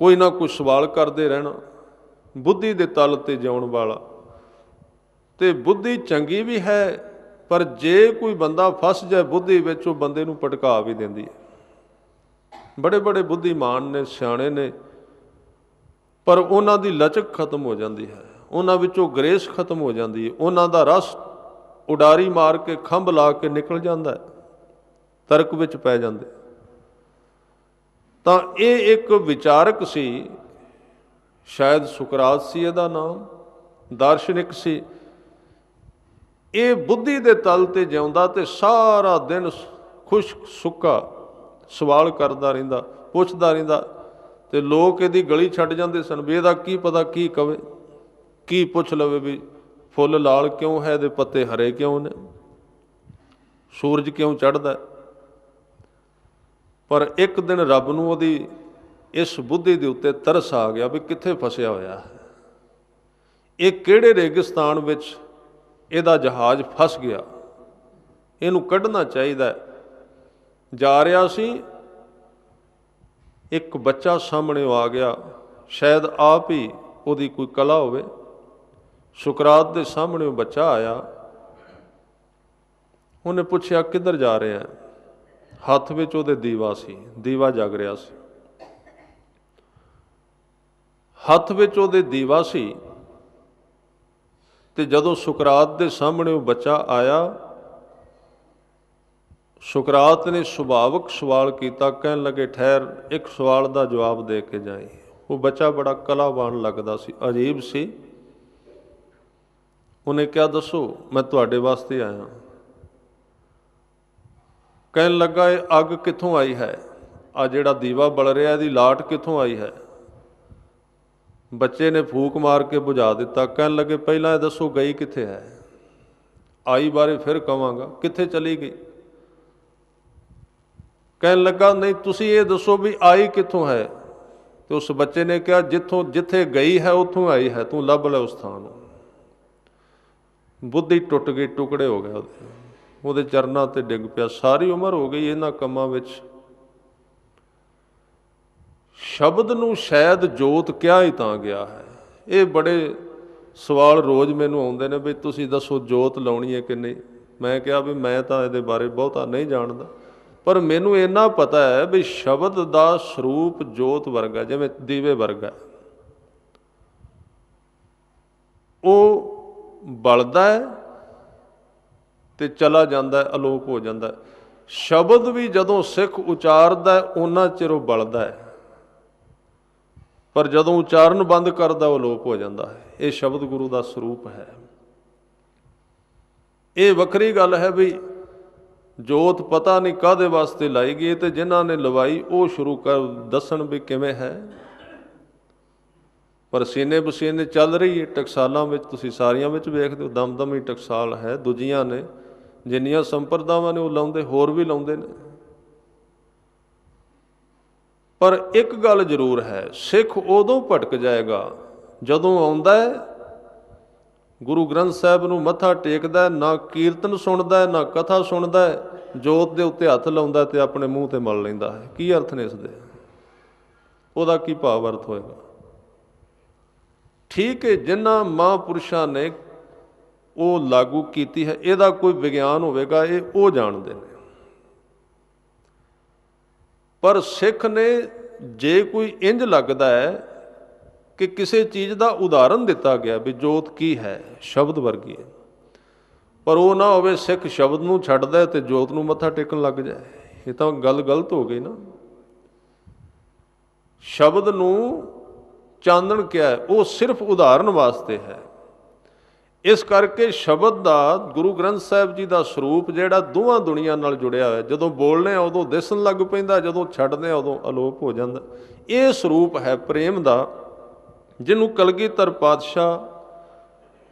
ਕੋਈ ਨਾ ਕੋਈ ਸਵਾਲ ਕਰਦੇ ਰਹਿਣਾ, ਬੁੱਧੀ ਦੇ ਤਲ ਤੇ ਜਿਉਣ ਵਾਲਾ। ਤੇ ਬੁੱਧੀ ਚੰਗੀ ਵੀ ਹੈ, ਪਰ ਜੇ ਕੋਈ ਬੰਦਾ ਫਸ ਜਾਏ ਬੁੱਧੀ ਵਿੱਚ, ਉਹ ਬੰਦੇ ਨੂੰ ਭਟਕਾ ਵੀ ਦਿੰਦੀ ਹੈ। ਬੜੇ ਬੜੇ ਬੁੱਧੀਮਾਨ ਨੇ, ਸਿਆਣੇ ਨੇ, ਪਰ ਉਹਨਾਂ ਦੀ ਲਚਕ ਖਤਮ ਹੋ ਜਾਂਦੀ ਹੈ, ਉਹਨਾਂ ਵਿੱਚੋਂ ਗ੍ਰੇਸ ਖਤਮ ਹੋ ਜਾਂਦੀ ਹੈ, ਉਹਨਾਂ ਦਾ ਰਸ ਉਡਾਰੀ ਮਾਰ ਕੇ ਖੰਭ ਲਾ ਕੇ ਨਿਕਲ ਜਾਂਦਾ ਹੈ, ਤਰਕ ਵਿੱਚ ਪੈ ਜਾਂਦੇ। ਤਾਂ ਇਹ ਇੱਕ ਵਿਚਾਰਕ ਸੀ, ਸ਼ਾਇਦ ਸੁਕਰਾਤ ਸੀ ਇਹਦਾ ਨਾਮ, ਦਾਰਸ਼ਨਿਕ ਸੀ। ਇਹ ਬੁੱਧੀ ਦੇ ਤਲ ਤੇ ਜਿਉਂਦਾ ਤੇ ਸਾਰਾ ਦਿਨ ਖੁਸ਼ਕ ਸੁੱਕਾ ਸਵਾਲ ਕਰਦਾ ਰਹਿੰਦਾ, ਪੁੱਛਦਾ ਰਹਿੰਦਾ, ਤੇ ਲੋਕ ਇਹਦੀ ਗਲੀ ਛੱਡ ਜਾਂਦੇ ਸਨ ਵੀ ਇਹਦਾ ਕੀ ਪਤਾ ਕੀ ਕਵੇ, ਕੀ ਪੁੱਛ ਲਵੇ ਵੀ ਫੁੱਲ ਲਾਲ ਕਿਉਂ ਹੈ, ਇਹਦੇ ਪੱਤੇ ਹਰੇ ਕਿਉਂ ਨੇ, ਸੂਰਜ ਕਿਉਂ ਚੜ੍ਹਦਾ। ਪਰ ਇੱਕ ਦਿਨ ਰੱਬ ਨੂੰ ਉਹਦੀ ਇਸ ਬੁੱਧੀ ਦੇ ਉੱਤੇ ਤਰਸ ਆ ਗਿਆ ਵੀ ਕਿੱਥੇ ਫਸਿਆ ਹੋਇਆ ਹੈ, ਇਹ ਕਿਹੜੇ ਰੇਗਿਸਤਾਨ ਵਿੱਚ ਇਹਦਾ ਜਹਾਜ਼ ਫਸ ਗਿਆ, ਇਹਨੂੰ ਕੱਢਣਾ ਚਾਹੀਦਾ। ਜਾ ਰਿਹਾ ਸੀ, ਇੱਕ ਬੱਚਾ ਸਾਹਮਣੇ ਆ ਗਿਆ, शायद आप ही ਉਹਦੀ ਕੋਈ ਕਲਾ ਹੋਵੇ। ਸੁਕਰਾਤ ਦੇ ਸਾਹਮਣੇ ਉਹ ਬੱਚਾ ਆਇਆ, ਉਹਨੇ ਪੁੱਛਿਆ ਕਿੱਧਰ ਜਾ ਰਿਹਾ? ਹੱਥ ਵਿੱਚ ਉਹਦੇ ਦੀਵਾ ਸੀ, ਦੀਵਾ ਜਗ ਰਿਹਾ ਸੀ। ਹੱਥ ਵਿੱਚ ਉਹਦੇ ਦੀਵਾ ਸੀ ਤੇ ਜਦੋਂ ਸੁਕਰਾਤ ਦੇ ਸਾਹਮਣੇ ਉਹ ਬੱਚਾ ਆਇਆ, ਸੁਕਰਾਤ ਨੇ ਸੁਭਾਵਕ ਸਵਾਲ ਕੀਤਾ। ਕਹਿਣ ਲੱਗੇ ਠਹਿਰ, ਇੱਕ ਸਵਾਲ ਦਾ ਜਵਾਬ ਦੇ ਕੇ ਜਾਈ। ਉਹ ਬੱਚਾ ਬੜਾ ਕਲਾਵਾਨ ਲੱਗਦਾ ਸੀ, ਅਜੀਬ ਸੀ। ਉਹਨੇ ਕਿਹਾ ਦੱਸੋ, ਮੈਂ ਤੁਹਾਡੇ ਵਾਸਤੇ ਆਇਆ। ਕਹਿਣ ਲੱਗਾ ਇਹ ਅੱਗ ਕਿੱਥੋਂ ਆਈ ਹੈ? ਆ ਜਿਹੜਾ ਦੀਵਾ ਬਲ ਰਿਹਾ ਇਹਦੀ ਲਾਟ ਕਿੱਥੋਂ ਆਈ ਹੈ? ਬੱਚੇ ਨੇ ਫੂਕ ਮਾਰ ਕੇ ਬੁਝਾ ਦਿੱਤਾ। ਕਹਿਣ ਲੱਗੇ ਪਹਿਲਾਂ ਇਹ ਦੱਸੋ ਗਈ ਕਿੱਥੇ ਹੈ? ਆਈ ਬਾਰੇ ਫਿਰ ਕਵਾਂਗਾ, ਕਿੱਥੇ ਚਲੀ ਗਈ? ਕਹਿਣ ਲੱਗਾ ਨਹੀਂ ਤੁਸੀਂ ਇਹ ਦੱਸੋ ਵੀ ਆਈ ਕਿੱਥੋਂ ਹੈ? ਤੇ ਉਸ ਬੱਚੇ ਨੇ ਕਿਹਾ ਜਿੱਥੇ ਗਈ ਹੈ ਉੱਥੋਂ ਆਈ ਹੈ, ਤੂੰ ਲੱਭ ਲੈ ਉਸ ਥਾਂ ਨੂੰ। ਬੁੱਧੀ ਟੁੱਟ ਗਈ, ਟੁਕੜੇ ਹੋ ਗਏ ਉਹਦੇ ਚਰਨਾਂ ਤੇ ਡਿੱਗ ਪਿਆ। ਸਾਰੀ ਉਮਰ ਹੋ ਗਈ ਇਹਨਾਂ ਕੰਮਾਂ ਵਿੱਚ। ਸ਼ਬਦ ਨੂੰ ਸ਼ਾਇਦ ਜੋਤ ਕਿਹਾ ਹੀ ਤਾਂ ਗਿਆ ਹੈ। ਇਹ ਬੜੇ ਸਵਾਲ ਰੋਜ਼ ਮੈਨੂੰ ਆਉਂਦੇ ਨੇ ਵੀ ਤੁਸੀਂ ਦੱਸੋ ਜੋਤ ਲਾਉਣੀ ਹੈ ਕਿ ਨਹੀਂ। ਮੈਂ ਕਿਹਾ ਵੀ ਮੈਂ ਤਾਂ ਇਹਦੇ ਬਾਰੇ ਬਹੁਤਾ ਨਹੀਂ ਜਾਣਦਾ, ਪਰ ਮੈਨੂੰ ਇੰਨਾ ਪਤਾ ਹੈ ਵੀ ਸ਼ਬਦ ਦਾ ਸਰੂਪ ਜੋਤ ਵਰਗਾ, ਜਿਵੇਂ ਦੀਵੇ ਵਰਗਾ। ਉਹ ਬਲਦਾ ਹੈ ਤੇ ਚਲਾ ਜਾਂਦਾ, ਅਲੋਪ ਹੋ ਜਾਂਦਾ। ਸ਼ਬਦ ਵੀ ਜਦੋਂ ਸਿੱਖ ਉਚਾਰਦਾ ਓਨਾ ਚਿਰ ਉਹ ਬਲਦਾ ਹੈ, ਪਰ ਜਦੋਂ ਉਚਾਰਨ ਬੰਦ ਕਰਦਾ ਉਹ ਅਲੋਪ ਹੋ ਜਾਂਦਾ ਹੈ। ਇਹ ਸ਼ਬਦ ਗੁਰੂ ਦਾ ਸਰੂਪ ਹੈ। ਇਹ ਵੱਖਰੀ ਗੱਲ ਹੈ ਵੀ ਜੋਤ ਪਤਾ ਨਹੀਂ ਕਾਹਦੇ ਵਾਸਤੇ ਲਾਈ ਗਈ, ਤੇ ਜਿਨ੍ਹਾਂ ਨੇ ਲਵਾਈ ਉਹ ਸ਼ੁਰੂ ਕਰ ਦੱਸਣ ਵੀ ਕਿਵੇਂ ਹੈ। ਪਰ ਸੀਨੇ ਬਸੀਨੇ ਚੱਲ ਰਹੀ ਹੈ ਟਕਸਾਲਾਂ ਵਿੱਚ। ਤੁਸੀਂ ਸਾਰੀਆਂ ਵਿੱਚ ਵੇਖਦੇ ਹੋ ਦਮ ਹੀ ਟਕਸਾਲ ਹੈ। ਦੂਜੀਆਂ ਨੇ ਜਿੰਨੀਆਂ ਸੰਪਰਦਾਵਾਂ ਨੇ ਉਹ ਲਾਉਂਦੇ, ਹੋਰ ਵੀ ਲਾਉਂਦੇ ਨੇ। ਪਰ ਇੱਕ ਗੱਲ ਜ਼ਰੂਰ ਹੈ, ਸਿੱਖ ਉਦੋਂ ਭਟਕ ਜਾਏਗਾ ਜਦੋਂ ਆਉਂਦਾ ਹੈ ਗੁਰੂ ਗ੍ਰੰਥ ਸਾਹਿਬ ਨੂੰ ਮੱਥਾ ਟੇਕਦਾ, ਨਾ ਕੀਰਤਨ ਸੁਣਦਾ, ਨਾ ਕਥਾ ਸੁਣਦਾ, ਜੋਤ ਦੇ ਉੱਤੇ ਹੱਥ ਲਾਉਂਦਾ ਤੇ ਆਪਣੇ ਮੂੰਹ ਤੇ ਮਲ ਲੈਂਦਾ ਹੈ। ਕੀ ਅਰਥ ਨੇ ਇਸ ਦੇ? ਉਹਦਾ ਕੀ ਭਾਵ ਅਰਥ ਹੋਏਗਾ? ਠੀਕ ਹੈ, ਜਿਨ੍ਹਾਂ ਮਹਾਂਪੁਰਸ਼ਾਂ ਨੇ ਉਹ ਲਾਗੂ ਕੀਤੀ ਹੈ, ਇਹਦਾ ਕੋਈ ਵਿਗਿਆਨ ਹੋਵੇਗਾ, ਇਹ ਉਹ ਜਾਣਦੇ ਨੇ। ਪਰ ਸਿੱਖ ਨੇ ਜੇ ਕੋਈ ਇੰਜ ਲੱਗਦਾ ਹੈ ਕਿ ਕਿਸੇ ਚੀਜ਼ ਦਾ ਉਦਾਹਰਨ ਦਿੱਤਾ ਗਿਆ ਵੀ ਜੋਤ ਕੀ ਹੈ, ਸ਼ਬਦ ਵਰਗੀ ਹੈ, ਪਰ ਉਹ ਨਾ ਹੋਵੇ ਸਿੱਖ ਸ਼ਬਦ ਨੂੰ ਛੱਡਦਾ ਤੇ ਜੋਤ ਨੂੰ ਮੱਥਾ ਟੇਕਣ ਲੱਗ ਜਾਏ, ਇਹ ਤਾਂ ਗੱਲ ਗਲਤ ਹੋ ਗਈ ਨਾ। ਸ਼ਬਦ ਨੂੰ ਚਾਨਣ ਕਿਹਾ ਹੈ, ਉਹ ਸਿਰਫ ਉਦਾਹਰਨ ਵਾਸਤੇ ਹੈ। ਇਸ ਕਰਕੇ ਸ਼ਬਦ ਦਾ, ਗੁਰੂ ਗ੍ਰੰਥ ਸਾਹਿਬ ਜੀ ਦਾ ਸਰੂਪ ਜਿਹੜਾ ਦੋਵਾਂ ਦੁਨੀਆਂ ਨਾਲ ਜੁੜਿਆ ਹੋਇਆ, ਜਦੋਂ ਬੋਲਦੇ ਆ ਉਦੋਂ ਦਿਸਣ ਲੱਗ ਪੈਂਦਾ, ਜਦੋਂ ਛੱਡਦੇ ਆ ਉਦੋਂ ਅਲੋਪ ਹੋ ਜਾਂਦਾ। ਇਹ ਸਰੂਪ ਹੈ ਪ੍ਰੇਮ ਦਾ, ਜਿਹਨੂੰ ਕਲਗੀਧਰ ਪਾਤਸ਼ਾਹ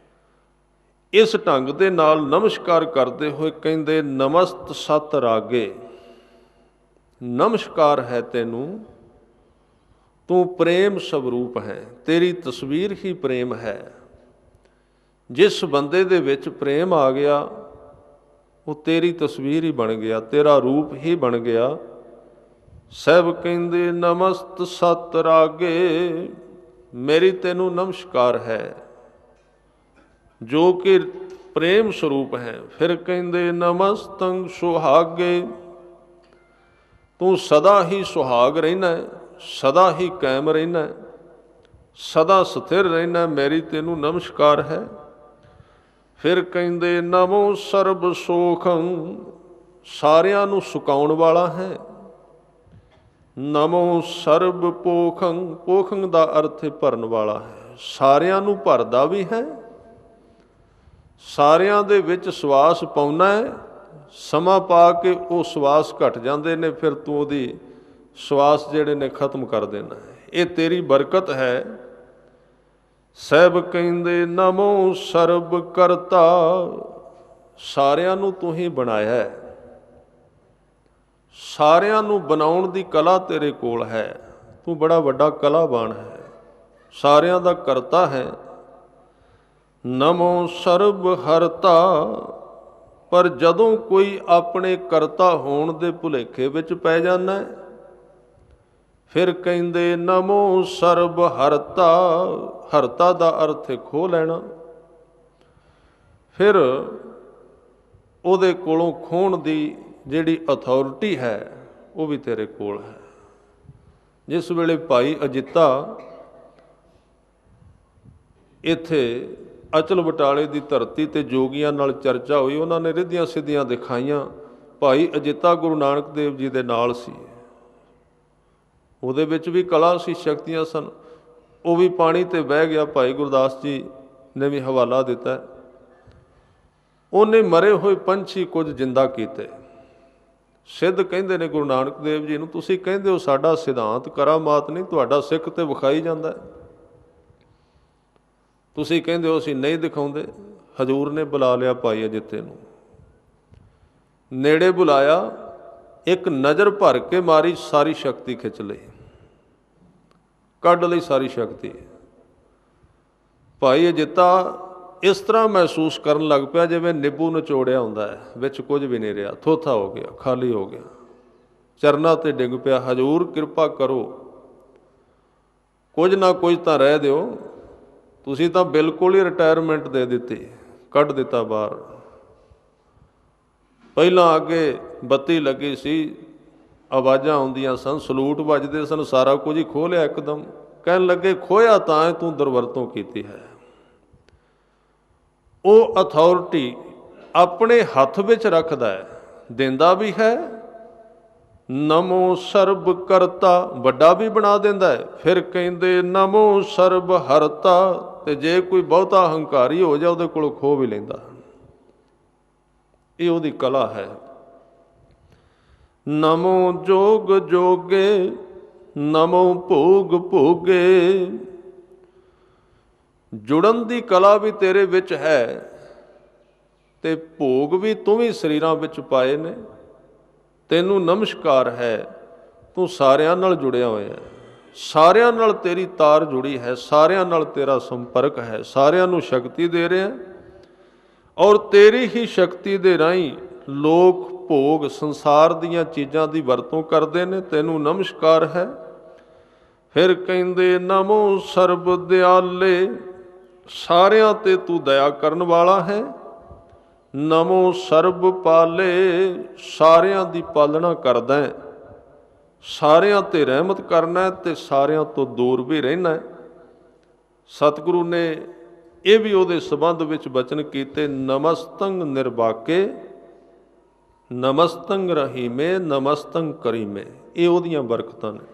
ਇਸ ਢੰਗ ਦੇ ਨਾਲ ਨਮਸਕਾਰ ਕਰਦੇ ਹੋਏ ਕਹਿੰਦੇ, ਨਮਸਤ ਸਤ ਰਾਗੇ, ਨਮਸਕਾਰ ਹੈ ਤੈਨੂੰ, ਤੂੰ ਪ੍ਰੇਮ ਸਵਰੂਪ ਹੈ, ਤੇਰੀ ਤਸਵੀਰ ਹੀ ਪ੍ਰੇਮ ਹੈ। ਜਿਸ ਬੰਦੇ ਦੇ ਵਿੱਚ ਪ੍ਰੇਮ ਆ ਗਿਆ ਉਹ ਤੇਰੀ ਤਸਵੀਰ ਹੀ ਬਣ ਗਿਆ, ਤੇਰਾ ਰੂਪ ਹੀ ਬਣ ਗਿਆ। ਸਭ ਕਹਿੰਦੇ ਨਮਸਤ ਸਤ ਰਾਗੇ, ਮੇਰੀ ਤੈਨੂੰ ਨਮਸਕਾਰ ਹੈ ਜੋ ਕਿ ਪ੍ਰੇਮ ਸਰੂਪ ਹੈ। ਫਿਰ ਕਹਿੰਦੇ ਨਮਸਤੰ ਸੁਹਾਗੇ, ਤੂੰ ਸਦਾ ਹੀ ਸੁਹਾਗ ਰਹਿਣਾ, ਸਦਾ ਹੀ ਕਾਇਮ ਰਹਿਣਾ, ਸਦਾ ਸਥਿਰ ਰਹਿਣਾ, ਮੇਰੀ ਤੈਨੂੰ ਨਮਸਕਾਰ ਹੈ। ਫਿਰ ਕਹਿੰਦੇ ਨਮੋ ਸਰਬ ਸੋਖੰ, ਸਾਰਿਆਂ ਨੂੰ ਸੁਕਾਉਣ ਵਾਲਾ ਹੈ। ਨਮੋ ਸਰਬ ਪੋਖੰ, ਪੋਖੰ ਦਾ ਅਰਥ ਭਰਨ ਵਾਲਾ ਹੈ, ਸਾਰਿਆਂ ਨੂੰ ਭਰਦਾ ਵੀ ਹੈ। ਸਾਰਿਆਂ ਦੇ ਵਿੱਚ ਸਵਾਸ ਪਾਉਣਾ ਹੈ, ਸਮਾਂ ਪਾ ਕੇ ਉਹ ਸਵਾਸ ਘਟ ਜਾਂਦੇ ਨੇ, ਫਿਰ ਤੂੰ ਉਹਦੀ ਸਵਾਸ ਜਿਹੜੇ ਨੇ ਖਤਮ ਕਰ ਦੇਣਾ ਹੈ। ਇਹ ਤੇਰੀ ਬਰਕਤ ਹੈ। ਸਹਿਬ ਕਹਿੰਦੇ ਨਮੋ ਸਰਬ ਕਰਤਾ, ਸਾਰਿਆਂ ਨੂੰ ਤੂੰ ਹੀ ਬਣਾਇਆ ਹੈ, ਸਾਰਿਆਂ ਨੂੰ ਬਣਾਉਣ ਦੀ ਕਲਾ ਤੇਰੇ ਕੋਲ ਹੈ, ਤੂੰ ਬੜਾ ਵੱਡਾ ਕਲਾਵਾਨ ਹੈ, ਸਾਰਿਆਂ ਦਾ ਕਰਤਾ ਹੈ। ਨਮੋ ਸਰਬ ਹਰਤਾ, ਪਰ ਜਦੋਂ ਕੋਈ ਆਪਣੇ ਕਰਤਾ ਹੋਣ ਦੇ ਭੁਲੇਖੇ ਵਿੱਚ ਪੈ ਜਾਂਦਾ ਹੈ, फिर कहते नमो सर्ब हरता, हरता का अर्थ है खो लेना। फिर ਉਹਦੇ ਕੋਲੋਂ ਖੋਹਣ ਦੀ ਜਿਹੜੀ ਅਥਾਰਟੀ ਹੈ ਉਹ ਵੀ ਤੇਰੇ ਕੋਲ ਹੈ। ਜਿਸ ਵੇਲੇ ਭਾਈ ਅਜਿੱਤਾ ਇੱਥੇ ਅਚਲ ਬਟਾਲੇ ਦੀ ਧਰਤੀ ਤੇ ਜੋਗੀਆਂ ਨਾਲ ਚਰਚਾ ਹੋਈ, ਉਹਨਾਂ ਨੇ ਰਿੱਧੀਆਂ ਸਿੱਧੀਆਂ ਦਿਖਾਈਆਂ। ਭਾਈ ਅਜਿੱਤਾ ਗੁਰੂ ਨਾਨਕ ਦੇਵ ਜੀ ਦੇ ਨਾਲ ਸੀ, ਉਹਦੇ ਵਿੱਚ ਵੀ ਕਲਾ ਸੀ, ਸ਼ਕਤੀਆਂ ਸਨ। ਉਹ ਵੀ ਪਾਣੀ ਤੇ ਬਹਿ ਗਿਆ। ਭਾਈ ਗੁਰਦਾਸ ਜੀ ਨੇ ਵੀ ਹਵਾਲਾ ਦਿੱਤਾ, ਉਹਨੇ ਮਰੇ ਹੋਏ ਪੰਛੀ ਕੁਝ ਜਿੰਦਾ ਕੀਤੇ। ਸਿੱਧ ਕਹਿੰਦੇ ਨੇ ਗੁਰੂ ਨਾਨਕ ਦੇਵ ਜੀ ਨੂੰ, ਤੁਸੀਂ ਕਹਿੰਦੇ ਹੋ ਸਾਡਾ ਸਿਧਾਂਤ ਕਰਾਮਾਤ ਨਹੀਂ, ਤੁਹਾਡਾ ਸਿੱਖ ਤੇ ਵਿਖਾਈ ਜਾਂਦਾ, ਤੁਸੀਂ ਕਹਿੰਦੇ ਹੋ ਅਸੀਂ ਨਹੀਂ ਦਿਖਾਉਂਦੇ। ਹਜ਼ੂਰ ਨੇ ਬੁਲਾ ਲਿਆ ਭਾਈ ਅਜਿੱਤੇ ਨੂੰ, ਨੇੜੇ ਬੁਲਾਇਆ, ਇੱਕ ਨਜ਼ਰ ਭਰ ਕੇ ਮਾਰੀ, ਸਾਰੀ ਸ਼ਕਤੀ ਖਿੱਚ ਲਈ, ਕੱਢ ਲਈ ਸਾਰੀ ਸ਼ਕਤੀ। ਭਾਈ ਅਜਿੱਤਾ ਇਸ ਤਰ੍ਹਾਂ ਮਹਿਸੂਸ ਕਰਨ ਲੱਗ ਪਿਆ ਜਿਵੇਂ ਨਿੰਬੂ ਨਿਚੋੜਿਆ ਹੁੰਦਾ ਹੈ, ਵਿੱਚ ਕੁਝ ਵੀ ਨਹੀਂ ਰਿਹਾ, ਥੋਥਾ ਹੋ ਗਿਆ, ਖਾਲੀ ਹੋ ਗਿਆ, ਚਰਨਾਂ ਤੇ ਡਿੱਗ ਪਿਆ। ਹਜ਼ੂਰ ਕਿਰਪਾ ਕਰੋ, ਕੁਝ ਨਾ ਕੁਝ ਤਾਂ ਰਹਿ ਦਿਓ, ਤੁਸੀਂ ਤਾਂ ਬਿਲਕੁਲ ਹੀ ਰਿਟਾਇਰਮੈਂਟ ਦੇ ਦਿੱਤੀ, ਕੱਢ ਦਿੱਤਾ ਬਾਹਰ। ਪਹਿਲਾਂ ਅੱਗੇ ਬੱਤੀ ਲੱਗੀ ਸੀ, ਆਵਾਜ਼ਾਂ ਆਉਂਦੀਆਂ ਸਨ, ਸਲੂਟ ਵੱਜਦੇ ਸਨ, ਸਾਰਾ ਕੁਝ ਹੀ ਖੋਹ ਲਿਆ ਇੱਕਦਮ। ਕਹਿਣ ਲੱਗੇ ਖੋਇਆ ਤਾਂ ਤੂੰ ਦੁਰਵਰਤੋਂ ਕੀਤੀ ਹੈ। ਉਹ ਅਥਾਰਟੀ ਆਪਣੇ ਹੱਥ ਵਿੱਚ ਰੱਖਦਾ ਹੈ, ਦਿੰਦਾ ਵੀ ਹੈ। ਨਮੋ ਸਰਬ ਕਰਤਾ, ਵੱਡਾ ਵੀ ਬਣਾ ਦਿੰਦਾ ਹੈ। ਫਿਰ ਕਹਿੰਦੇ ਨਮੋ ਸਰਬ ਹਰਤਾ, ਤੇ ਜੇ ਕੋਈ ਬਹੁਤਾ ਹੰਕਾਰੀ ਹੋ ਜਾ ਉਹਦੇ ਕੋਲੋਂ ਖੋਹ ਵੀ ਲੈਂਦਾ। ਇਹ ਉਹਦੀ ਕਲਾ ਹੈ। ਨਮੋ ਜੋਗ ਜੋਗੇ, ਨਮੋ ਭੋਗ ਭੋਗੇ। ਜੁੜਨ ਦੀ ਕਲਾ ਵੀ ਤੇਰੇ ਵਿੱਚ ਹੈ, ਤੇ ਭੋਗ ਵੀ ਤੂੰ ਵੀ ਸਰੀਰਾਂ ਵਿੱਚ ਪਾਏ ਨੇ। ਤੈਨੂੰ ਨਮਸਕਾਰ ਹੈ, ਤੂੰ ਸਾਰਿਆਂ ਨਾਲ ਜੁੜਿਆ ਹੋਇਆ, ਸਾਰਿਆਂ ਨਾਲ ਤੇਰੀ ਤਾਰ ਜੁੜੀ ਹੈ, ਸਾਰਿਆਂ ਨਾਲ ਤੇਰਾ ਸੰਪਰਕ ਹੈ, ਸਾਰਿਆਂ ਨੂੰ ਸ਼ਕਤੀ ਦੇ ਰਿਹਾ, ਔਰ ਤੇਰੀ ਹੀ ਸ਼ਕਤੀ ਦੇ ਰਾਹੀਂ ਲੋਕ ਭੋਗ ਸੰਸਾਰ ਦੀਆਂ ਚੀਜ਼ਾਂ ਦੀ ਵਰਤੋਂ ਕਰਦੇ ਨੇ। ਤੈਨੂੰ ਨਮਸਕਾਰ ਹੈ। ਫਿਰ ਕਹਿੰਦੇ ਨਮੋ ਸਰਬ ਦਿਆਲੇ, ਸਾਰਿਆਂ ਤੇ ਤੂੰ ਦਇਆ ਕਰਨ ਵਾਲਾ ਹੈ। ਨਮੋ ਸਰਬ ਪਾਲੇ, ਸਾਰਿਆਂ ਦੀ ਪਾਲਣਾ ਕਰਦਾ ਹੈ, ਸਾਰਿਆਂ ਤੇ ਰਹਿਮਤ ਕਰਨਾ ਤੇ ਸਾਰਿਆਂ ਤੋਂ ਦੂਰ ਵੀ ਰਹਿਣਾ। ਸਤਿਗੁਰੂ ਨੇ ਇਹ ਵੀ ਉਹਦੇ ਸੰਬੰਧ ਵਿੱਚ ਬਚਨ ਕੀਤੇ, ਨਮਸਤੰ ਨਿਰਬਾਕੇ, ਨਮਸਤੰ ਰਹੀਮੇ, ਨਮਸਤੰ ਕਰੀਮੇ। ਇਹ ਉਹਦੀਆਂ ਬਰਕਤਾਂ ਨੇ।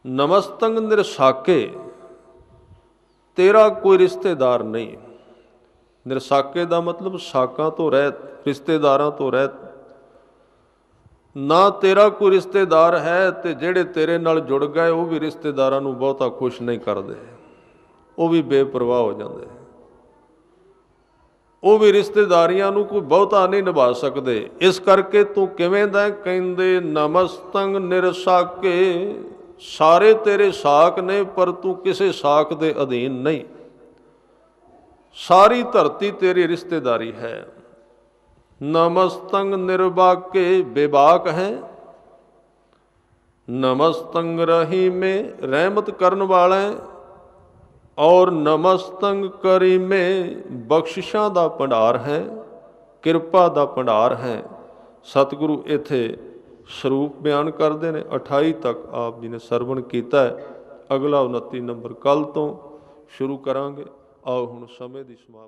ਨਮਸਤੰ ਨਿਰਸਾਕੇ, ਤੇਰਾ ਕੋਈ ਰਿਸ਼ਤੇਦਾਰ ਨਹੀਂ। ਨਿਰਸਾਕੇ ਦਾ ਮਤਲਬ ਸਾਕਾਂ ਤੋਂ ਰਹਿਤ, ਰਿਸ਼ਤੇਦਾਰਾਂ ਤੋਂ ਰਹਿਤ। ਨਾ ਤੇਰਾ ਕੋਈ ਰਿਸ਼ਤੇਦਾਰ ਹੈ, ਤੇ ਜਿਹੜੇ ਤੇਰੇ ਨਾਲ ਜੁੜ ਗਏ ਉਹ ਵੀ ਰਿਸ਼ਤੇਦਾਰਾਂ ਨੂੰ ਬਹੁਤਾ ਖੁਸ਼ ਨਹੀਂ ਕਰਦੇ, ਉਹ ਵੀ ਬੇਪਰਵਾਹ ਹੋ ਜਾਂਦੇ, ਉਹ ਵੀ ਰਿਸ਼ਤੇਦਾਰੀਆਂ ਨੂੰ ਕੋਈ ਬਹੁਤਾ ਨਹੀਂ ਨਿਭਾ ਸਕਦੇ। ਇਸ ਕਰਕੇ ਤੂੰ ਕਿਵੇਂ ਦਾ? ਕਹਿੰਦੇ ਨਮਸਤੰ ਨਿਰਸਾਕੇ, ਸਾਰੇ ਤੇਰੇ ਸਾਕ ਨੇ, ਪਰ ਤੂੰ ਕਿਸੇ ਸਾਕ ਦੇ ਅਧੀਨ ਨਹੀਂ। ਸਾਰੀ ਧਰਤੀ ਤੇਰੀ ਰਿਸ਼ਤੇਦਾਰੀ ਹੈ। ਨਮਸਤੰ ਨਿਰਬਾਕੇ, ਬੇਬਾਕ ਹੈ। ਨਮਸਤੰ ਰਹੀਮੇ, ਰਹਿਮਤ ਕਰਨ ਵਾਲਾ ਹੈ। ਔਰ ਨਮਸਤੰ ਕਰੀਮੇ, ਬਖਸ਼ਿਸ਼ਾਂ ਦਾ ਭੰਡਾਰ ਹੈ, ਕਿਰਪਾ ਦਾ ਭੰਡਾਰ ਹੈ। ਸਤਿਗੁਰੂ ਇੱਥੇ ਸਰੂਪ ਬਿਆਨ ਕਰਦੇ ਨੇ। 28 ਤੱਕ ਆਪ ਜੀ ਨੇ ਸਰਵਣ ਕੀਤਾ ਹੈ। ਅਗਲਾ 29 ਨੰਬਰ ਕੱਲ੍ਹ ਤੋਂ ਸ਼ੁਰੂ ਕਰਾਂਗੇ। ਆਓ ਹੁਣ ਸਮੇਂ ਦੀ ਸਮਾਪਤੀ।